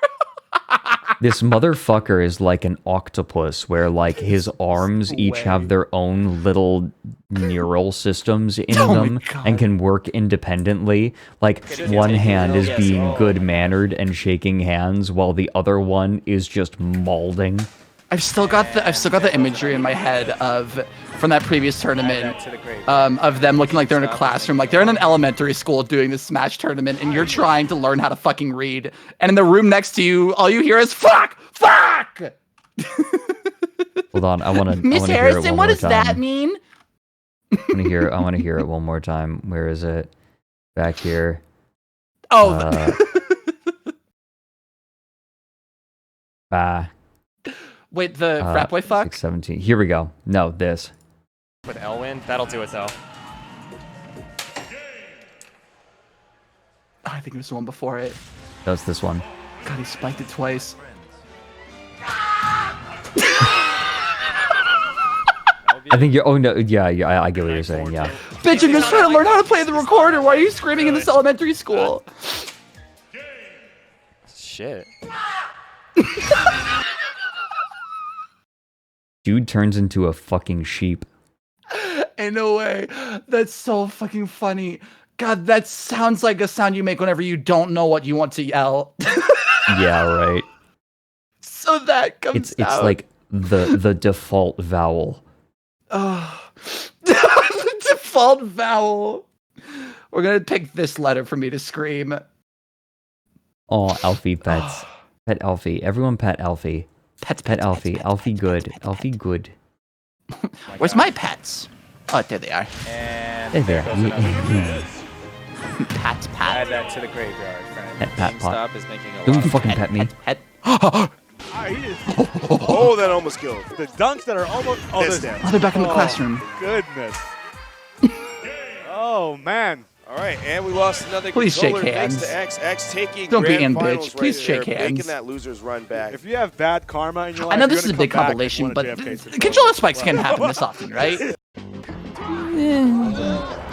This motherfucker is like an octopus where like his arms each have their own little neural systems in them and can work independently. Like one hand is being good-mannered and shaking hands while the other one is just mauling. I've still got the imagery in my head from that previous tournament of them looking like they're in a classroom, like they're in an elementary school doing this Smash tournament, and you're trying to learn how to fucking read, and in the room next to you, all you hear is fuck. Hold on, I want to. Miss Harrison, what does that mean? I want to hear it one more time. Where is it? Back here. Oh. Wait, the frat boy fuck? 617. Here we go. No, this. With Elwyn, that'll do it though. I think it was the one before it. That's this one. God, he spiked it twice. I think you're. Oh no, yeah, I get what you're saying. Yeah. Bitch, I'm just trying to learn how to play the recorder. Why are you screaming in this elementary school? Shit. Dude turns into a fucking sheep. Ain't no way. That's so fucking funny. God, that sounds like a sound you make whenever you don't know what you want to yell. Yeah, right. So that comes out. It's like the default vowel. Oh. The default vowel. We're gonna pick this letter for me to scream. Oh, Alfie pets. Pet Alfie. Everyone pet Alfie. Pet Alfie. Alfie good. Alfie good. Where's my pets? Oh, there they are. And Hey there. Pat. add that to the graveyard, friend. Pat pot. GameStop is making a Don't lot of fucking pet me. Oh, that almost killed. The dunks that are almost. Oh, they're back in the classroom. Goodness. Oh man. All right, and we lost another Please shake controller thanks hands. to X taking Don't be grand in, finals bitch. Please right shake there, hands. making that loser's run back. If you have bad karma in your life, I know you're this is a gonna big come back and compilation, win a but JFK controller spikes can't happen this often, right?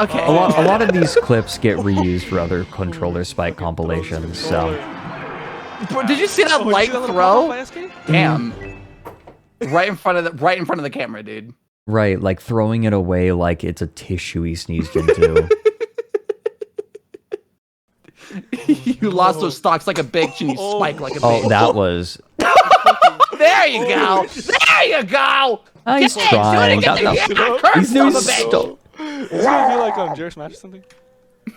Okay. A lot of these clips get reused for other controller spike compilations. So. Bro, did you see that light throw? Damn. Right in front of the camera, dude. Right, like throwing it away like it's a tissue he sneezed into. You lost those stocks like a bitch and you spike like a bitch. Oh, that was. There you go. There you go. He's Yeah, trying. do it again. Yeah, curse He's doing son of a bitch. so. Is that feel like Jerry Smash or something?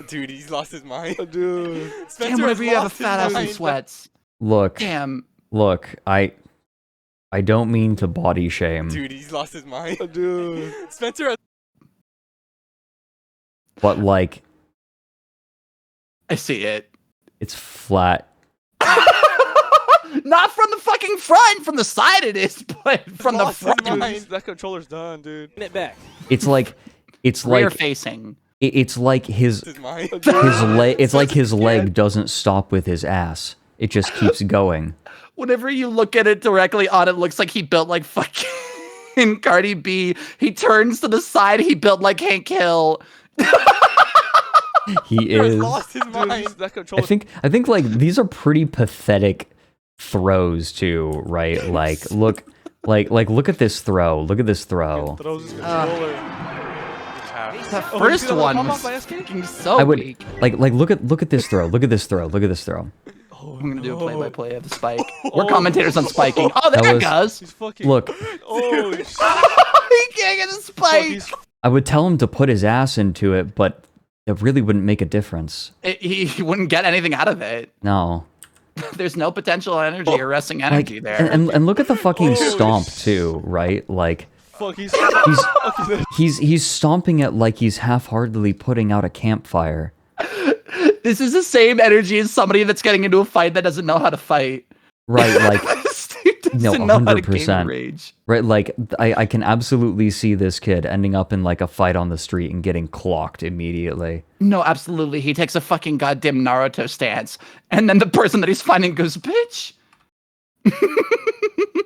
Dude, he's lost his mind. Dude. Damn, whenever you have a fat ass in sweats. Look. Damn. Look, I don't mean to body shame. Dude, he's lost his mind. Dude. Spencer. But like, I see it. it's flat. Not from the fucking front. From the side it is, but from the front. Dude, that controller's done, dude. It back. It's like Rear facing. It's like his leg. It's like his leg doesn't stop with his ass. It just keeps going. Whenever you look at it directly on it, looks like he built like fucking Cardi B. He turns to the side, he built like Hank Hill. He is. Lost his mind. That controller. I think like these are pretty pathetic throws too, right? Like look at this throw. Look at this throw. Throws his controller. The first one was fucking so weak. Like look at this throw. Look at this throw. Look at this throw. I'm gonna do a play-by-play of the spike. We're commentators on spiking. Oh, there it goes. Look. Oh, he can't get the spike. I would tell him to put his ass into it, but it really wouldn't make a difference. He wouldn't get anything out of it. No. There's no potential energy or resting energy there. And look at the fucking stomp too, right? Like he's stomping it like he's half-heartedly putting out a campfire. This is the same energy as somebody that's getting into a fight that doesn't know how to fight. Right, like no, know how to gain 100%. rage. Right, like I can absolutely see this kid ending up in like a fight on the street and getting clocked immediately. No, absolutely. He takes a fucking goddamn Naruto stance, and then the person that he's fighting goes, "Bitch,"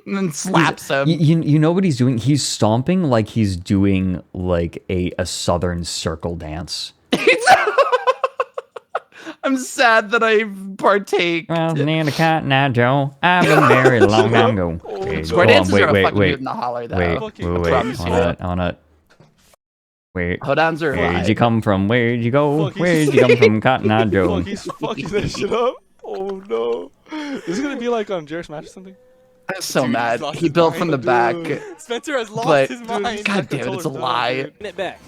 and then slaps him. You know what he's doing? He's stomping like he's doing like a southern circle dance. I'm sad that I partake. Well, Nana Cat, now Joe. I've been married a long time ago. Square dances are a fucking dude in the holler, though. Wait. On it. Wait. Hold-ons are Where'd you come from? Where'd you go? Where'd you come from, Cotton Eye Joe? He's fucking that shit up. Oh no. This is gonna be like on Jerry Smash or something. I'm so mad. He built from the back. Spencer has lost his mind. God damn it, it's a lie. It back.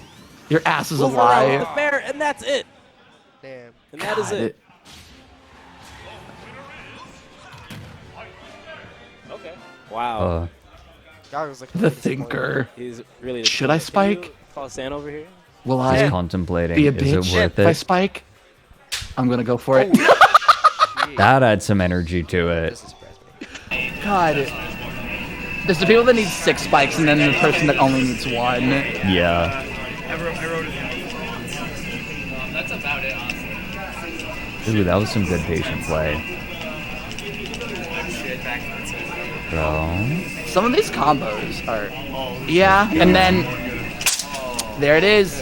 Your ass is a Move around lie. the bear, and that's it. Damn. And that is it. Okay. Wow. The thinker. He's really. Should I spike? Call San over here. Will He's I contemplating. be a Is bitch it worth if I it? spike? I'm gonna go for it. That adds some energy to it. God. There's the people that need 6 spikes, and then the person that only needs 1. Yeah. That's about it, honestly. Ooh, that was some good patient play. Bro. Some of these combos are... Yeah, and then... There it is.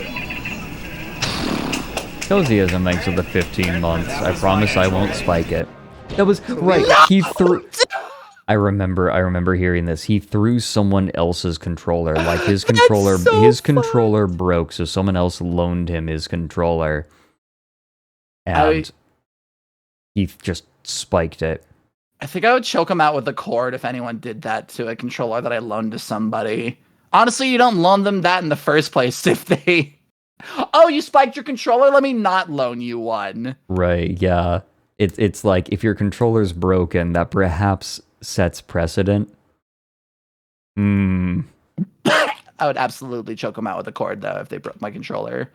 Cozyism thanks for the 15 months. I promise I won't spike it. That was right. He threw. I remember hearing this. He threw someone else's controller. Like his controller, controller broke, so someone else loaned him his controller, and he just spiked it. I think I would choke him out with a cord if anyone did that to a controller that I loaned to somebody. Honestly, you don't loan them that in the first place if they... Oh, you spiked your controller? Let me not loan you one. Right, yeah. It's like, if your controller's broken, that perhaps sets precedent. I would absolutely choke them out with a cord, though, if they broke my controller.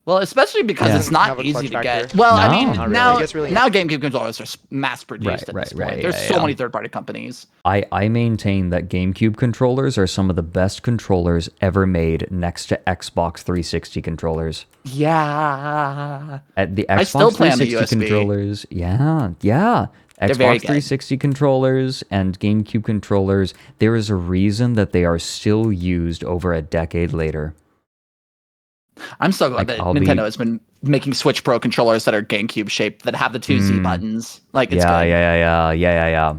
Well, especially because it's not easy to get. Well, I mean, now GameCube controllers are mass-produced at this point. There's so many third-party companies. I maintain that GameCube controllers are some of the best controllers ever made next to Xbox 360 controllers. Yeah. At the I still Xbox play on the 360 USB. controllers, yeah. They're very Xbox good. 360 controllers and GameCube controllers, there is a reason that they are still used over a decade later. I'm so glad that Nintendo has been making Switch Pro controllers that are GameCube shaped that have the 2 Z buttons. Like, it's good. Yeah.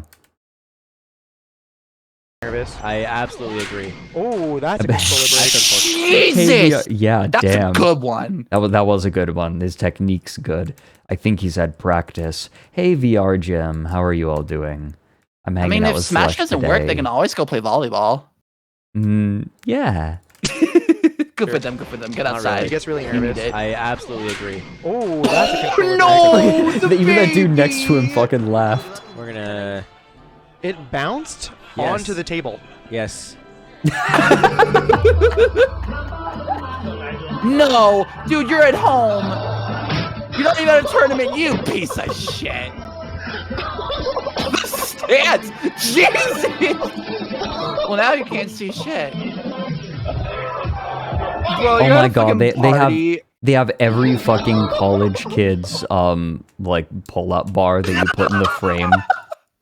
Nervous. I absolutely agree. Oh, that's a controller break. Jesus! Yeah, That's damn. a good one. That was a good one. His technique's good. I think he's had practice. Hey, VR Jim, how are you all doing? I'm hanging out if with Smash Slush doesn't today. work, they can always go play volleyball. Yeah. Good for them, good for them. Get Not outside. really. He gets really You need nervous. it. I absolutely agree. Oh, that's a controller No! break. The Even that dude next to him fucking laughed. We're gonna. It bounced Yes. onto the table. Yes. No! Dude, you're at home! You're not even at a tournament, you piece of shit! The stance! Jesus! Well, now you can't see shit. Bro, Oh my god, they They have every fucking college kid's like pull-up bar that you put in the frame,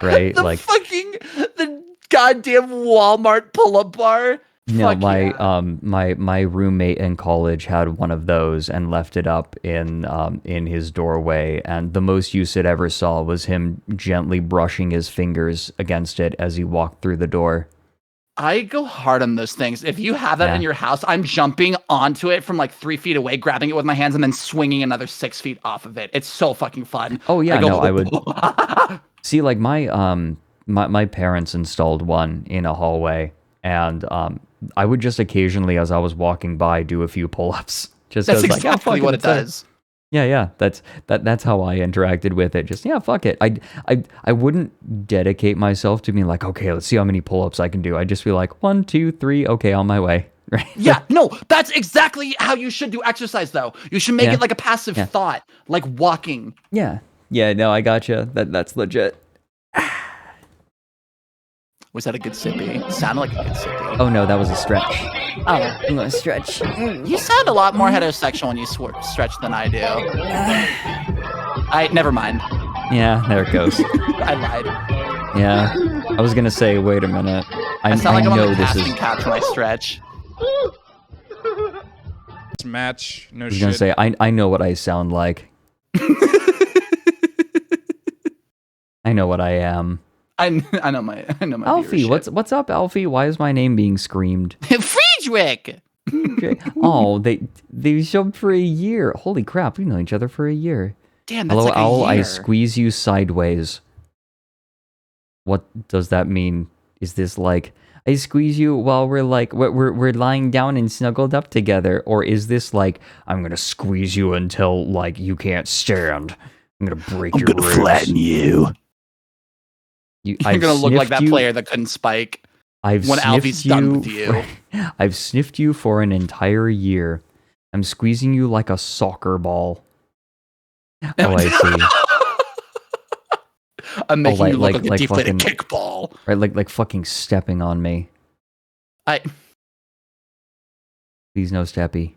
right? The goddamn Walmart pull-up bar. No, my roommate in college had one of those and left it up in his doorway, and the most use it ever saw was him gently brushing his fingers against it as he walked through the door. I go hard on those things. If you have that in your house, I'm jumping onto it from like 3 feet away, grabbing it with my hands, and then swinging another 6 feet off of it. It's so fucking fun. Oh yeah, I would see like my parents installed one in a hallway, and I would just occasionally, as I was walking by, do a few pull-ups. Just that's like, exactly what it does. Yeah, that's how I interacted with it. Just fuck it. I wouldn't dedicate myself to being like, okay, let's see how many pull-ups I can do. I'd just be like 1, 2, 3, okay, on my way. Right? Yeah, no, that's exactly how you should do exercise, though. You should make it like a passive thought, like walking. Yeah, no, I gotcha. That's legit. Was that a good sippy? Sounded like a good sippy. Oh no, that was a stretch. Oh, I'm gonna stretch. You sound a lot more heterosexual when you stretch than I do. Never mind. Yeah, there it goes. I lied. Yeah, I was gonna say, wait a minute. I sound like I'm on the this casting is. couch when I stretch. Match, no I was shit. gonna say, I know what I sound like. I know what I am. I know my Alfie, viewership. what's up, Alfie? Why is my name being screamed? Friedrich! Oh, they subbed for a year. Holy crap, we've known each other for a year. Damn, that's Hello, like a Owl, I year. squeeze you sideways. What does that mean? Is this like I squeeze you while we're lying down and snuggled up together, or is this like I'm gonna squeeze you until like you can't stand? I'm gonna break your ribs. Flatten you. You're gonna look like that player that couldn't spike. When Alfie's done with you. I've sniffed you for an entire year. I'm squeezing you like a soccer ball. Oh, I see. I'm making you look like a deflated fucking kickball. Right, like fucking stepping on me. Please no steppy.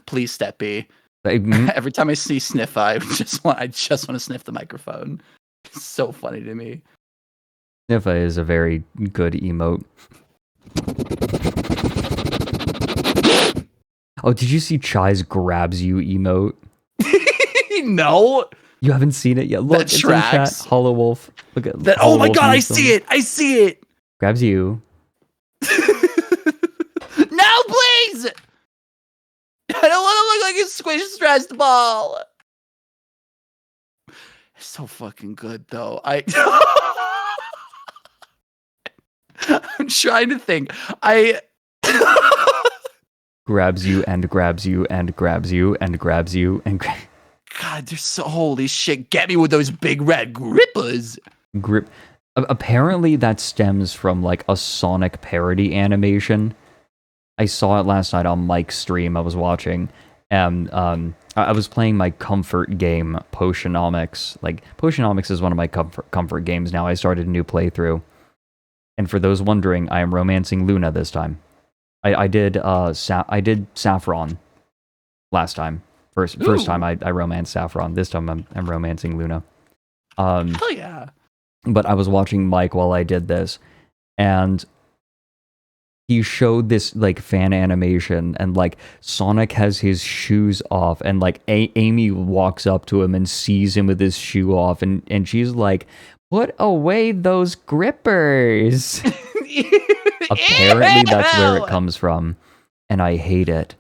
Please, Steppy. Like, Every time I see Sniff, I just want to sniff the microphone. It's so funny to me. Sniffa is a very good emote. Oh, did you see Chai's grabs you emote? No. You haven't seen it yet. Look, That it's in chat. tracks. Hollow Wolf. Look at That. Hollow Oh my Wolf god, I used them. see it. I see it. Grabs you. No, please. I don't want to look like a squished stressed ball. It's so fucking good, though. I'm trying to think. Grabs you and grabs you and grabs you and grabs you and God, they're so holy shit. Get me with those big red grippers. grip. Apparently, that stems from like a Sonic parody animation. I saw it last night on Mike's stream. I was watching, and I was playing my comfort game, Potionomics. Like Potionomics is one of my comfort games now. I started a new playthrough, and for those wondering, I am romancing Luna this time. I did Saffron last time. First time I romanced Saffron. This time I'm romancing Luna. Hell yeah. But I was watching Mike while I did this, and he showed this like fan animation, and like Sonic has his shoes off, and like Amy walks up to him and sees him with his shoe off, and she's like, "Put away those grippers." Apparently that's where it comes from, and I hate it.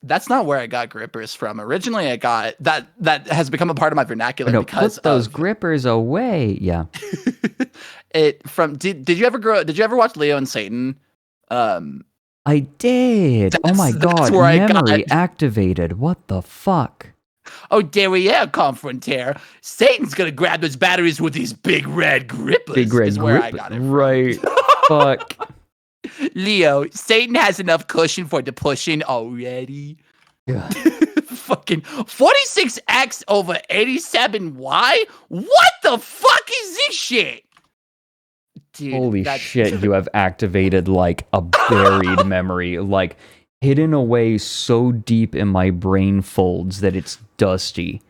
That's not where I got grippers from. Originally, I got that has become a part of my vernacular because put those grippers away. Yeah. Did you ever watch Leo and Satan? I did. Oh my god, where memory activated. What the fuck? Oh, derriere confrontaire. Satan's gonna grab those batteries with these big red grippers. Big red is where I got it. Right. Fuck. Leo, Satan has enough cushion for the pushing already. Yeah. Fucking 46x over 87y? What the fuck is this shit? Dude, Holy shit, you have activated like a buried memory. Like hidden away so deep in my brain folds that it's dusty.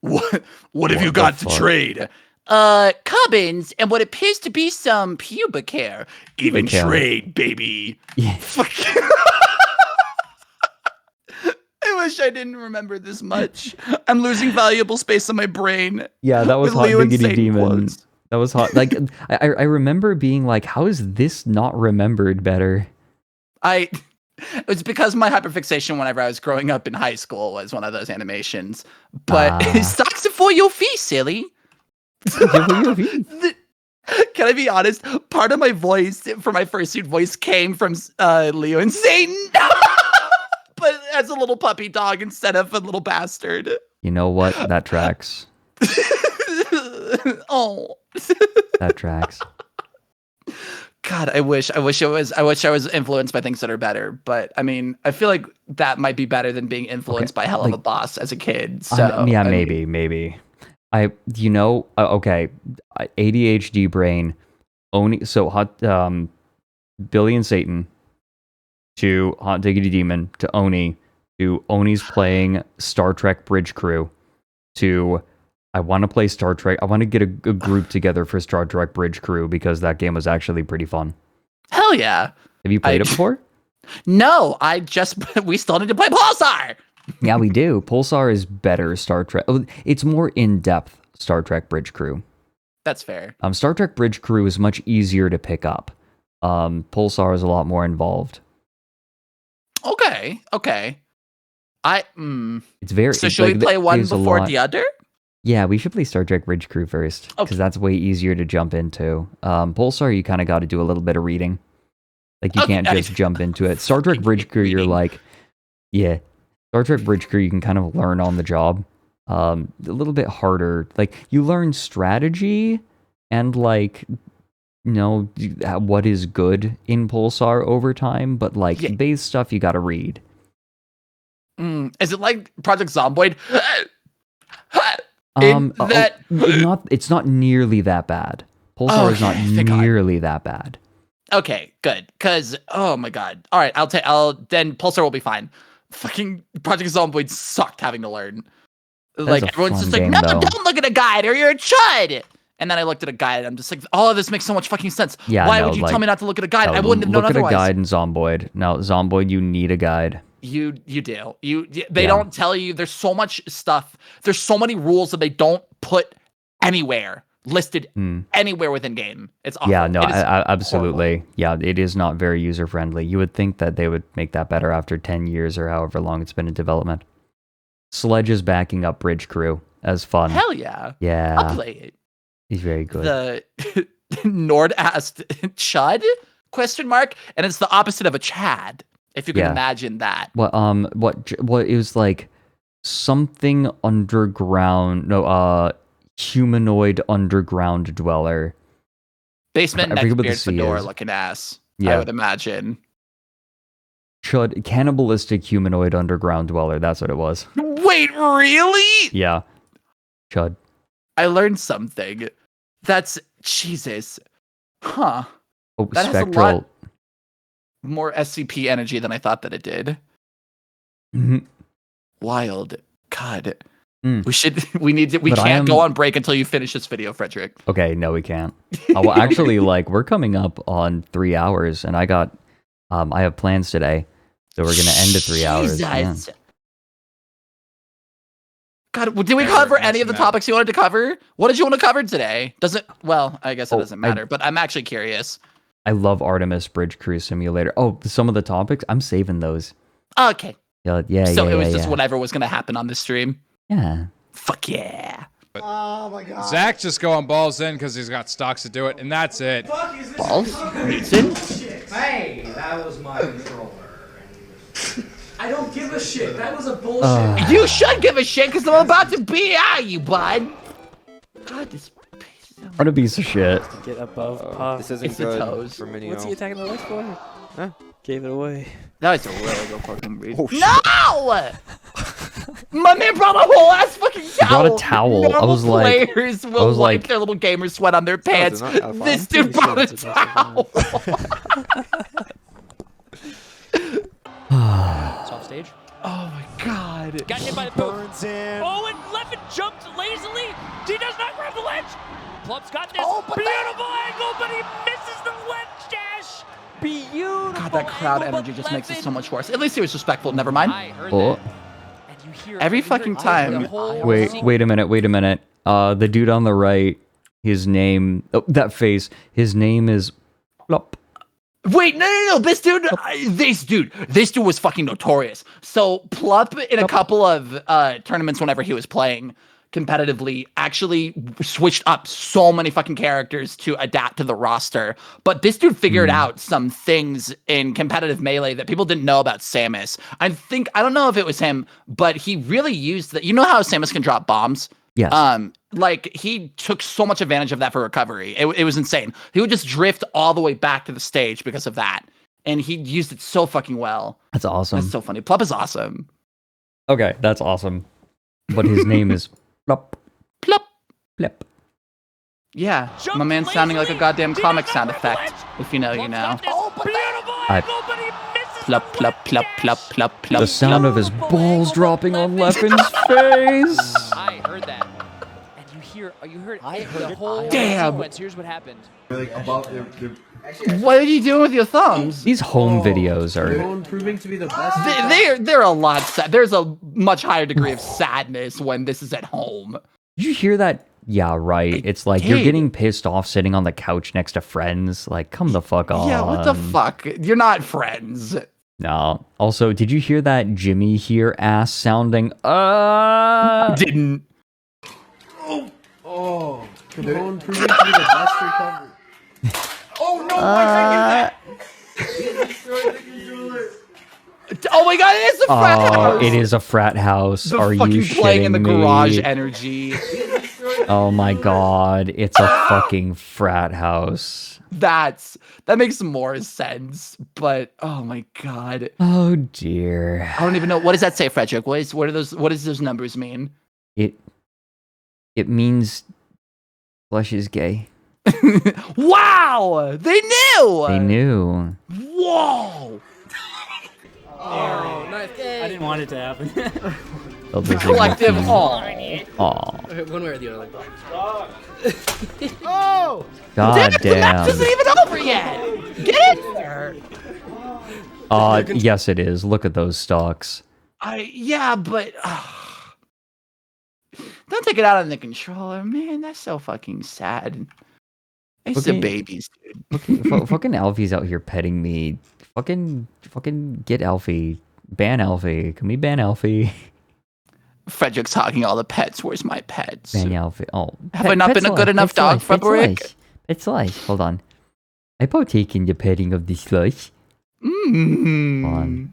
What have you got to trade? Cubbins and what appears to be some pubic hair. Even Pubic hair. trade, baby. Yeah. I wish I didn't remember this much. I'm losing valuable space on my brain. Yeah, that was with Hot Leo and Diggity Satan Demon. quotes. That was hot. Like, I remember being like, how is this not remembered better? It was because my hyperfixation whenever I was growing up in high school was one of those animations. But socks are for your feet, silly. Can I be honest? Part of my voice for my fursuit voice came from Leo and Satan. But as a little puppy dog instead of a little bastard. You know what? That tracks. Oh. That tracks. God, I wish I was influenced by things that are better. But I mean, I feel like that might be better than being influenced by Hell of a Boss as a kid. So yeah, maybe. Okay, ADHD brain, Billy and Satan, to Hot Diggity Demon, to Oni, to Oni's playing Star Trek Bridge Crew, to I want to play Star Trek. I want to get a group together for Star Trek Bridge Crew because that game was actually pretty fun. Hell yeah. Have you played it before? No, we still need to play Pulsar. Yeah, we do. Pulsar is better Star Trek. It's more in-depth Star Trek Bridge Crew. That's fair. Star Trek Bridge Crew is much easier to pick up. Pulsar is a lot more involved. Okay. It's very. So should we play one before the other? Yeah, we should play Star Trek Bridge Crew first because that's way easier to jump into. Pulsar, you kind of got to do a little bit of reading. Like you can't just jump into it. Star Trek Bridge Crew, you're like, yeah. Star Trek Bridge Crew, you can kind of learn on the job. A little bit harder. Like you learn strategy and like, what is good in Pulsar over time, but like base stuff you got to read. Is it like Project Zomboid? It's not nearly that bad. Pulsar is not nearly that bad. Okay, good. Cause oh my god. All right, then Pulsar will be fine. Fucking Project Zomboid sucked having to learn. Like everyone's just like, no, don't look at a guide or you're a chud. And then I looked at a guide and I'm just like, all of this makes so much fucking sense. Yeah, why would you tell me not to look at a guide? I wouldn't have known otherwise. Look at a guide in Zomboid. No, Zomboid, you need a guide. You do. They don't tell you. There's so much stuff. There's so many rules that they don't put anywhere listed anywhere within game. It's awful. Yeah, no, absolutely. Horrible. Yeah, it is not very user friendly. You would think that they would make that better after 10 years or however long it's been in development. Sledge is backing up Bridge Crew as fun. Hell yeah. Yeah. I'll play it. He's very good. The Nord asked Chud? ? And it's the opposite of a Chad. If you can imagine that. What it was like something underground, humanoid underground dweller. Basement neckbeard fedora looking ass. Yeah. I would imagine. Chud, cannibalistic humanoid underground dweller, that's what it was. Wait, really? Yeah. Chud. I learned something. That's Jesus. Huh. Oh, that Spectral. Has a lot more SCP energy than I thought that it did. Wild. God. We can't go on break until you finish this video, Frederick. Okay, no, we can't. Well, actually, we're coming up on 3 hours, and I have plans today, so we're gonna end at 3 hours. Yeah. God, did we cover any of the topics you wanted to cover? What did you want to cover today? Well, I guess it doesn't matter, but I'm actually curious. I love Artemis Bridge Crew Simulator. Oh, some of the topics, I'm saving those. Okay. Yeah. So it was just whatever was going to happen on this stream. Yeah. Fuck yeah. Oh my god. Zach's just going balls in because he's got stocks to do it, and that's it. Balls? in? Hey, that was my controller. I don't give a shit. That was a bullshit. You should give a shit because I'm about to be out, you bud. God, this what a piece of shit. Get above Puff. This isn't good for Minio. What's he attacking the legs for? Huh? Gave it away. That was a really good fucking reason. No! My man brought a whole ass fucking towel. He brought a towel. Normal I was like, players will wipe their little gamer sweat on their pants. This dude brought a towel. stage. Oh my god. Got hit by the poop. Burns in. Oh, and Levin jumps lazily. He does not grab the ledge. Plump's got this beautiful angle, but he misses the ledge dash. Beautiful. God, that crowd angle, energy just makes it so much worse. At least he was respectful. Never mind. I heard Oh. that. And you hear Every fucking time. Wait a minute. The dude on the right, his name, that face, his name is Plop. Wait, no. This dude was fucking notorious. So Plup in a couple of tournaments whenever he was playing competitively actually switched up so many fucking characters to adapt to the roster. But this dude figured out some things in competitive Melee that people didn't know about Samus. I don't know if it was him, but he really used that. You know how Samus can drop bombs? Yes. Like he took so much advantage of that for recovery. It was insane. He would just drift all the way back to the stage because of that. And he used it so fucking well. That's awesome. That's so funny. Plup is awesome. Okay, that's awesome. But his name is Plop. Plop. Plop. Yeah, my man's sounding like a goddamn comic sound effect. If you know, you know. Plop, plop, plop, plop, plop, plop. The sound of his balls dropping on Leffen's face. I heard that. And you heard the whole Damn. sequence. Here's what happened. What are you doing with your thumbs? These home videos are proving to be the best. They're a lot sad. There's a much higher degree of sadness when this is at home. Did you hear that? Yeah, right. It's like you're getting pissed off sitting on the couch next to friends. Like, come the fuck on. Yeah, what the fuck? You're not friends. No. Also, did you hear that Jimmy here ass sounding? Didn't. Oh, Capone proving to be the best recovery. Oh no! Oh my god, it is a frat house! It is a frat house. The Are fucking you shitting playing in the me? garage energy. Oh my god, it's a fucking frat house. That makes more sense, but oh my god. Oh dear. I don't even know. What does that say, Frederick? What does those numbers mean? It means Slush is gay. Wow! They knew! They knew. Whoa! Oh, nice. I didn't want it to happen. Collective aw. One way or the other. Oh! God The match damn. isn't even over yet! Get in there! Yes it is. Look at those stocks. Yeah, but don't take it out on the controller, man. That's so fucking sad. It's the babies, dude. Fucking Alfie's out here petting me. Fucking get Alfie. Ban Alfie. Can we ban Alfie? Frederick's hogging all the pets. Where's my pets? Ban Alfie. Oh, Have I not been a good enough dog, Frederick? It's Slush. Hold on. I partake in the petting of the Slush. Mm. Hold on.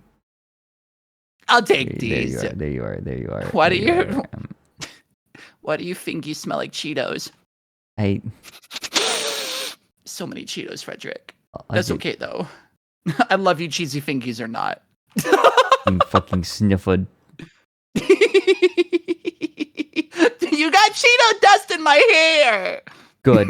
I'll take these. There you are. What There do you you? are. What do you think? You smell like Cheetos. So many Cheetos, Frederick. That's okay though. I love you, cheesy fingies or not. Fucking sniffered. You got Cheeto dust in my hair. Good.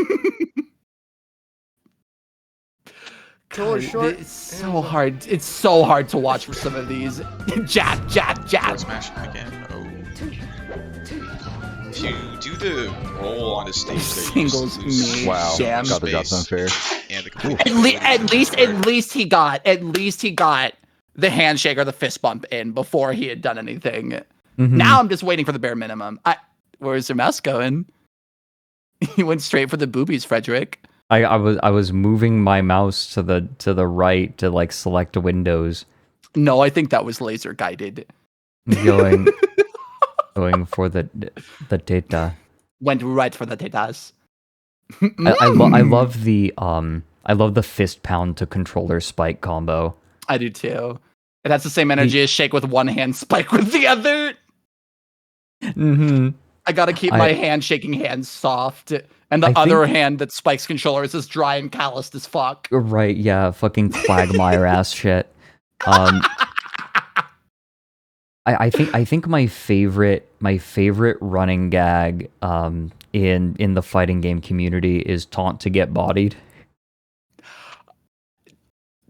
God, it's so hard. It's so hard to watch for some of these. Jab. Smash again. Oh. If you do the roll on the stage, that Singles you just lose me. Sham. God, that's unfair. And the complete At least he got the handshake or the fist bump in before he had done anything. Mhm. Now I'm just waiting for the bare minimum. Where's your mouse going? He went straight for the boobies, Frederick. I was moving my mouse to the right to like select windows. No, I think that was laser guided. Going for the data. Went right for the tetas. I love the fist pound to controller spike combo. I do too. It has the same energy as shake with one hand, spike with the other. Mm-hmm. I gotta keep my hand shaking hand soft, and the other hand that spikes controllers is dry and calloused as fuck. Right, yeah, fucking quagmire ass shit. I think my favorite running gag in the fighting game community is taunt to get bodied.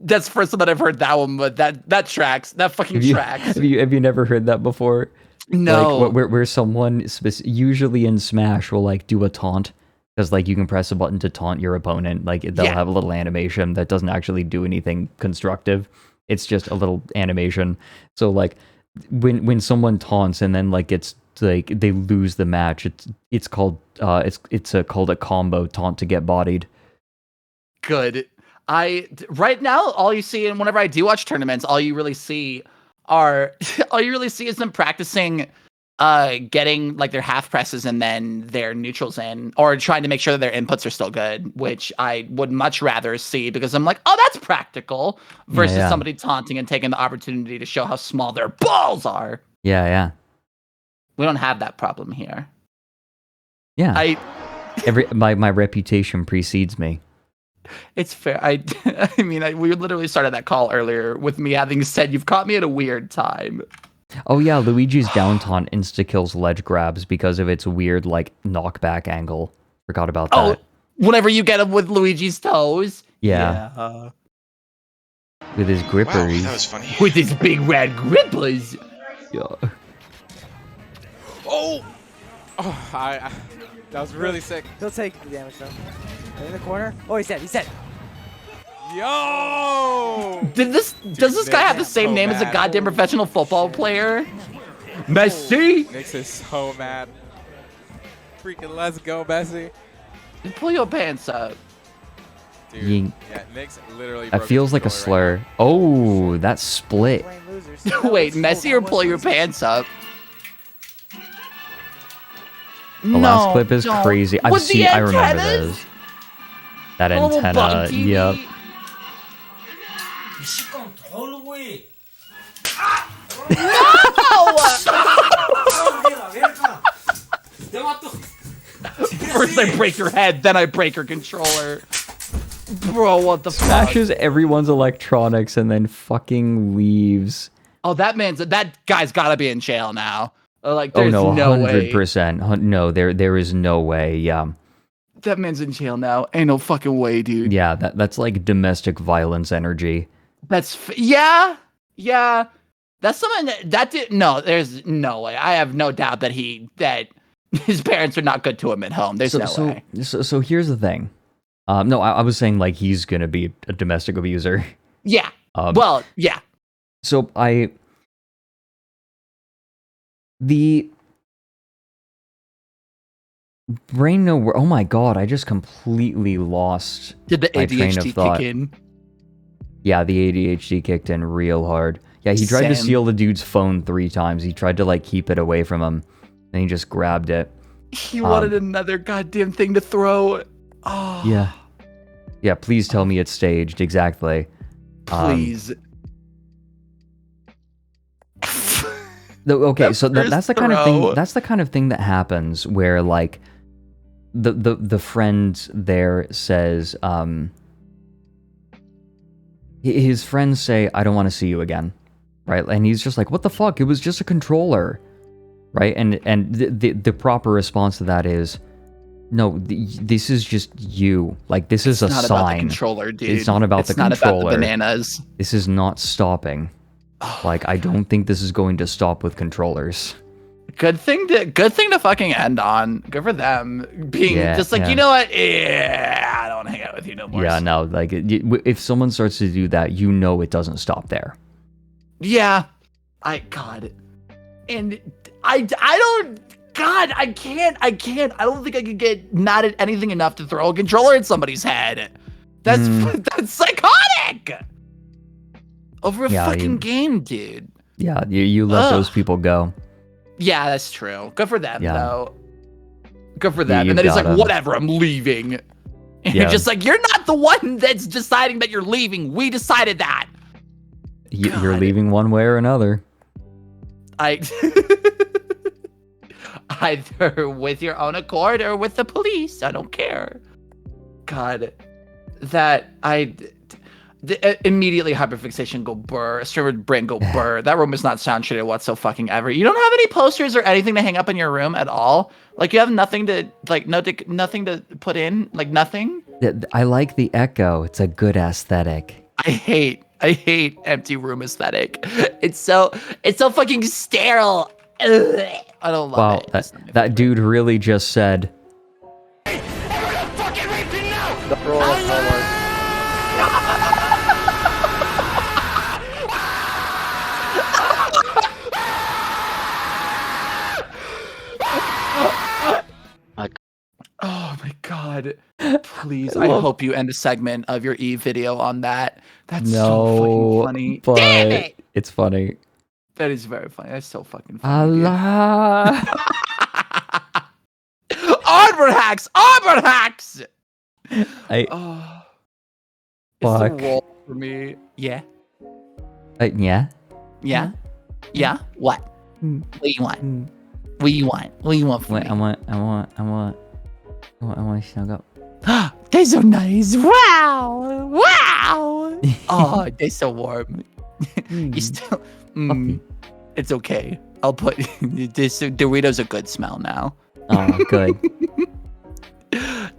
That's the first time that I've heard that one, but that tracks. That fucking tracks. Have you never heard that before? No. Like, where someone usually in Smash will like do a taunt, because like you can press a button to taunt your opponent. Like they'll have a little animation that doesn't actually do anything constructive. It's just a little animation. So like when someone taunts and then like it's like they lose the match, it's called called a combo taunt to get bodied. Good. Right now, all you see, and whenever I do watch tournaments, all you really see is them practicing getting like their half presses and then their neutrals in, or trying to make sure that their inputs are still good, which I would much rather see, because I'm like, oh, that's practical, versus somebody taunting and taking the opportunity to show how small their balls are. Yeah. We don't have that problem here. Yeah. My reputation precedes me. It's fair. I mean, we literally started that call earlier with me having said, you've caught me at a weird time. Oh yeah, Luigi's down taunt insta-kills ledge grabs because of its weird, like, knockback angle. Forgot about that. Oh, whenever you get him with Luigi's toes? Yeah. With his grippers. Wow, that was funny. With his big red grippers. Yeah. Oh! Oh, that was really sick. He'll take the damage though. In the corner. Oh, he's dead. He's dead. Yo! Does this guy have the same name as a goddamn professional football player? Messi? Nix is so mad. Freaking let's go, Messi. Pull your pants up. Dude, yeah, Nix literally That feels like a slur. Oh, that split. Wait, Messi or pull your pants up? The last clip is crazy. I remember this. That antenna, yep. First I break your head, then I break your controller. Bro, what the fuck? Smashes everyone's electronics and then fucking leaves. Oh, that guy's gotta be in jail now. Like, there's no, no way. 100%. No, there is no way. Yeah. That man's in jail now. Ain't no fucking way, dude. Yeah, that's like domestic violence energy. Yeah. That's something there's no way. I have no doubt that his parents are not good to him at home. There's no way. So here's the thing. No, I was saying like he's gonna be a domestic abuser. Yeah. Well, yeah. So the brain nowhere. Oh my god! I just completely lost. Did the my train of ADHD thought. kick in? Yeah, the ADHD kicked in real hard. Yeah, he tried to steal the dude's phone 3 times. He tried to like keep it away from him, and he just grabbed it. He wanted another goddamn thing to throw. Oh. Yeah. Please tell me it's staged. Exactly. Please. Okay, so that's the kind of thing. That's the kind of thing that happens where like the friend there says, his friends say, "I don't want to see you again," right? And he's just like, "What the fuck? It was just a controller," right? And the proper response to that is, "No, this is just you. Like this is a sign. It's not about the controller, dude. It's not about the controller. It's not about the bananas. This is not stopping." Like, I don't think this is going to stop with controllers. Good thing to fucking end on. Good for them. Being just like, you know what? Yeah, I don't want to hang out with you no more. Yeah, no, like, if someone starts to do that, you know it doesn't stop there. Yeah. God. And I can't. I don't think I could get mad at anything enough to throw a controller at somebody's head. That's psychotic! Over a fucking game, dude. Yeah, you let those people go. Yeah, that's true. Good for them, though. Good for them. And then he's like, whatever, I'm leaving. And you're just like, you're not the one that's deciding that you're leaving. We decided that. You're leaving one way or another. Either with your own accord or with the police. I don't care. God. Immediately hyperfixation go burr, streamer brain go burr. That room is not sound treated whatsoever. You don't have any posters or anything to hang up in your room at all? Like you have nothing to nothing to put in? Like nothing? I like the echo. It's a good aesthetic. I hate empty room aesthetic. It's so fucking sterile. Ugh. I don't love it. That dude really just said. The roll of forward. Oh my god. Please, I hope you end a segment of your Eve video on that. That's so fucking funny. But Damn it! it's funny. That is very funny. That's so fucking funny. Allah. Arbor hacks! Arbor hacks! I. It's the Fuck. roll for me. Yeah. Yeah. Yeah. Yeah. What? What do you want? What do you want? What do you want from Wait, me? I want to snug up. They're so nice. Wow. Wow. Oh, they're so warm. You still. It's okay. I'll put this. Doritos a good smell now. Oh, good.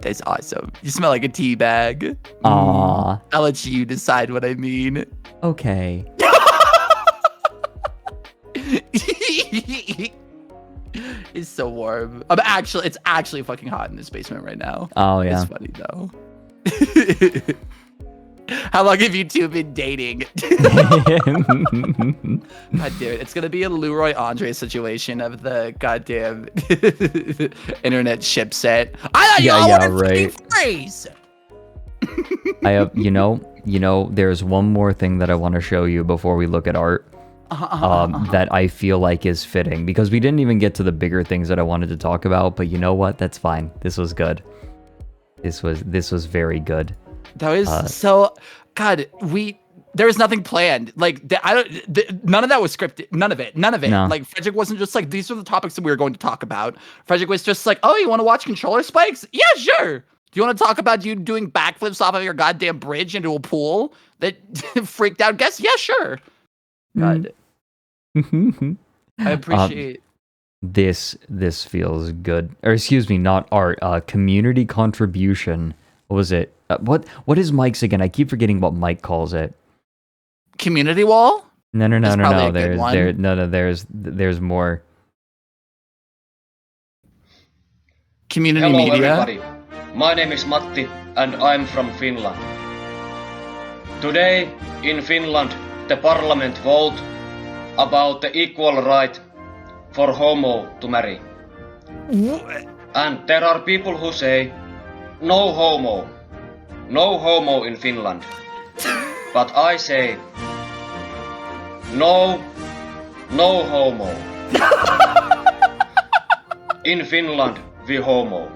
That's awesome. You smell like a tea bag. Aw. I'll let you decide what I mean. Okay. It's so warm. It's actually fucking hot in this basement right now. Oh, yeah. It's funny though. How long have you two been dating? God damn it. It's gonna be a Leroy Andre situation of the goddamn internet chipset. I thought y'all wanted right. phrase. I have, you know, there's one more thing that I want to show you before we look at art. That I feel like is fitting, because we didn't even get to the bigger things that I wanted to talk about, but you know what? That's fine. This was good. This was very good. That was so God, there was nothing planned. Like none of that was scripted. None of it. No. Like Frederick wasn't just like, these are the topics that we were going to talk about. Frederick was just like, oh, you want to watch controller spikes? Yeah, sure. Do you want to talk about you doing backflips off of your goddamn bridge into a pool that freaked out guests? Yeah, sure. God. I appreciate this feels good. Or excuse me, not art. Community contribution. What was it? What is Mike's again? I keep forgetting what Mike calls it. Community wall? No. There's more. Community Hello, media. Everybody. My name is Matti and I'm from Finland. Today in Finland the parliament vote about the equal right for homo to marry. And there are people who say no homo in Finland. But I say no homo. In Finland we homo.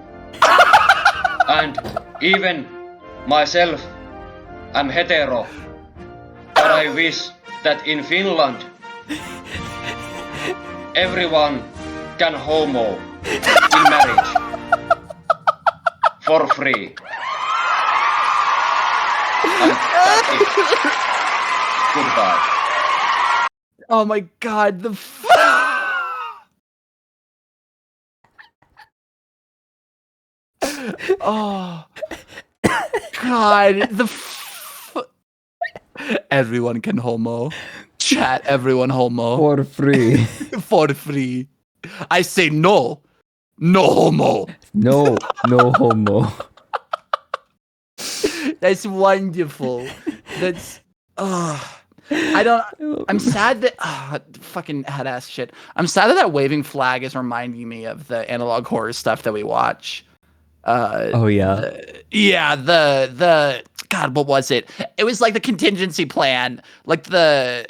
And even myself am hetero, but I wish that in Finland everyone can homo in marriage for free. And that's it. Goodbye. Oh my god, oh god, everyone can homo. Chat, everyone homo. For free. For free. I say no homo. No homo. That's wonderful. That's I'm sad that fucking head ass shit. I'm sad that waving flag is reminding me of the analog horror stuff that we watch. Oh yeah. The God, what was it? It was like the contingency plan, like the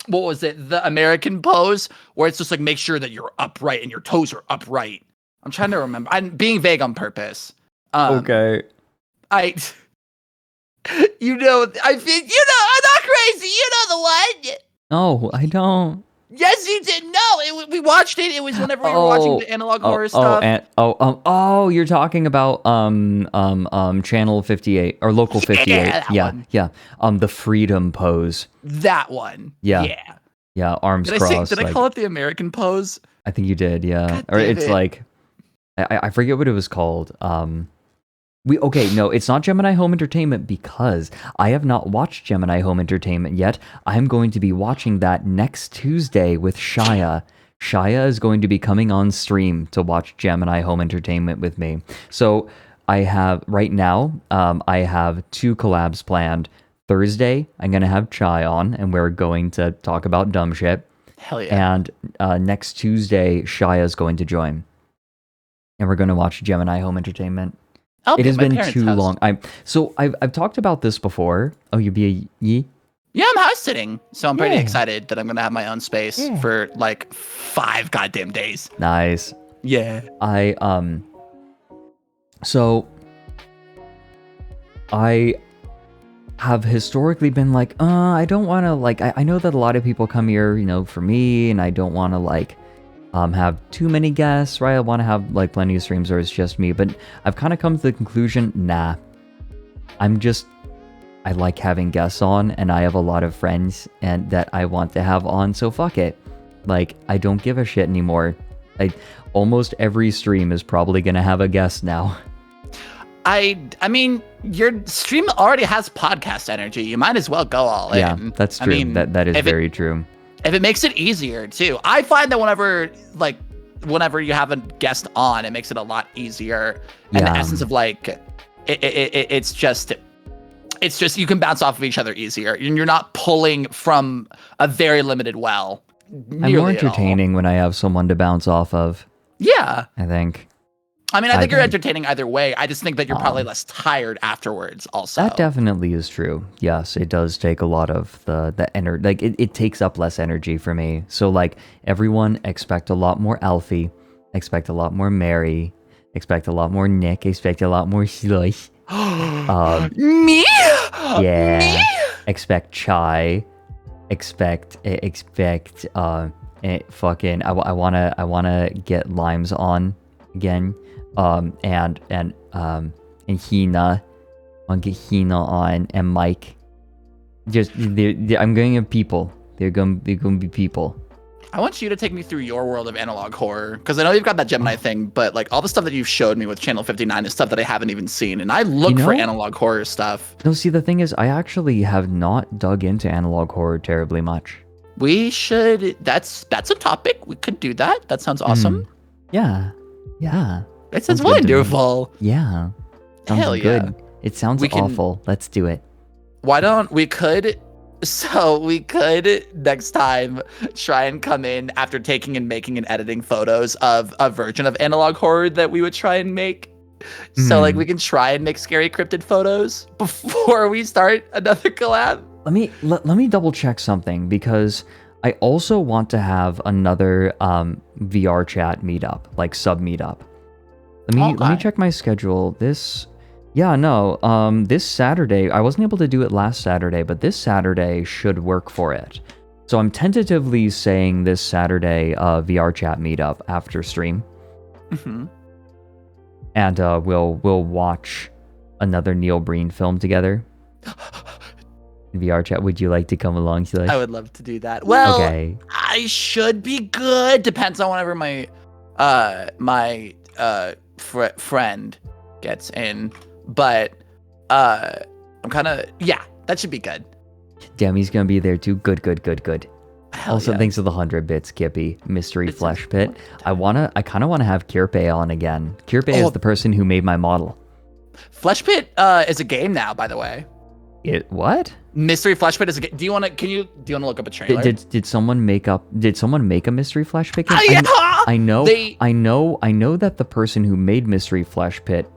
what was it? The American pose, where it's just like, make sure that you're upright and your toes are upright. I'm trying to remember. I'm being vague on purpose. Okay. I'm not crazy. You know the one. No, I don't. Yes, you did. No, we watched it. It was whenever we were watching the analog horror stuff. You're talking about channel 58 or local 58. Yeah. The freedom pose. That one. Yeah, arms crossed. Did I call it the American pose? I think you did. Yeah, or it's like I forget what it was called. Okay, no, it's not Gemini Home Entertainment because I have not watched Gemini Home Entertainment yet. I'm going to be watching that next Tuesday with Shia. Shia is going to be coming on stream to watch Gemini Home Entertainment with me. So I have, right now, I have 2 collabs planned. Thursday, I'm going to have Chai on, and we're going to talk about dumb shit. Hell yeah. And next Tuesday, Shia is going to join. And we're going to watch Gemini Home Entertainment. Okay, it has been parents' too house. long. I've talked about this before. Oh, you'd be a ye? Yeah, I'm house sitting, so I'm pretty excited that I'm gonna have my own space for like 5 goddamn days. Nice. Yeah. So I have historically been like, I don't want to like. I know that a lot of people come here, for me, and I don't want to like have too many guests, right? I want to have like plenty of streams where it's just me, but I've kind of come to the conclusion, nah, I like having guests on, and I have a lot of friends and that I want to have on, so fuck it. Like, I don't give a shit anymore. Like, almost every stream is probably gonna have a guest now. I mean, your stream already has podcast energy. You might as well go all in. Yeah, that's true. I mean, that is very true. If it makes it easier too, I find that whenever you have a guest on, it makes it a lot easier. And the essence of like, it's just you can bounce off of each other easier, and you're not pulling from a very limited well. I'm more entertaining when I have someone to bounce off of. Yeah, I think. I mean, I think you're entertaining either way. I just think that you're probably less tired afterwards also. That definitely is true. Yes, it does take a lot of the energy. Like, it takes up less energy for me. So, like, everyone expect a lot more Alfie, expect a lot more Mary, expect a lot more Nick, expect a lot more Slush. Me? Yeah. Me? Expect Chai. Expect fucking I wanna get Limes on again. And Hina. I'll get Hina on, and Mike. Just I'm going to have people. They're going to be people. I want you to take me through your world of analog horror, because I know you've got that Gemini thing, but like all the stuff that you've showed me with Channel 59 is stuff that I haven't even seen, and I look for analog horror stuff. No, see, the thing is, I actually have not dug into analog horror terribly much. We should. That's a topic. We could do that. That sounds awesome. Yeah. It sounds wonderful. Yeah. Sounds Hell yeah. good. It sounds awful. Let's do it. Why don't we could next time try and come in after taking and making and editing photos of a version of analog horror that we would try and make. So like we can try and make scary cryptid photos before we start another collab. Let me double check something, because I also want to have another VR chat meetup, like sub meetup. Let me check my schedule. This Saturday, I wasn't able to do it last Saturday, but this Saturday should work for it. So I'm tentatively saying this Saturday VR chat meetup after stream. Mm-hmm. And we'll watch another Neil Breen film together. VR chat, would you like to come along, Slush? I would love to do that. Well, okay. I should be good. Depends on whenever my friend gets in, but I'm kind of that should be good. Demi's gonna be there too. Good. Hell Also, yeah. thanks for the 100 bits, Kippy. Mystery Flesh Pit. I kind of wanna have Kirpe on again. Kirpe is the person who made my model. Flesh Pit is a game now, by the way. What? Mystery Flesh Pit is a game. Do you want to look up a trailer? Did someone make a Mystery Flesh Pit game? Yeah! I know that the person who made Mystery Flesh Pit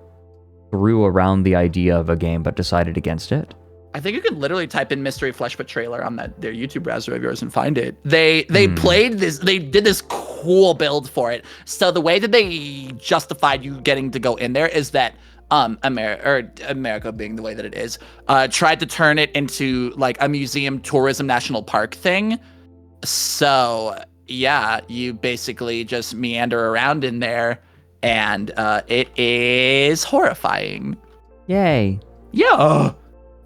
threw around the idea of a game but decided against it. I think you can literally type in Mystery Flesh Pit trailer on their YouTube browser of yours and find it. They played this. They did this cool build for it. So the way that they justified you getting to go in there is that America being the way that it is, tried to turn it into like a museum tourism national park thing. So yeah, you basically just meander around in there, and it is horrifying. Yay. Yeah.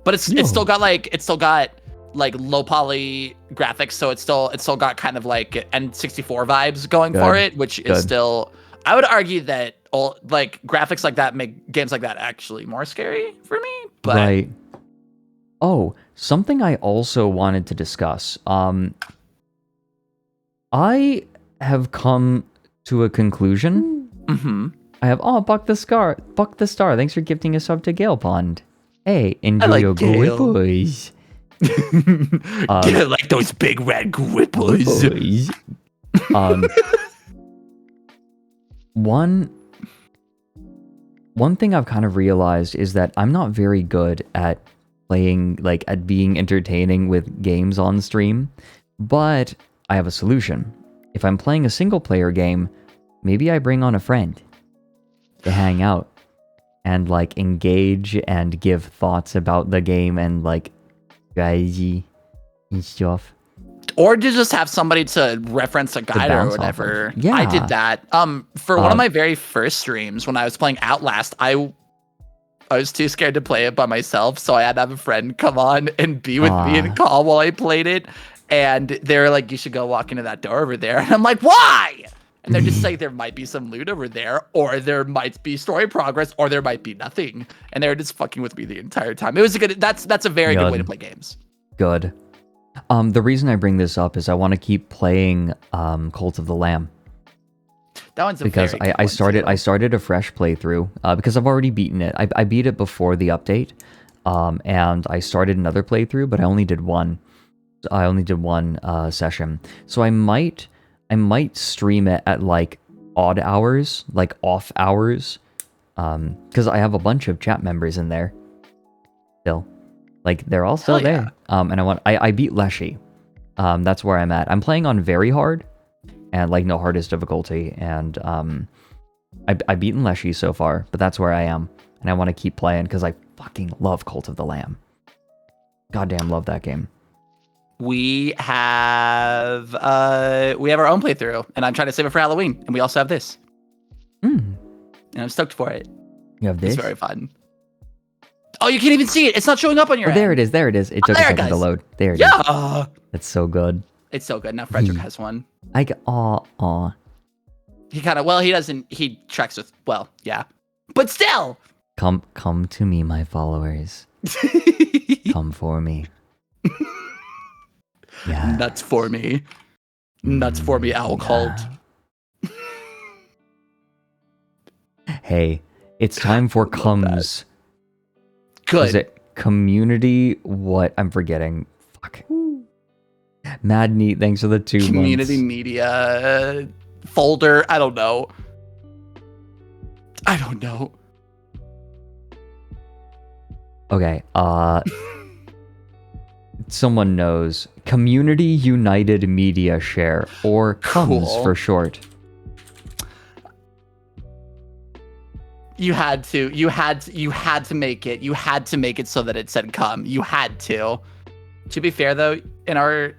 But it's still got low poly graphics, so it's still got kind of like N64 vibes going for it, which is still, I would argue that like graphics like that make games like that actually more scary for me. But Right. Oh, something I also wanted to discuss. I have come to a conclusion. Mm-hmm. I have Buck the Star. Thanks for gifting a sub to Gale Pond. Hey, enjoy like your Gale. grippers. Yeah, like those big red grippers. One thing I've kind of realized is that I'm not very good at playing, like, at being entertaining with games on stream, but I have a solution. If I'm playing a single player game, maybe I bring on a friend to hang out and, like, engage and give thoughts about the game and, like, strategy and stuff. Or to just have somebody to reference a guide or bounce off whatever. of. Yeah. I did that. For one of my very first streams when I was playing Outlast, I was too scared to play it by myself, so I had to have a friend come on and be with me and call while I played it. And they were like, "You should go walk into that door over there." And I'm like, "Why?" And they're just saying there might be some loot over there, or there might be story progress, or there might be nothing. And they were just fucking with me the entire time. It was a good. That's a very good way to play games. Good. The reason I bring this up is I want to keep playing Cult of the Lamb. That one's a because very good I one, started too. I started a fresh playthrough because I've already beaten it. I beat it before the update, and I started another playthrough, but I only did one. I only did one session, so I might stream it at like odd hours, like off hours, because I have a bunch of chat members in there. Still, like they're all still there. And I beat Leshy. That's where I'm at. I'm playing on very hard, and like no hardest difficulty, and I've beaten Leshy so far, but that's where I am, and I want to keep playing because I fucking love Cult of the Lamb. Goddamn, love that game. We have our own playthrough, and I'm trying to save it for Halloween. And we also have this. And I'm stoked for it. You have this? It's very fun. Oh, you can't even see it. It's not showing up on your end. There it is. There it is. It took a second to load. There it is. Yeah. It's so good. It's so good. Now Frederick has one. I get aw. He kind of he doesn't. He tracks with yeah, but still. Come to me, my followers. Come for me. Yeah. Nuts for me. Nuts for me, Owl Cult. Hey, it's time for comes. Good. Is it community? What? I'm forgetting. Fuck. Mad Neat, thanks for the 2 months. Community media folder. I don't know. Okay, someone knows. Community United Media Share, or comes for short. You had to make it. You had to make it so that it said come. You had to. To be fair though, in our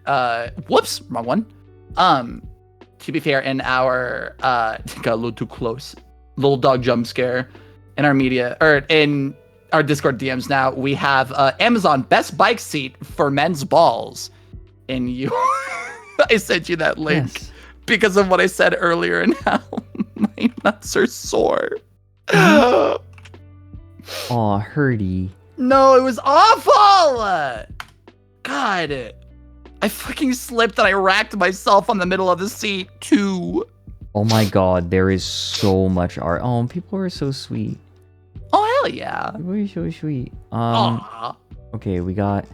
whoops, wrong one. To be fair, in our got a little too close. Little dog jump scare in our media or in our Discord DMs now, we have Amazon best bike seat for men's balls. And you I sent you that link because of what I said earlier and how my nuts are sore. Aw, hurty. No, it was awful! God. I fucking slipped and I racked myself on the middle of the seat, too. Oh my god, there is so much art. Oh, people are so sweet. Oh, hell yeah. People are so sweet. Aw. Okay, we got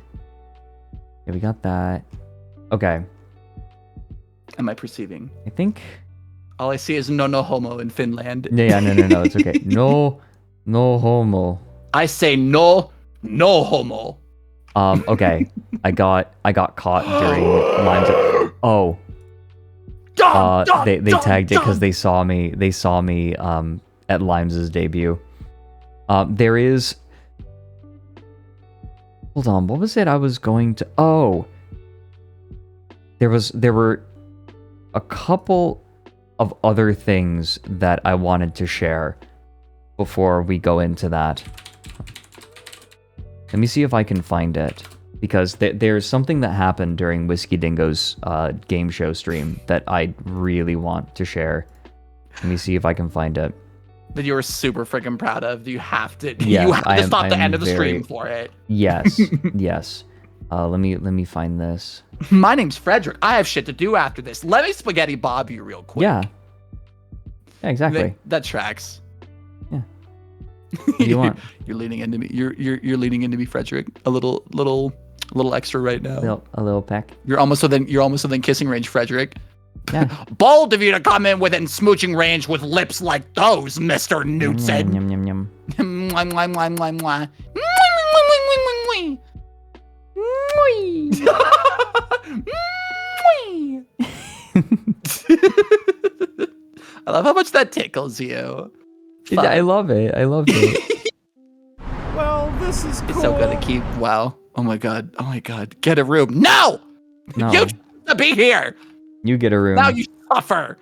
that. Okay. Am I perceiving? I think... All I see is no homo in Finland. Yeah, no, it's okay. No homo. I say no homo. Okay. I got caught during Limes. Oh. They tagged it because they saw me. They saw me at Limes' debut. There is. Hold on. What was it? I was going to. Oh. There were a couple of other things that I wanted to share before we go into that. Let me see if I can find it, because there's something that happened during Whiskey Dingo's game show stream that I really want to share. Let me see if I can find it. that you were super freaking proud of? Do you have to? Yes, you have to stop the I'm end of the stream very- for it. Yes, yes. Let me find this. My name's Frederick. I have shit to do after this. Let me spaghetti bob you real quick. Yeah. Yeah, exactly. That tracks. Yeah. What do you want? You're leaning into me. You're leaning into me, Frederick. A little extra right now. A little peck. You're almost within kissing range, Frederick. Yeah. Bold of you to come in within smooching range with lips like those, Mr. Newton. Yum, yum, yum. Mwah, mwah, mwah, mwah, mwah. I love how much that tickles you. Yeah, I love it. I love it. Well, this is cool. It's so good to keep. Wow. Oh my god. Oh my god. Get a room. No! No. You to be here. You get a room. Now you suffer.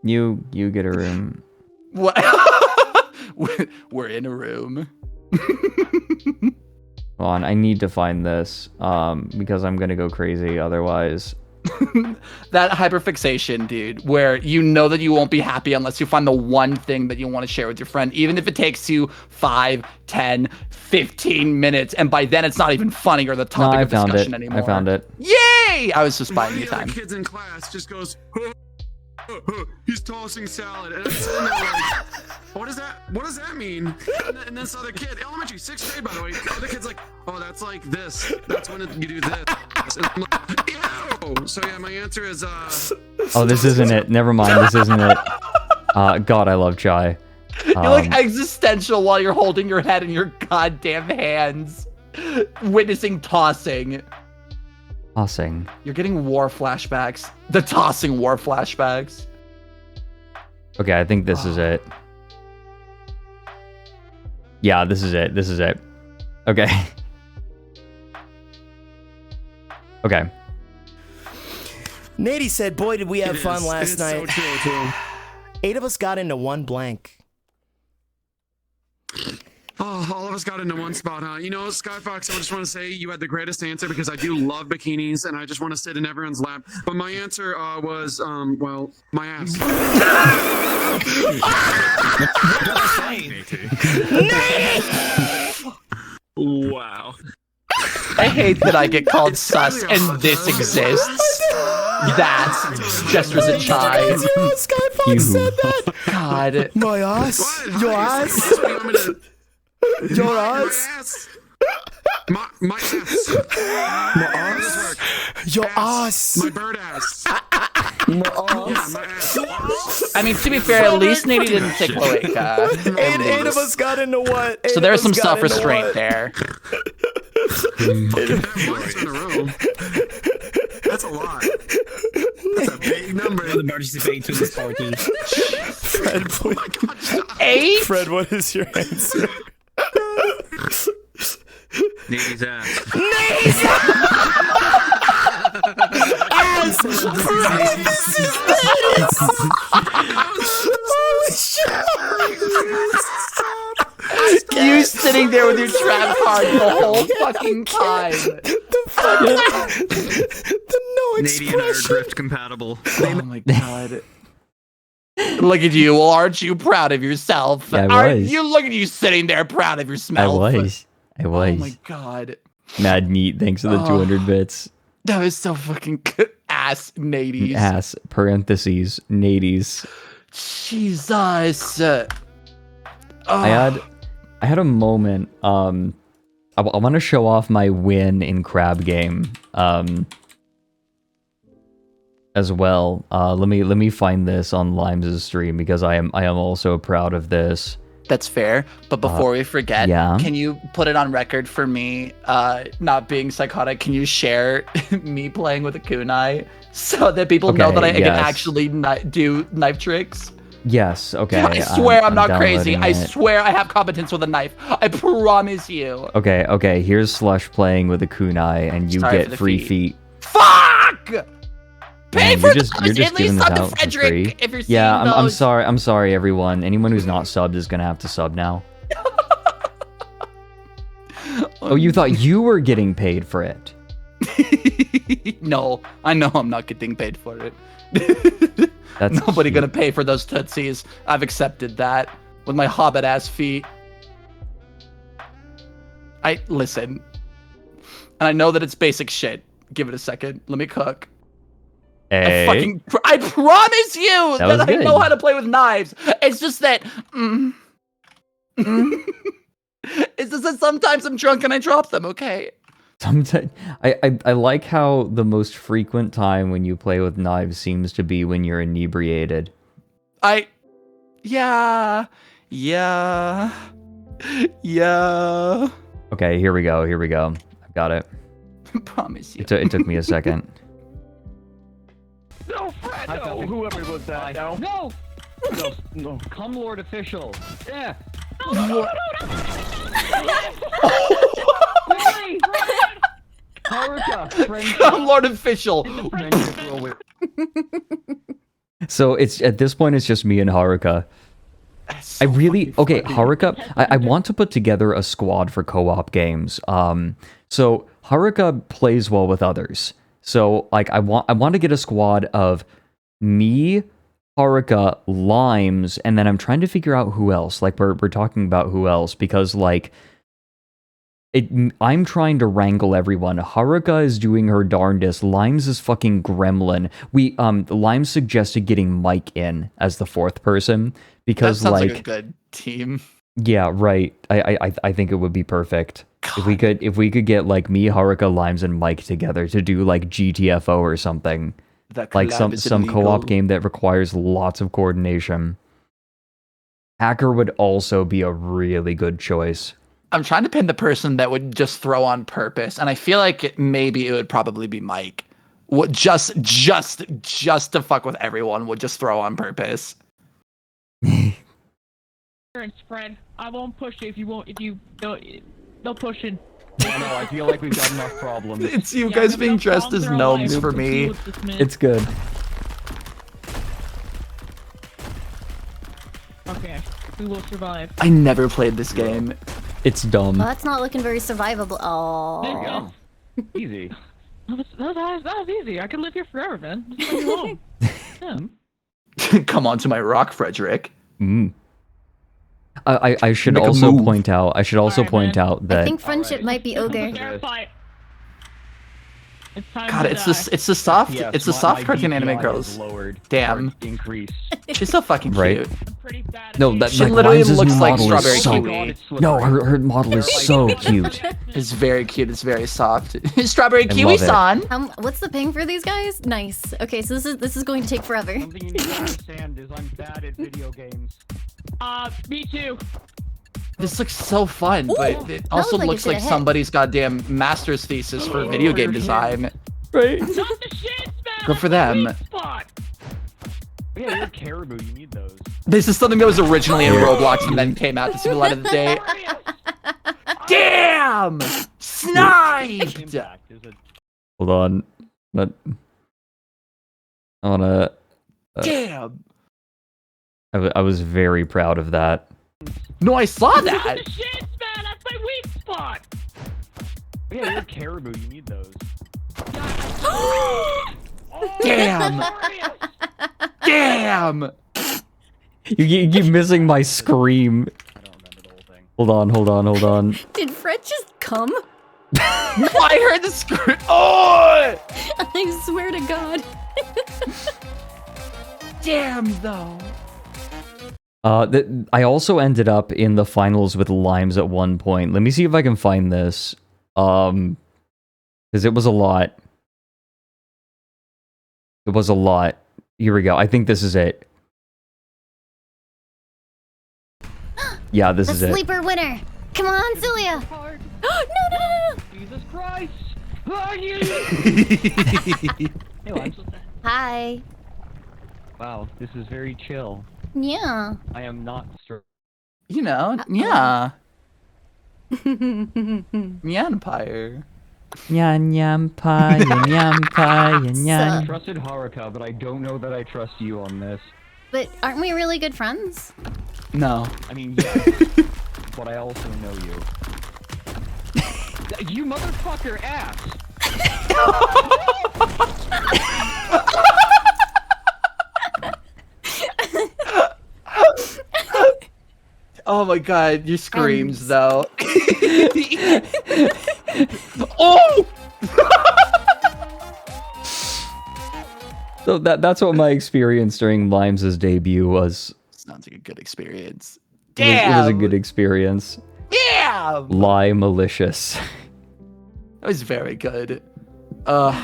You get a room. What? We're in a room. Hold on, I need to find this because I'm gonna go crazy otherwise. That hyperfixation, dude, where you know that you won't be happy unless you find the one thing that you want to share with your friend, even if it takes you 5, 10, 15 minutes, and by then it's not even funny or the topic of discussion anymore. I found it. Yay! I was just buying you time. Kids in class just goes, he's tossing salad, and I'm sitting there like, what does that mean? And this other kid, elementary, 6th grade, by the way, the other kid's like, oh, that's like this. That's when you do this. And I'm like, ew. So yeah, my answer is Oh, this isn't it. Never mind. This isn't it. God, I love chai. You're like existential while you're holding your head in your goddamn hands, witnessing tossing. Tossing. You're getting war flashbacks. The tossing war flashbacks. Okay, I think this is it. Yeah, this is it. This is it. Okay. Okay. Nady said, boy, did we have fun last night. So true, too. 8 of us got into one blank. Oh, all of us got into one spot, huh? You know, Skyfox, I just want to say you had the greatest answer because I do love bikinis and I just want to sit in everyone's lap. But my answer was, well, my ass. Wow. I hate that I get called sus and this exists. That's Jester's a child. Skyfox said that. God. My ass. Your ass. Your ass. My ass. My ass. Your ass. My bird ass. My ass. My ass. I mean, to be fair, at least Nady didn't say cloaca. 8 of us got into what? So there's some self-restraint there. That's a lot. That's a big number. The participate to this party. Fred, Oh my God, 8? Fred, what is your answer? Nady's ass. Nady's ass! Holy shit! You sitting there with your trap card the whole fucking time. The no Nady and I are expression. drift compatible. Oh my god. Look at you. Well, aren't you proud of yourself? Yeah, I Aren't was. you look at you sitting there proud of I yourself? was. I was. Oh my god. Mad meat, thanks for the 200 bits. That was so fucking good. Ass Nadies. Ass, parentheses, nadies. Jesus. I had a moment. I want to show off my win in Crab Game. As well. Let me find this on Limes' stream because I am also proud of this. That's fair. But before we forget, yeah. Can you put it on record for me not being psychotic? Can you share me playing with a kunai so that people know that I can actually do knife tricks? Yes, okay. I swear I'm not crazy. downloading I it. swear I have competence with a knife. I promise you. Okay. Here's Slush playing with a kunai, and you Sorry for get the free feet. feet. Fuck! Pay Man, for you're just those. At giving least this sub to out for Frederick free. if you're Yeah, seeing I'm those. sorry. I'm sorry, everyone. Anyone who's not subbed is gonna have to sub now. Oh, you thought you were getting paid for it? No, I know I'm not getting paid for it. That's Nobody cute. gonna pay for those tootsies. I've accepted that with my hobbit ass feet. I listen, and I know that it's basic shit. Give it a second. Let me cook. Hey. I promise you That was that I good. know how to play with knives. It's just that. It's just that sometimes I'm drunk and I drop them. Okay. Sometimes I like how the most frequent time when you play with knives seems to be when you're inebriated. Yeah. Okay, here we go. I've got it. Promise you. It took me a second. No, Fred, no! Whoever was that, no. No! No, come Lord Official. Yeah. No. Really? Haruka, friendship. I'm Lord Official. So it's at this point it's just me and Haruka. I really okay, Haruka. I want to put together a squad for co-op games. So Haruka plays well with others. So like I want to get a squad of me, Haruka, Limes, and then I'm trying to figure out who else. Like we're talking about who else because like I'm trying to wrangle everyone. Haruka is doing her darndest. Limes is fucking gremlin. Limes suggested getting Mike in as the fourth person because that sounds like a good team. Yeah, right. I think it would be perfect. God. If we could get like me, Haruka, Limes, and Mike together to do like GTFO or something. That like some illegal. co-op game that requires lots of coordination. Hacker would also be a really good choice. I'm trying to pin the person that would just throw on purpose, and I feel like maybe it would probably be Mike. Would just to fuck with everyone would just throw on purpose. Friend, I won't push you if you don't. No pushing. No, I feel like we've got enough problems. It's you guys being dressed as gnomes for me. It's good. Okay, we will survive. I never played this game. It's dumb. Well, that's not looking very survivable. Oh. There you go. Easy. That was easy. I could live here forever, man. Just leave me alone. Yeah. Come on to my rock, Frederick. I should Make a also move. point out. I should also point out that I think friendship might be ogre. God, it's the soft cartoon anime girls. Damn, she's so fucking cute. No, that She like, literally Limes' looks new like model Strawberry is so, Kiwi. No, her model is so cute. It's very cute. It's very soft. Strawberry I Kiwi love it. san. What's the ping for these guys? Nice. Okay, so this is going to take forever. Something you need to understand is I'm bad at video games. Me too. This looks so fun, but it also like it looks should like have hit. somebody's goddamn master's thesis for video game design. Right. Good for them. Yeah, you're caribou. You need those. This is something that was originally in Roblox and then came out to see the light of the day. Damn! Sniped! Hold on. But I wanna. Damn! I was very proud of that. No, I saw that. Shit, man, that's my weak spot. Yeah, you're caribou. You need those. Damn! Damn! You keep missing my scream. Hold on. Did Fred just come? I heard the scream. Oh! I swear to God. Damn, though. I also ended up in the finals with Limes at one point. Let me see if I can find this. Because it was a lot. It was a lot. Here we go. I think this is it. Yeah, this is The it. sleeper winner. Come on, Celia. No. Jesus Christ! Hey, Limes. Hi. Wow, this is very chill. Yeah. I am not stressed. You know, yeah. Nyanpire. I trusted Haruka, but I don't know that I trust you on this. But aren't we really good friends? No. I mean, yeah, but I also know you. You motherfucker ass! Oh my god, your screams though. Oh! So that's what my experience during Limes' debut was. Sounds like a good experience. It was a good experience. Yeah! Lie malicious. That was very good. Are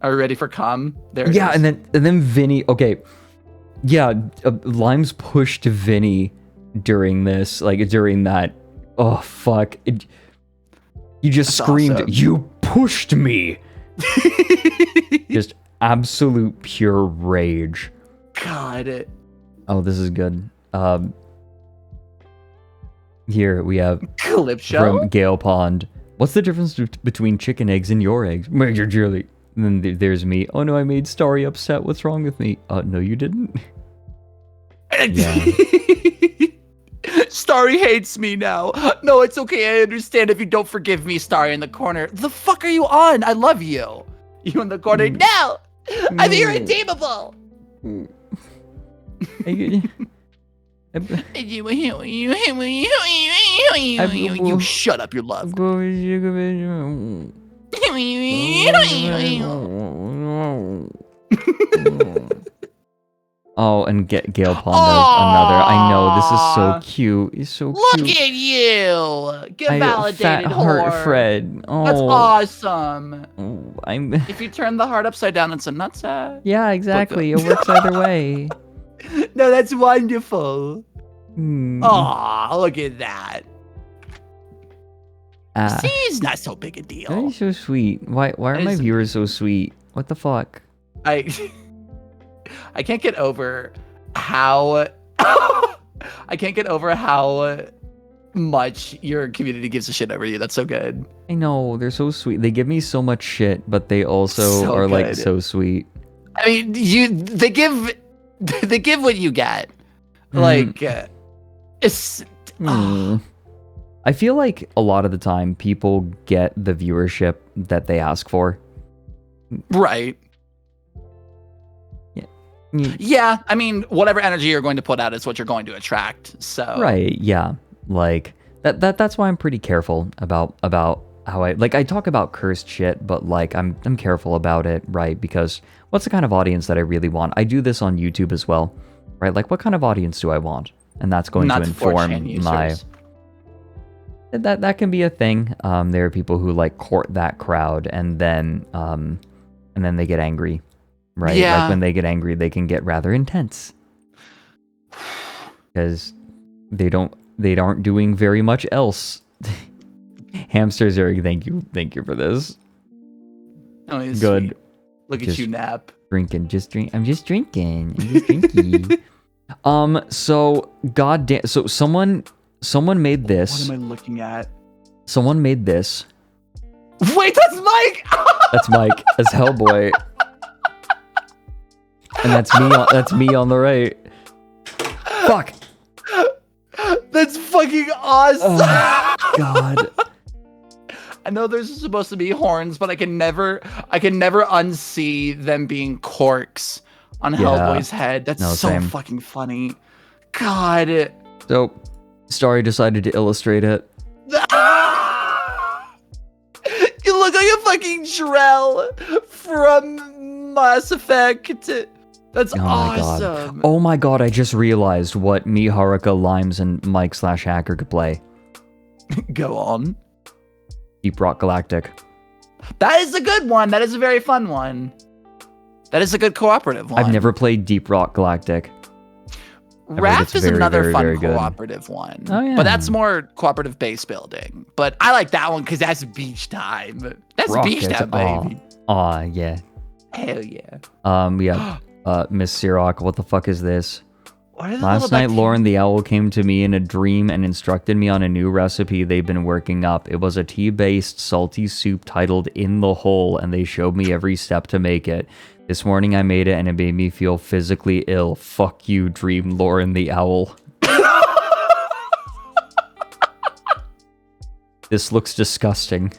we ready for cum? There it Yeah, is. and then Vinny. Okay, yeah, Limes pushed Vinny during this, like during that. Oh fuck! You just screamed, awesome. "You pushed me!" Just absolute pure rage. God. Oh, this is good. Here we have Clip show from Gale Pond. What's the difference between chicken eggs and your eggs? Major Julie. And then there's me. Oh no, I made Starry upset. What's wrong with me? No, you didn't. Yeah. Starry hates me now. No, it's okay. I understand if you don't forgive me, Starry in the corner. The fuck are you on? I love you. You in the corner? No! I'm irredeemable! You shut up, you're loved. Oh, and Gale Pond does another. I know, this is so cute. It's so cute. Look at you! Get validated, Fat whore. heart Fred. Oh, That's awesome. Oh, I'm. If you turn the heart upside down, it's a nutsack. Yeah, exactly. It works either way. No, that's wonderful. Hmm. Aw, look at that. Ah, See, it's not so big a deal. that is so sweet. Why are my is- viewers so sweet? What the fuck? I can't get over how I can't get over how much your community gives a shit over you. That's so good. I know, they're so sweet. They give me so much shit, but they also So are like good. so sweet. I mean, they give what you get. Like it's I feel like a lot of the time people get the viewership that they ask for. right. Yeah, I mean, whatever energy you're going to put out is what you're going to attract. So Right, yeah. Like that's why I'm pretty careful about how I talk about cursed shit, but like I'm careful about it, right? Because what's the kind of audience that I really want? I do this on YouTube as well, right? Like what kind of audience do I want? And that's going Not to 4chan inform my users. that can be a thing. There are people who like court that crowd and then they get angry. Right? Yeah. Like when they get angry, they can get rather intense. Because they aren't doing very much else. Hamsters are thank you for this. Oh, he's Good. sweet. Look at Just you, Nap. Drinking, I'm just drinking. So goddamn. So someone made this. What am I looking at? Someone made this. Wait, that's Mike. That's Mike as Hellboy. And that's me on the right. Fuck. That's fucking awesome. Oh, God. I know there's supposed to be horns, but I can never unsee them being corks on Yeah. Hellboy's head. That's No, so same. fucking funny. God. So, Starry decided to illustrate it. You look like a fucking Drell from Mass Effect. That's Oh my god. awesome. Oh my god, I just realized what me, Haruka, Limes, and Mike/Hacker could play. Go on. Deep Rock Galactic. That is a good one. That is a very fun one. That is a good cooperative one. I've never played Deep Rock Galactic. I've heard Raft it's is very, another very, fun very good. cooperative one. Oh, yeah. But that's more cooperative base building. But I like that one because that's beach time. That's beach Rockets. time, baby. Aw, yeah. Hell yeah. Yeah. Miss Sirach, what the fuck is this? What are the Last little night, Loren the Owl came to me in a dream and instructed me on a new recipe they've been working up. It was a tea-based salty soup titled In the Hole, and they showed me every step to make it. This morning I made it, and it made me feel physically ill. Fuck you, Dream Loren the Owl. This looks disgusting.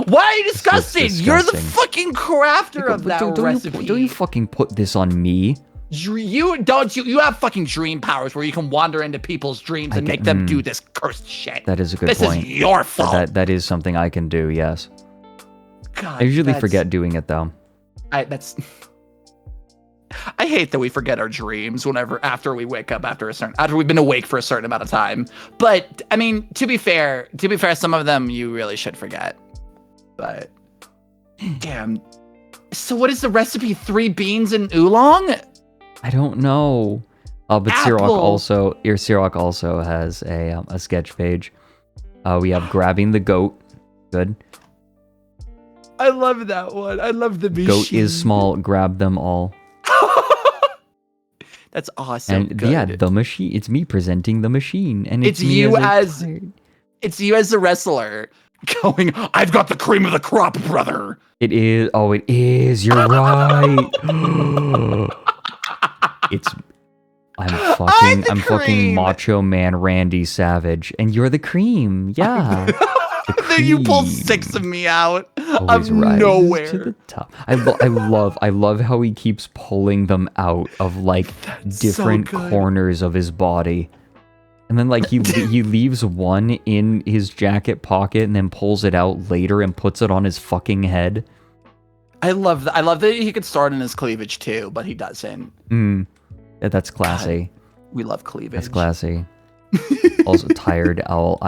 Why are you disgusting? You're the disgusting. fucking crafter of that recipe. Don't you fucking put this on me? You have fucking dream powers where you can wander into people's dreams and make them do this cursed shit. That is a good this point. This is your fault. That is something I can do, yes. God, I usually forget doing it though. I hate that we forget our dreams after we wake up after we've been awake for a certain amount of time. But I mean, to be fair, some of them you really should forget. But damn. So what is the recipe? 3 beans and oolong? I don't know. But Sirach also has a sketch page. We have grabbing the goat. Good. I love that one. I love the machine. Goat is small. Grab them all. That's awesome. And yeah, the machine. It's me presenting the machine, and it's me you as the wrestler going. I've got the cream of the crop, brother. It is. Oh, it is. You're right. I'm fucking Macho Man Randy Savage, and you're the cream. Yeah. Then you pull 6 of me out Always of rise nowhere. to the top. I love how he keeps pulling them out of like different corners of his body, and then like he leaves one in his jacket pocket and then pulls it out later and puts it on his fucking head. I love that. I love that he could start in his cleavage too, but he doesn't. Yeah, that's classy. God, we love cleavage. That's classy. Also, Tired Owl.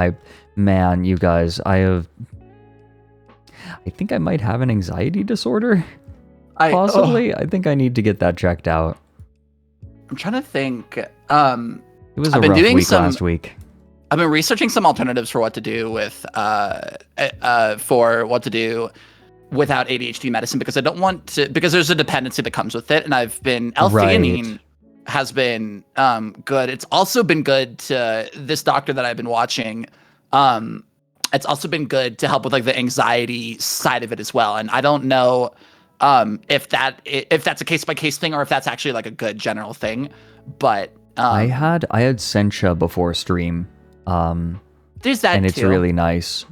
Man, you guys, I think I might have an anxiety disorder. Possibly. I think I need to get that checked out. I'm trying to think. It was a rough week last week. I've been researching some alternatives for what to do with without ADHD medicine, because I don't want to, because there's a dependency that comes with it, and L-theanine has been good. It's also been good to this doctor that I've been watching. It's also been good to help with like the anxiety side of it as well. And I don't know if that's a case by case thing or if that's actually like a good general thing. But I had Sencha before stream. There's that, and it's too. really nice.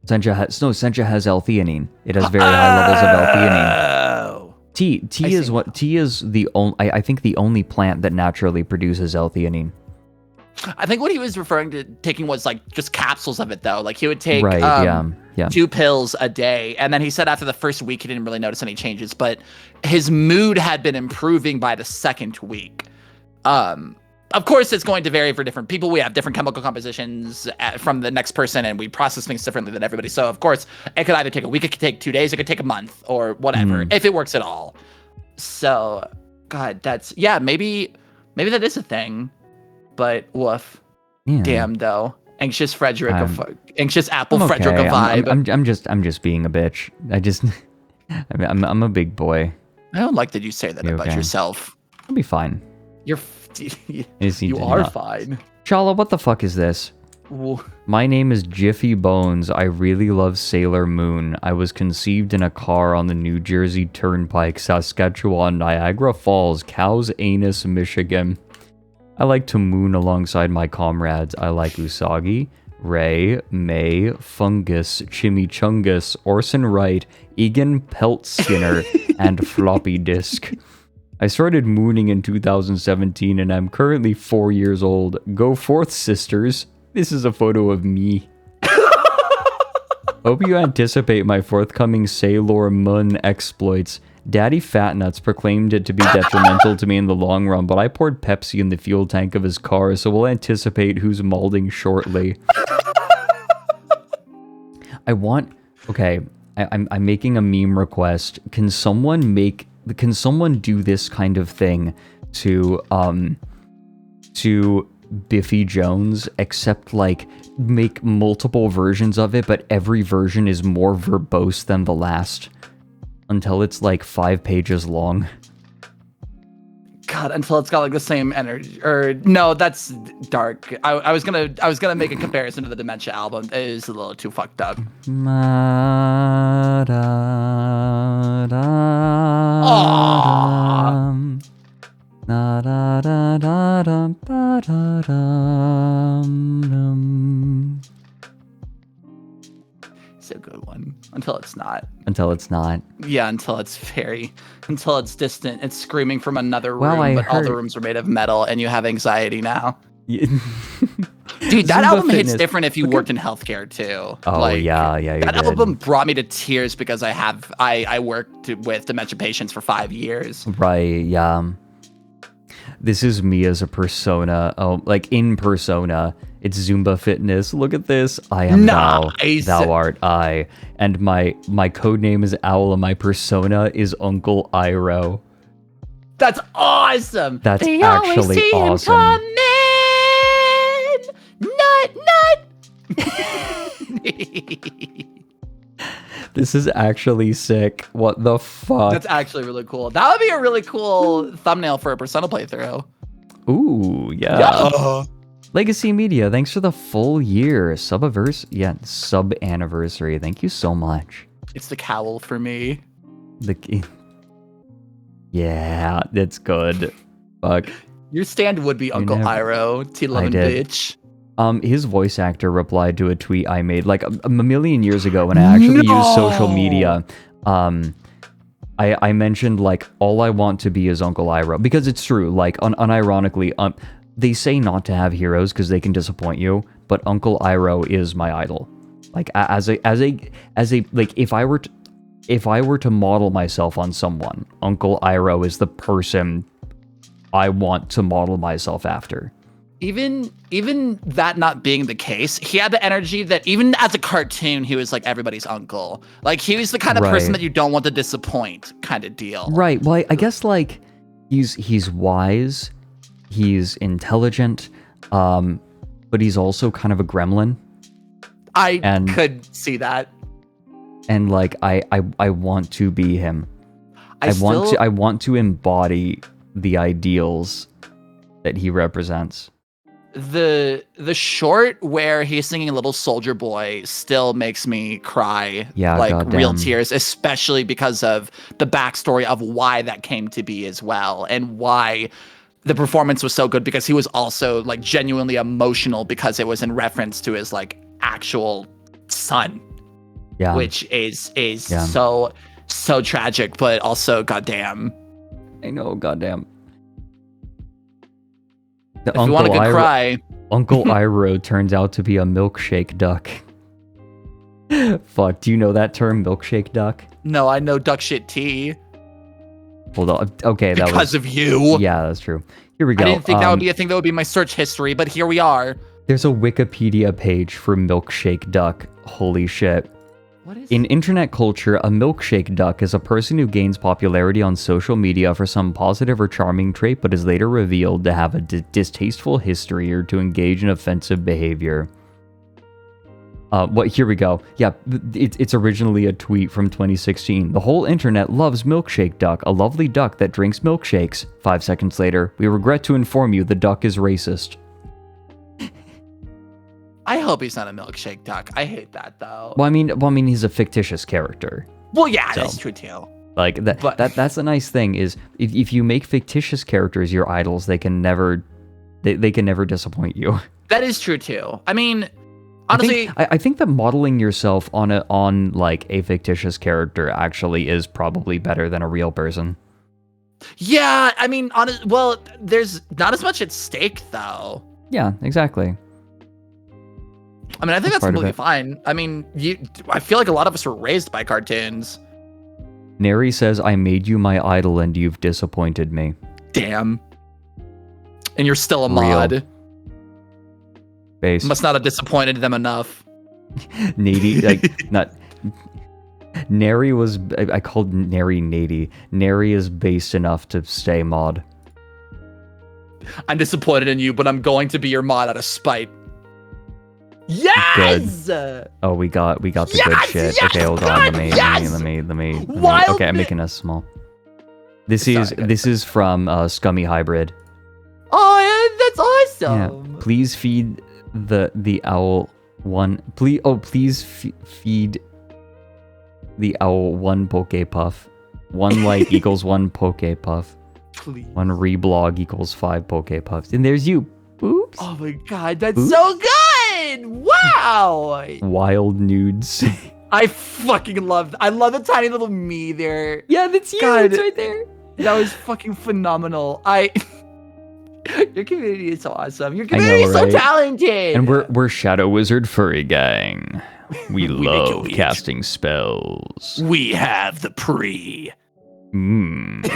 Sencha has L-theanine. It has very high levels of L-theanine. Tea is the only, I think, the only plant that naturally produces L-theanine. I think what he was referring to taking was like just capsules of it though. Like he would take 2 pills a day, and then he said after the first week he didn't really notice any changes, but his mood had been improving by the second week. Of course, it's going to vary for different people. We have different chemical compositions from the next person, and we process things differently than everybody. So, of course, it could either take a week, it could take 2 days, it could take a month, or whatever, if it works at all. So, God, maybe that is a thing. But woof. Yeah. Damn, though. Anxious Frederick, anxious Apple I'm Frederick okay. vibe. I'm just being a bitch. I'm a big boy. I don't like that you say that about yourself. I'll be fine. You are fine. Chala, what the fuck is this? My name is Jiffy Bones. I really love Sailor Moon. I was conceived in a car on the New Jersey Turnpike, Saskatchewan, Niagara Falls, Cow's Anus, Michigan. I like to moon alongside my comrades. I like Usagi, Ray, May, Fungus, Chimichungus, Orson Wright, Egan Peltskinner, and Floppy Disk. I started mooning in 2017 and I'm currently 4 years old. Go forth, sisters. This is a photo of me. Hope you anticipate my forthcoming Sailor Moon exploits. Daddy Fatnuts proclaimed it to be detrimental to me in the long run, but I poured Pepsi in the fuel tank of his car, so we'll anticipate who's molding shortly. I'm making a meme request. Can someone do this kind of thing to Biffy Jones, except like make multiple versions of it, but every version is more verbose than the last? Until it's like 5 pages long. God, until it's got like the same energy. Or no, that's dark. I was gonna make a comparison to the Dementia album. It is a little too fucked up. a good one until it's not. Until it's not. Yeah, until it's distant. It's screaming from another room, Well, but all the rooms are made of metal, and you have anxiety now. Yeah. Dude, that Zumba album hits fitness. different if you worked in healthcare too. Oh yeah. You That did. album brought me to tears because I worked with dementia patients for 5 years. Right, yeah. This is me as a persona. Oh, like in persona. It's Zumba Fitness. Look at this. I am Nice. thou art I. And my code name is Owl and my persona is Uncle Iroh. That's awesome. That's They always actually see him awesome. coming. Nut. This is actually sick. What the fuck? That's actually really cool. That would be a really cool thumbnail for a Persona playthrough. Ooh, yeah. Yeah. Legacy Media, thanks for the full year. Sub anniversary. Thank you so much. It's the cowl for me. Yeah, that's good. Fuck. Your stand would be Uncle Iroh, T11 did. bitch. His voice actor replied to a tweet I made like a million years ago when I actually used social media. I mentioned like all I want to be is Uncle Iroh because it's true. Like unironically, they say not to have heroes because they can disappoint you, but Uncle Iroh is my idol. Like as a like if I were to model myself on someone, Uncle Iroh is the person I want to model myself after. Even that not being the case, he had the energy that even as a cartoon, he was like everybody's uncle. Like he was the kind of person that you don't want to disappoint kind of deal. Right. Well, I guess like he's wise, he's intelligent, but he's also kind of a gremlin. I could see that. And like I want to be him. I want to embody the ideals that he represents. The short where he's singing Little Soldier Boy still makes me cry. Yeah, like goddamn. real tears, especially because of the backstory of why that came to be as well, and why the performance was so good, because he was also like genuinely emotional because it was in reference to his like actual son. Yeah. Which is so tragic, but also goddamn. I know, goddamn. If you want a good cry. Uncle Iroh turns out to be a milkshake duck. Fuck, do you know that term, milkshake duck? No, I know duck shit tea. Hold on. Okay, that was Because of you. Yeah, that's true. Here we go. I didn't think that would be a thing that would be my search history, but here we are. There's a Wikipedia page for milkshake duck. Holy shit. In internet culture, a milkshake duck is a person who gains popularity on social media for some positive or charming trait, but is later revealed to have a distasteful history or to engage in offensive behavior. Here we go. Yeah, it's originally a tweet from 2016. The whole internet loves milkshake duck, a lovely duck that drinks milkshakes. 5 seconds later, we regret to inform you the duck is racist. I hope he's not a milkshake duck. I hate that though. Well, I mean, he's a fictitious character. Well, yeah, So, that's true too. Like that's the nice thing is if you make fictitious characters your idols, they can never disappoint you. That is true too. I mean, honestly, I think that modeling yourself on like a fictitious character actually is probably better than a real person. yeah. I mean, well, there's not as much at stake though. Yeah, exactly. I mean, I think that's part of completely it. fine. I mean, I feel like a lot of us were raised by cartoons. Neri says, I made you my idol and you've disappointed me. Damn. And you're still a Real. mod. Base. Must not have disappointed them enough. Nady, like, not... Neri was... I called Neri Nady. Neri is based enough to stay mod. I'm disappointed in you, but I'm going to be your mod out of spite. Yes! Oh, we got the good shit. yes, Okay, hold on. God, Let me. Wild Okay, I'm making us small. This is from Scummy Hybrid. Oh, that's awesome. Yeah. Please feed the owl one. Please feed the owl one Poke Puff. 1 like equals 1 Poke Puff. Please. 1 reblog equals 5 Poke Puffs. And there's you. Oops. Oh my god, that's Oops. so good! Wow! Wild nudes. I fucking I love the tiny little me there. Yeah, that's you. God, It's right there. That was fucking phenomenal. Your community is so awesome. Your I know, community is so right? talented. And we're Shadow Wizard Furry Gang. We love casting spells. We have the pre. Mm.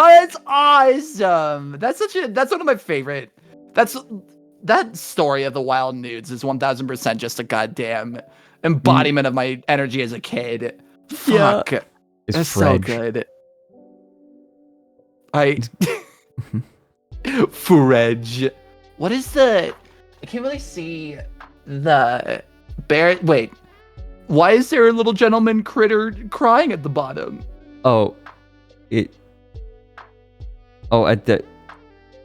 Oh, that's awesome. That's one of my favorite. That story of the wild nudes is 1000% just a goddamn embodiment of my energy as a kid. Yeah. Fuck. It's That's so Fred. good. Fredge. What is the? I can't really see the bear. Wait. Why is there a little gentleman critter crying at the bottom? Oh, at the.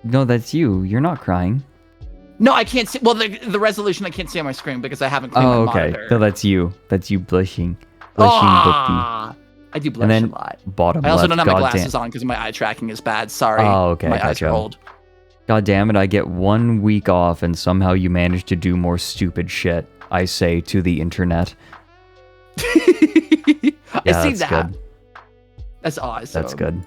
No, that's you. You're not crying. No, I can't see. Well, the resolution I can't see on my screen because I haven't cleaned my okay. monitor. No, that's you. That's you blushing. Blushing Bookie. I do blush And then a lot. bottom I also left, don't have my goddamn- glasses on because my eye tracking is bad. Sorry. Oh, okay. My eyes gotcha. are old. God damn it! I get 1 week off, and somehow you manage to do more stupid shit. I say to the internet. I see that's that. Good. That's awesome. That's good.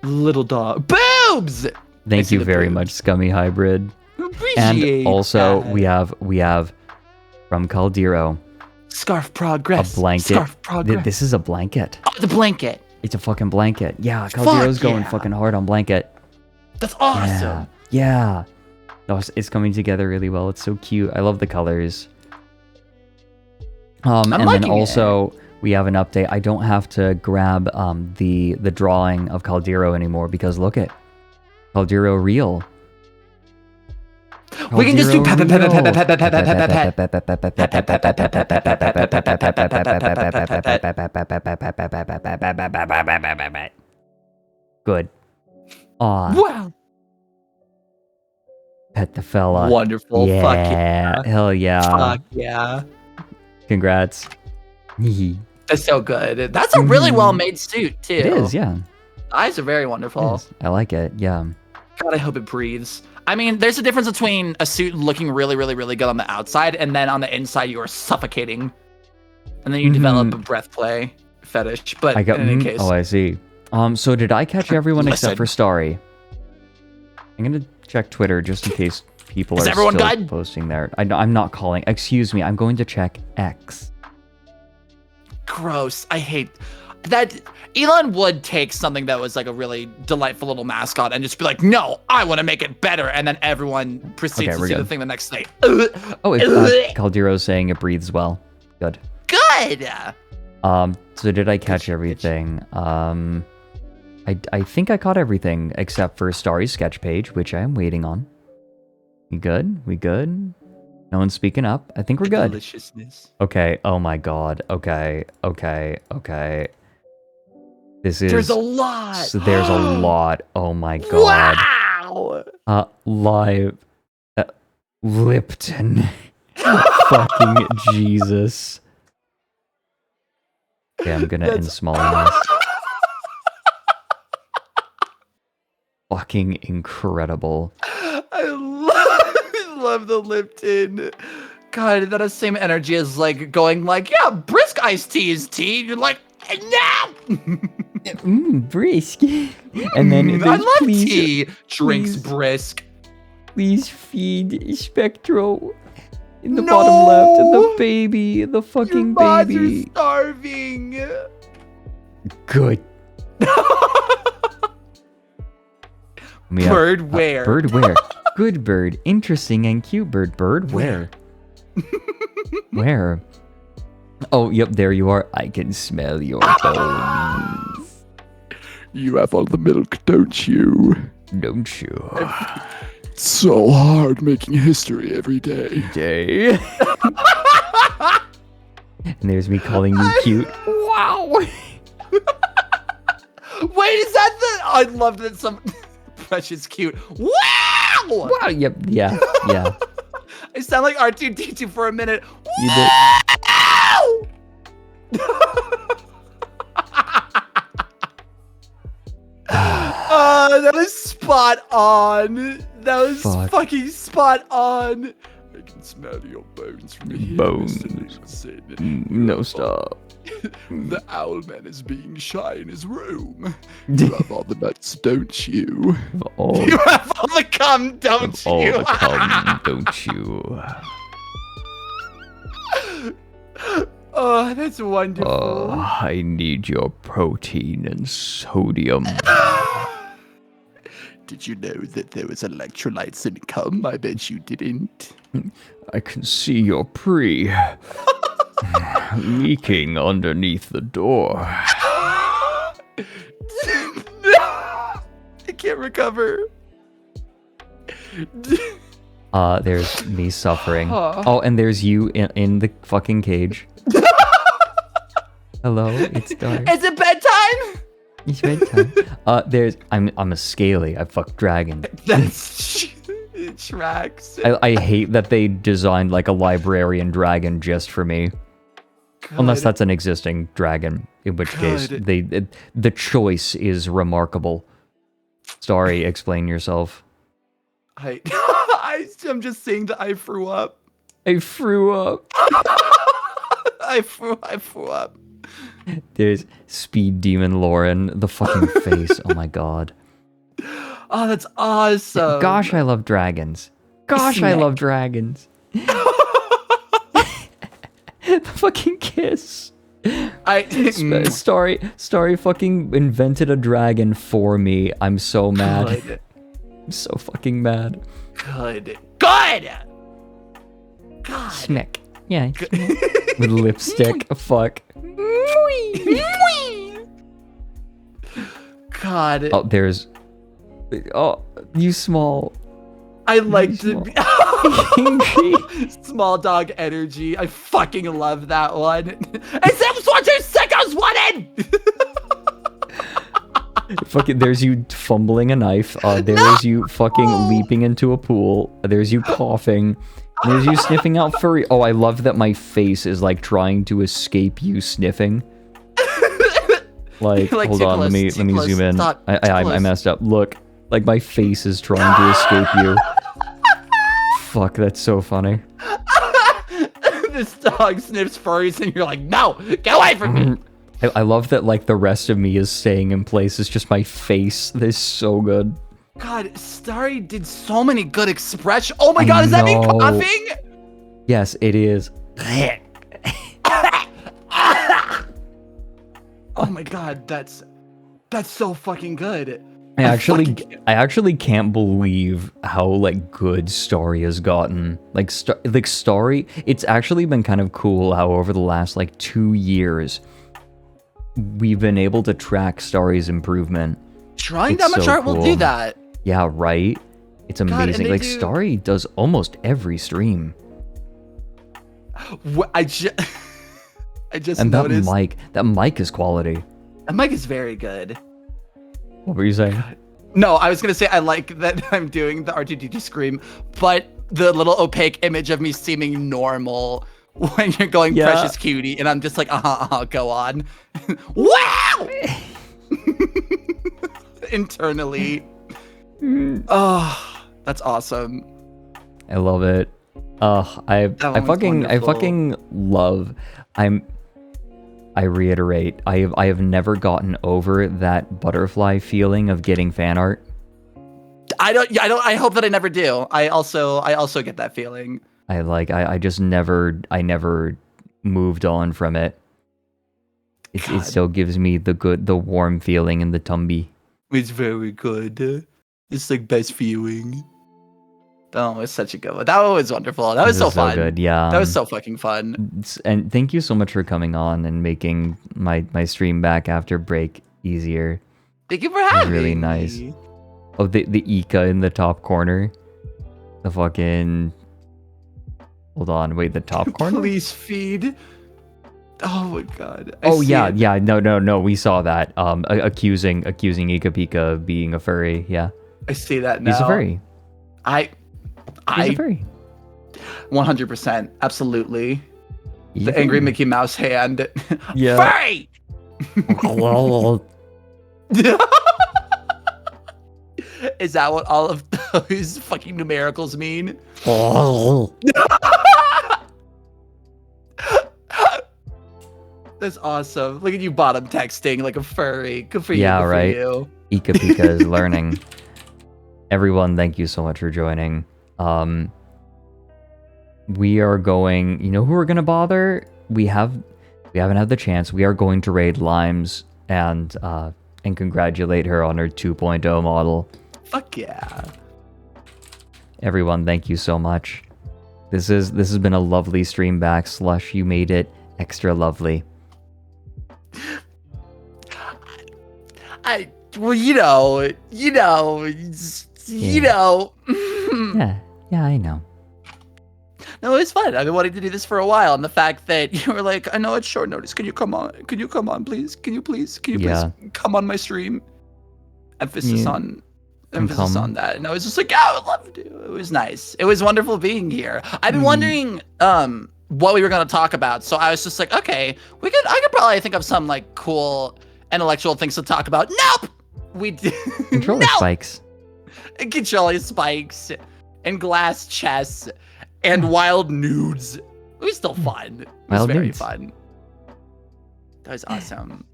Little dog. Boobs! Thank you very much, Scummy Hybrid. Appreciate And also, that. we have from Caldero Scarf progress. a blanket. Scarf progress. This is a blanket. Oh, the blanket. It's a fucking blanket. Yeah, Caldero's going yeah. fucking hard on blanket. That's awesome. Yeah. No, it's coming together really well. It's so cute. I love the colors. And then liking also we have an update. I don't have to grab the drawing of Caldero anymore because look at Caldero real. We can just do pet. Good. Aw. Wow. Pet the fella. Wonderful. Yeah. Fuck yeah. Hell yeah. Fuck yeah. Congrats. That's so good. That's a really well made suit too. It is, yeah. Eyes are very wonderful. It is. I like it. Yeah. God, I hope it breathes. I mean, there's a difference between a suit looking really, really, really good on the outside, and then on the inside you are suffocating, and then you develop a breath play fetish. But I got. in any case, Oh, I see. So did I catch everyone except for Starry? I'm gonna check Twitter just in case people Is are everyone still good? posting there. I'm not calling. Excuse me. I'm going to check X. gross. I hate that. Elon would take something that was like a really delightful little mascot and just be like, no, I want to make it better. And then everyone proceeds to we're see the good. thing the next day. Oh, it's Caldero's saying it breathes well. Good. Good. So did I catch everything? I think I caught everything except for Starry's sketch page, which I am waiting on. We good? We good? No one's speaking up. I think we're good. Deliciousness. Okay. Oh my god. Okay. This is. There's a lot. So there's a lot. Oh my god. Wow. Live. Lipton. Fucking Jesus. Okay, I'm gonna insmall this. Fucking incredible. I love the Lipton. God, that has same energy as like going like, yeah, brisk iced tea is tea. You're like, no. Brisk. And then I there's, love please, tea. Drinks please, brisk. Please feed Spectro in the bottom left. The baby, the fucking baby. Are starving. Good. Bird where? Bird where? Good bird. Interesting and cute bird. Bird where? Where? Oh, yep, there you are. I can smell your bones. You have all the milk, don't you? Don't you? It's so hard making history every day. And there's me calling you cute. Wow. Wait, is that the? I love that some Precious cute. Wow. Wow. Yep. Yeah. Yeah. I sound like R2-D2 for a minute. You did. That was spot on. That was fucking spot on. I can smell your bones from here. Bones. Mr. Nicholson. No, stop. The owl man is being shy in his room. You have all the nuts, don't you? All, You have all the cum, don't all you? the cum, don't you? Oh, that's wonderful. Oh, I need your protein and sodium. Did you know that there was electrolytes in cum? I bet you didn't. I can see your pre leaking underneath the door. I can't recover. There's me suffering. Oh, and there's you in the fucking cage. Hello, it's dark. Is it bedtime? It's bedtime. I'm a scaly. I fuck dragon. It tracks. I hate that they designed like a librarian dragon just for me. Unless that's an existing dragon, in which case the choice is remarkable. Sorry, explain yourself. I'm just saying that I threw up. I threw up. I threw up. There's Speed Demon Loren, the fucking face. Oh my god. Oh, that's awesome. Gosh, I love dragons. Gosh, I love dragons. The fucking kiss. Starry fucking invented a dragon for me. I'm so mad. Good. I'm so fucking mad. Good. Smack. Yeah. With lipstick. Fuck. God. Oh, there's. Oh, you small. I like to be small dog energy. I fucking love that one. And Sam's one, two sickos, one in. Fucking, there's you fumbling a knife. There's you fucking leaping into a pool. There's you coughing. There's you sniffing out furry. Oh, I love that my face is like trying to escape you sniffing. Like hold on, let me zoom in. Stop. I messed up. Look, like my face is trying to escape you. Fuck, that's so funny. This dog sniffs furries and you're like, no, get away from me. I love that like the rest of me is staying in place. It's just my face. This is so good. God, Starry did so many good expressions. Oh my god, is that me coughing? Yes, it is. Oh my god, that's so fucking good. I actually can't believe how like good Starry has gotten. Like Starry, it's actually been kind of cool how over the last like 2 years we've been able to track Starry's improvement. Trying that much art will do that. Yeah, right? It's amazing. God, like Starry does almost every stream. I just and noticed. that mic is quality. That mic is very good. What were you saying? God. No, I was gonna say I like that I'm doing the R2D2 scream, but the little opaque image of me seeming normal when you're going precious cutie, and I'm just like, go on. Wow! Internally. Oh, that's awesome. I love it. I fucking love. I reiterate, I have never gotten over that butterfly feeling of getting fan art. I hope that I never do. I also get that feeling. I just never moved on from it. It still gives me the warm feeling in the tumby. It's very good. It's like best feeling. Oh, it's such a good one. That one was wonderful. That was so fun. Good, yeah. That was so fucking fun. And thank you so much for coming on and making my stream back after break easier. Thank you for having me. Really nice. Oh, the Ika in the top corner. The fucking... Hold on, wait, the top corner? Police feed. Oh my god. Yeah. No, we saw that. Accusing Ika Pika being a furry, yeah. I see that now. He's a furry. He's a furry. 100%, absolutely. The angry Mickey Mouse hand. Yeah. Furry! Is that what all of Those fucking numericals mean. That's awesome. Look at you bottom texting like a furry. Good for you. Yeah, good right. For you. Ika Pika is learning. Everyone, thank you so much for joining. We are going. You know who we're gonna bother? We haven't had the chance. We are going to raid Limes and congratulate her on her 2.0 model. Fuck yeah. Everyone, thank you so much. This has been a lovely stream back. Slush, you made it extra lovely. Well, you know. Yeah, I know. No, it's fun. I've been wanting to do this for a while, and the fact that you were like, I know it's short notice. Can you come on? Can you come on, please? Can you please come on my stream? Emphasis on that. And I was just like, yeah, I would love to. It was nice. It was wonderful being here. I've been wondering what we were gonna talk about, so I was just like, okay, I could probably think of some like cool intellectual things to talk about. Nope. We did. Controller spikes. Controller spikes and glass chess and wild nudes. It was still fun. It was Wild very nudes. fun. That was awesome.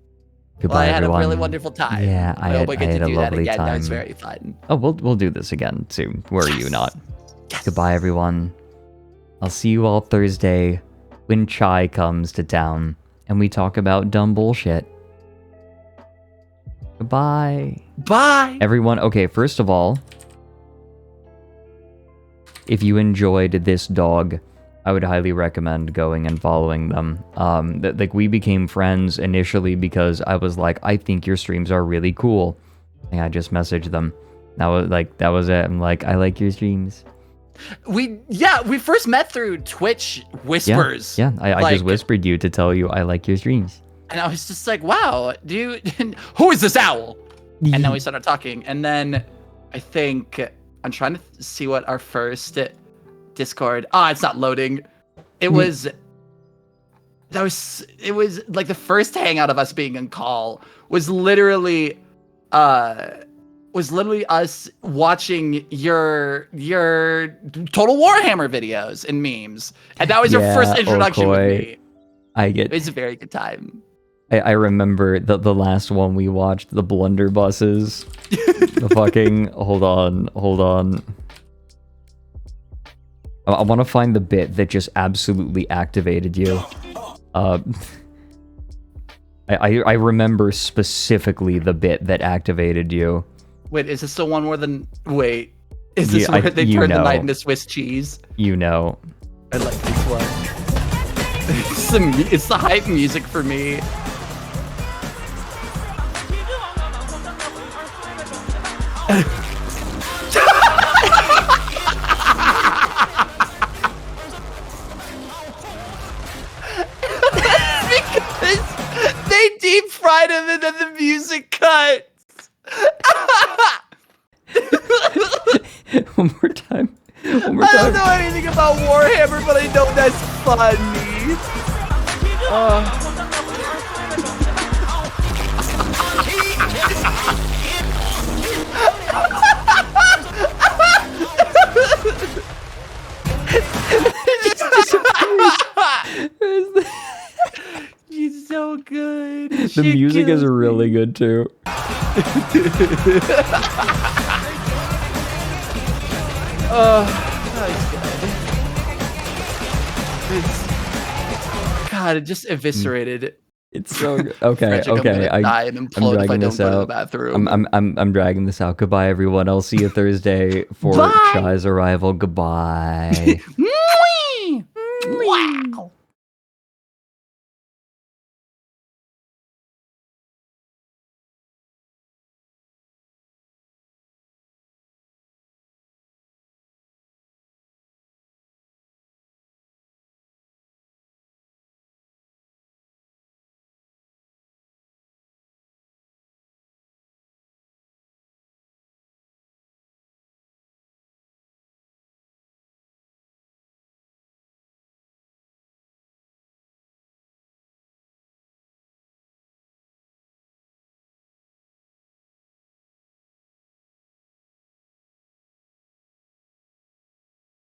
Goodbye, Well, I had everyone. a really wonderful time. Yeah, I hope we get had to a do that lovely again. time. That was very fun. Oh, we'll do this again soon. Were you not? Yes. Goodbye, everyone. I'll see you all Thursday when Chai comes to town and we talk about dumb bullshit. Goodbye. Bye. Everyone, okay, first of all, if you enjoyed this dog, I would highly recommend going and following them. Like, we became friends initially because I was like, I think your streams are really cool. And I just messaged them. That was it. I'm like, I like your streams. We first met through Twitch whispers. Yeah, I just whispered you to tell you I like your streams. And I was just like, wow, who is this owl? And then we started talking. And then I think I'm trying to see what our first Discord. It's not loading. It was like the first hangout of us being in call was literally us watching your Total Warhammer videos and memes. And that was your first introduction with me. It was a very good time. I remember the last one we watched, the blunderbusses. The fucking hold on. I want to find the bit that just absolutely activated you. I remember specifically the bit that activated you. Wait, is this the one where is this where they turn the night into Swiss cheese? You know. I like this one. It's the hype music for me. Because they deep fried him and then the music cuts. One more time. I don't know anything about Warhammer, but I know that's funny. He's so good. The music is really good too. God, it just eviscerated. It's so good. Okay. I'm dragging this out. I'm dragging this out. Goodbye, everyone. I'll see you Thursday for Chai's arrival. Goodbye. Wow.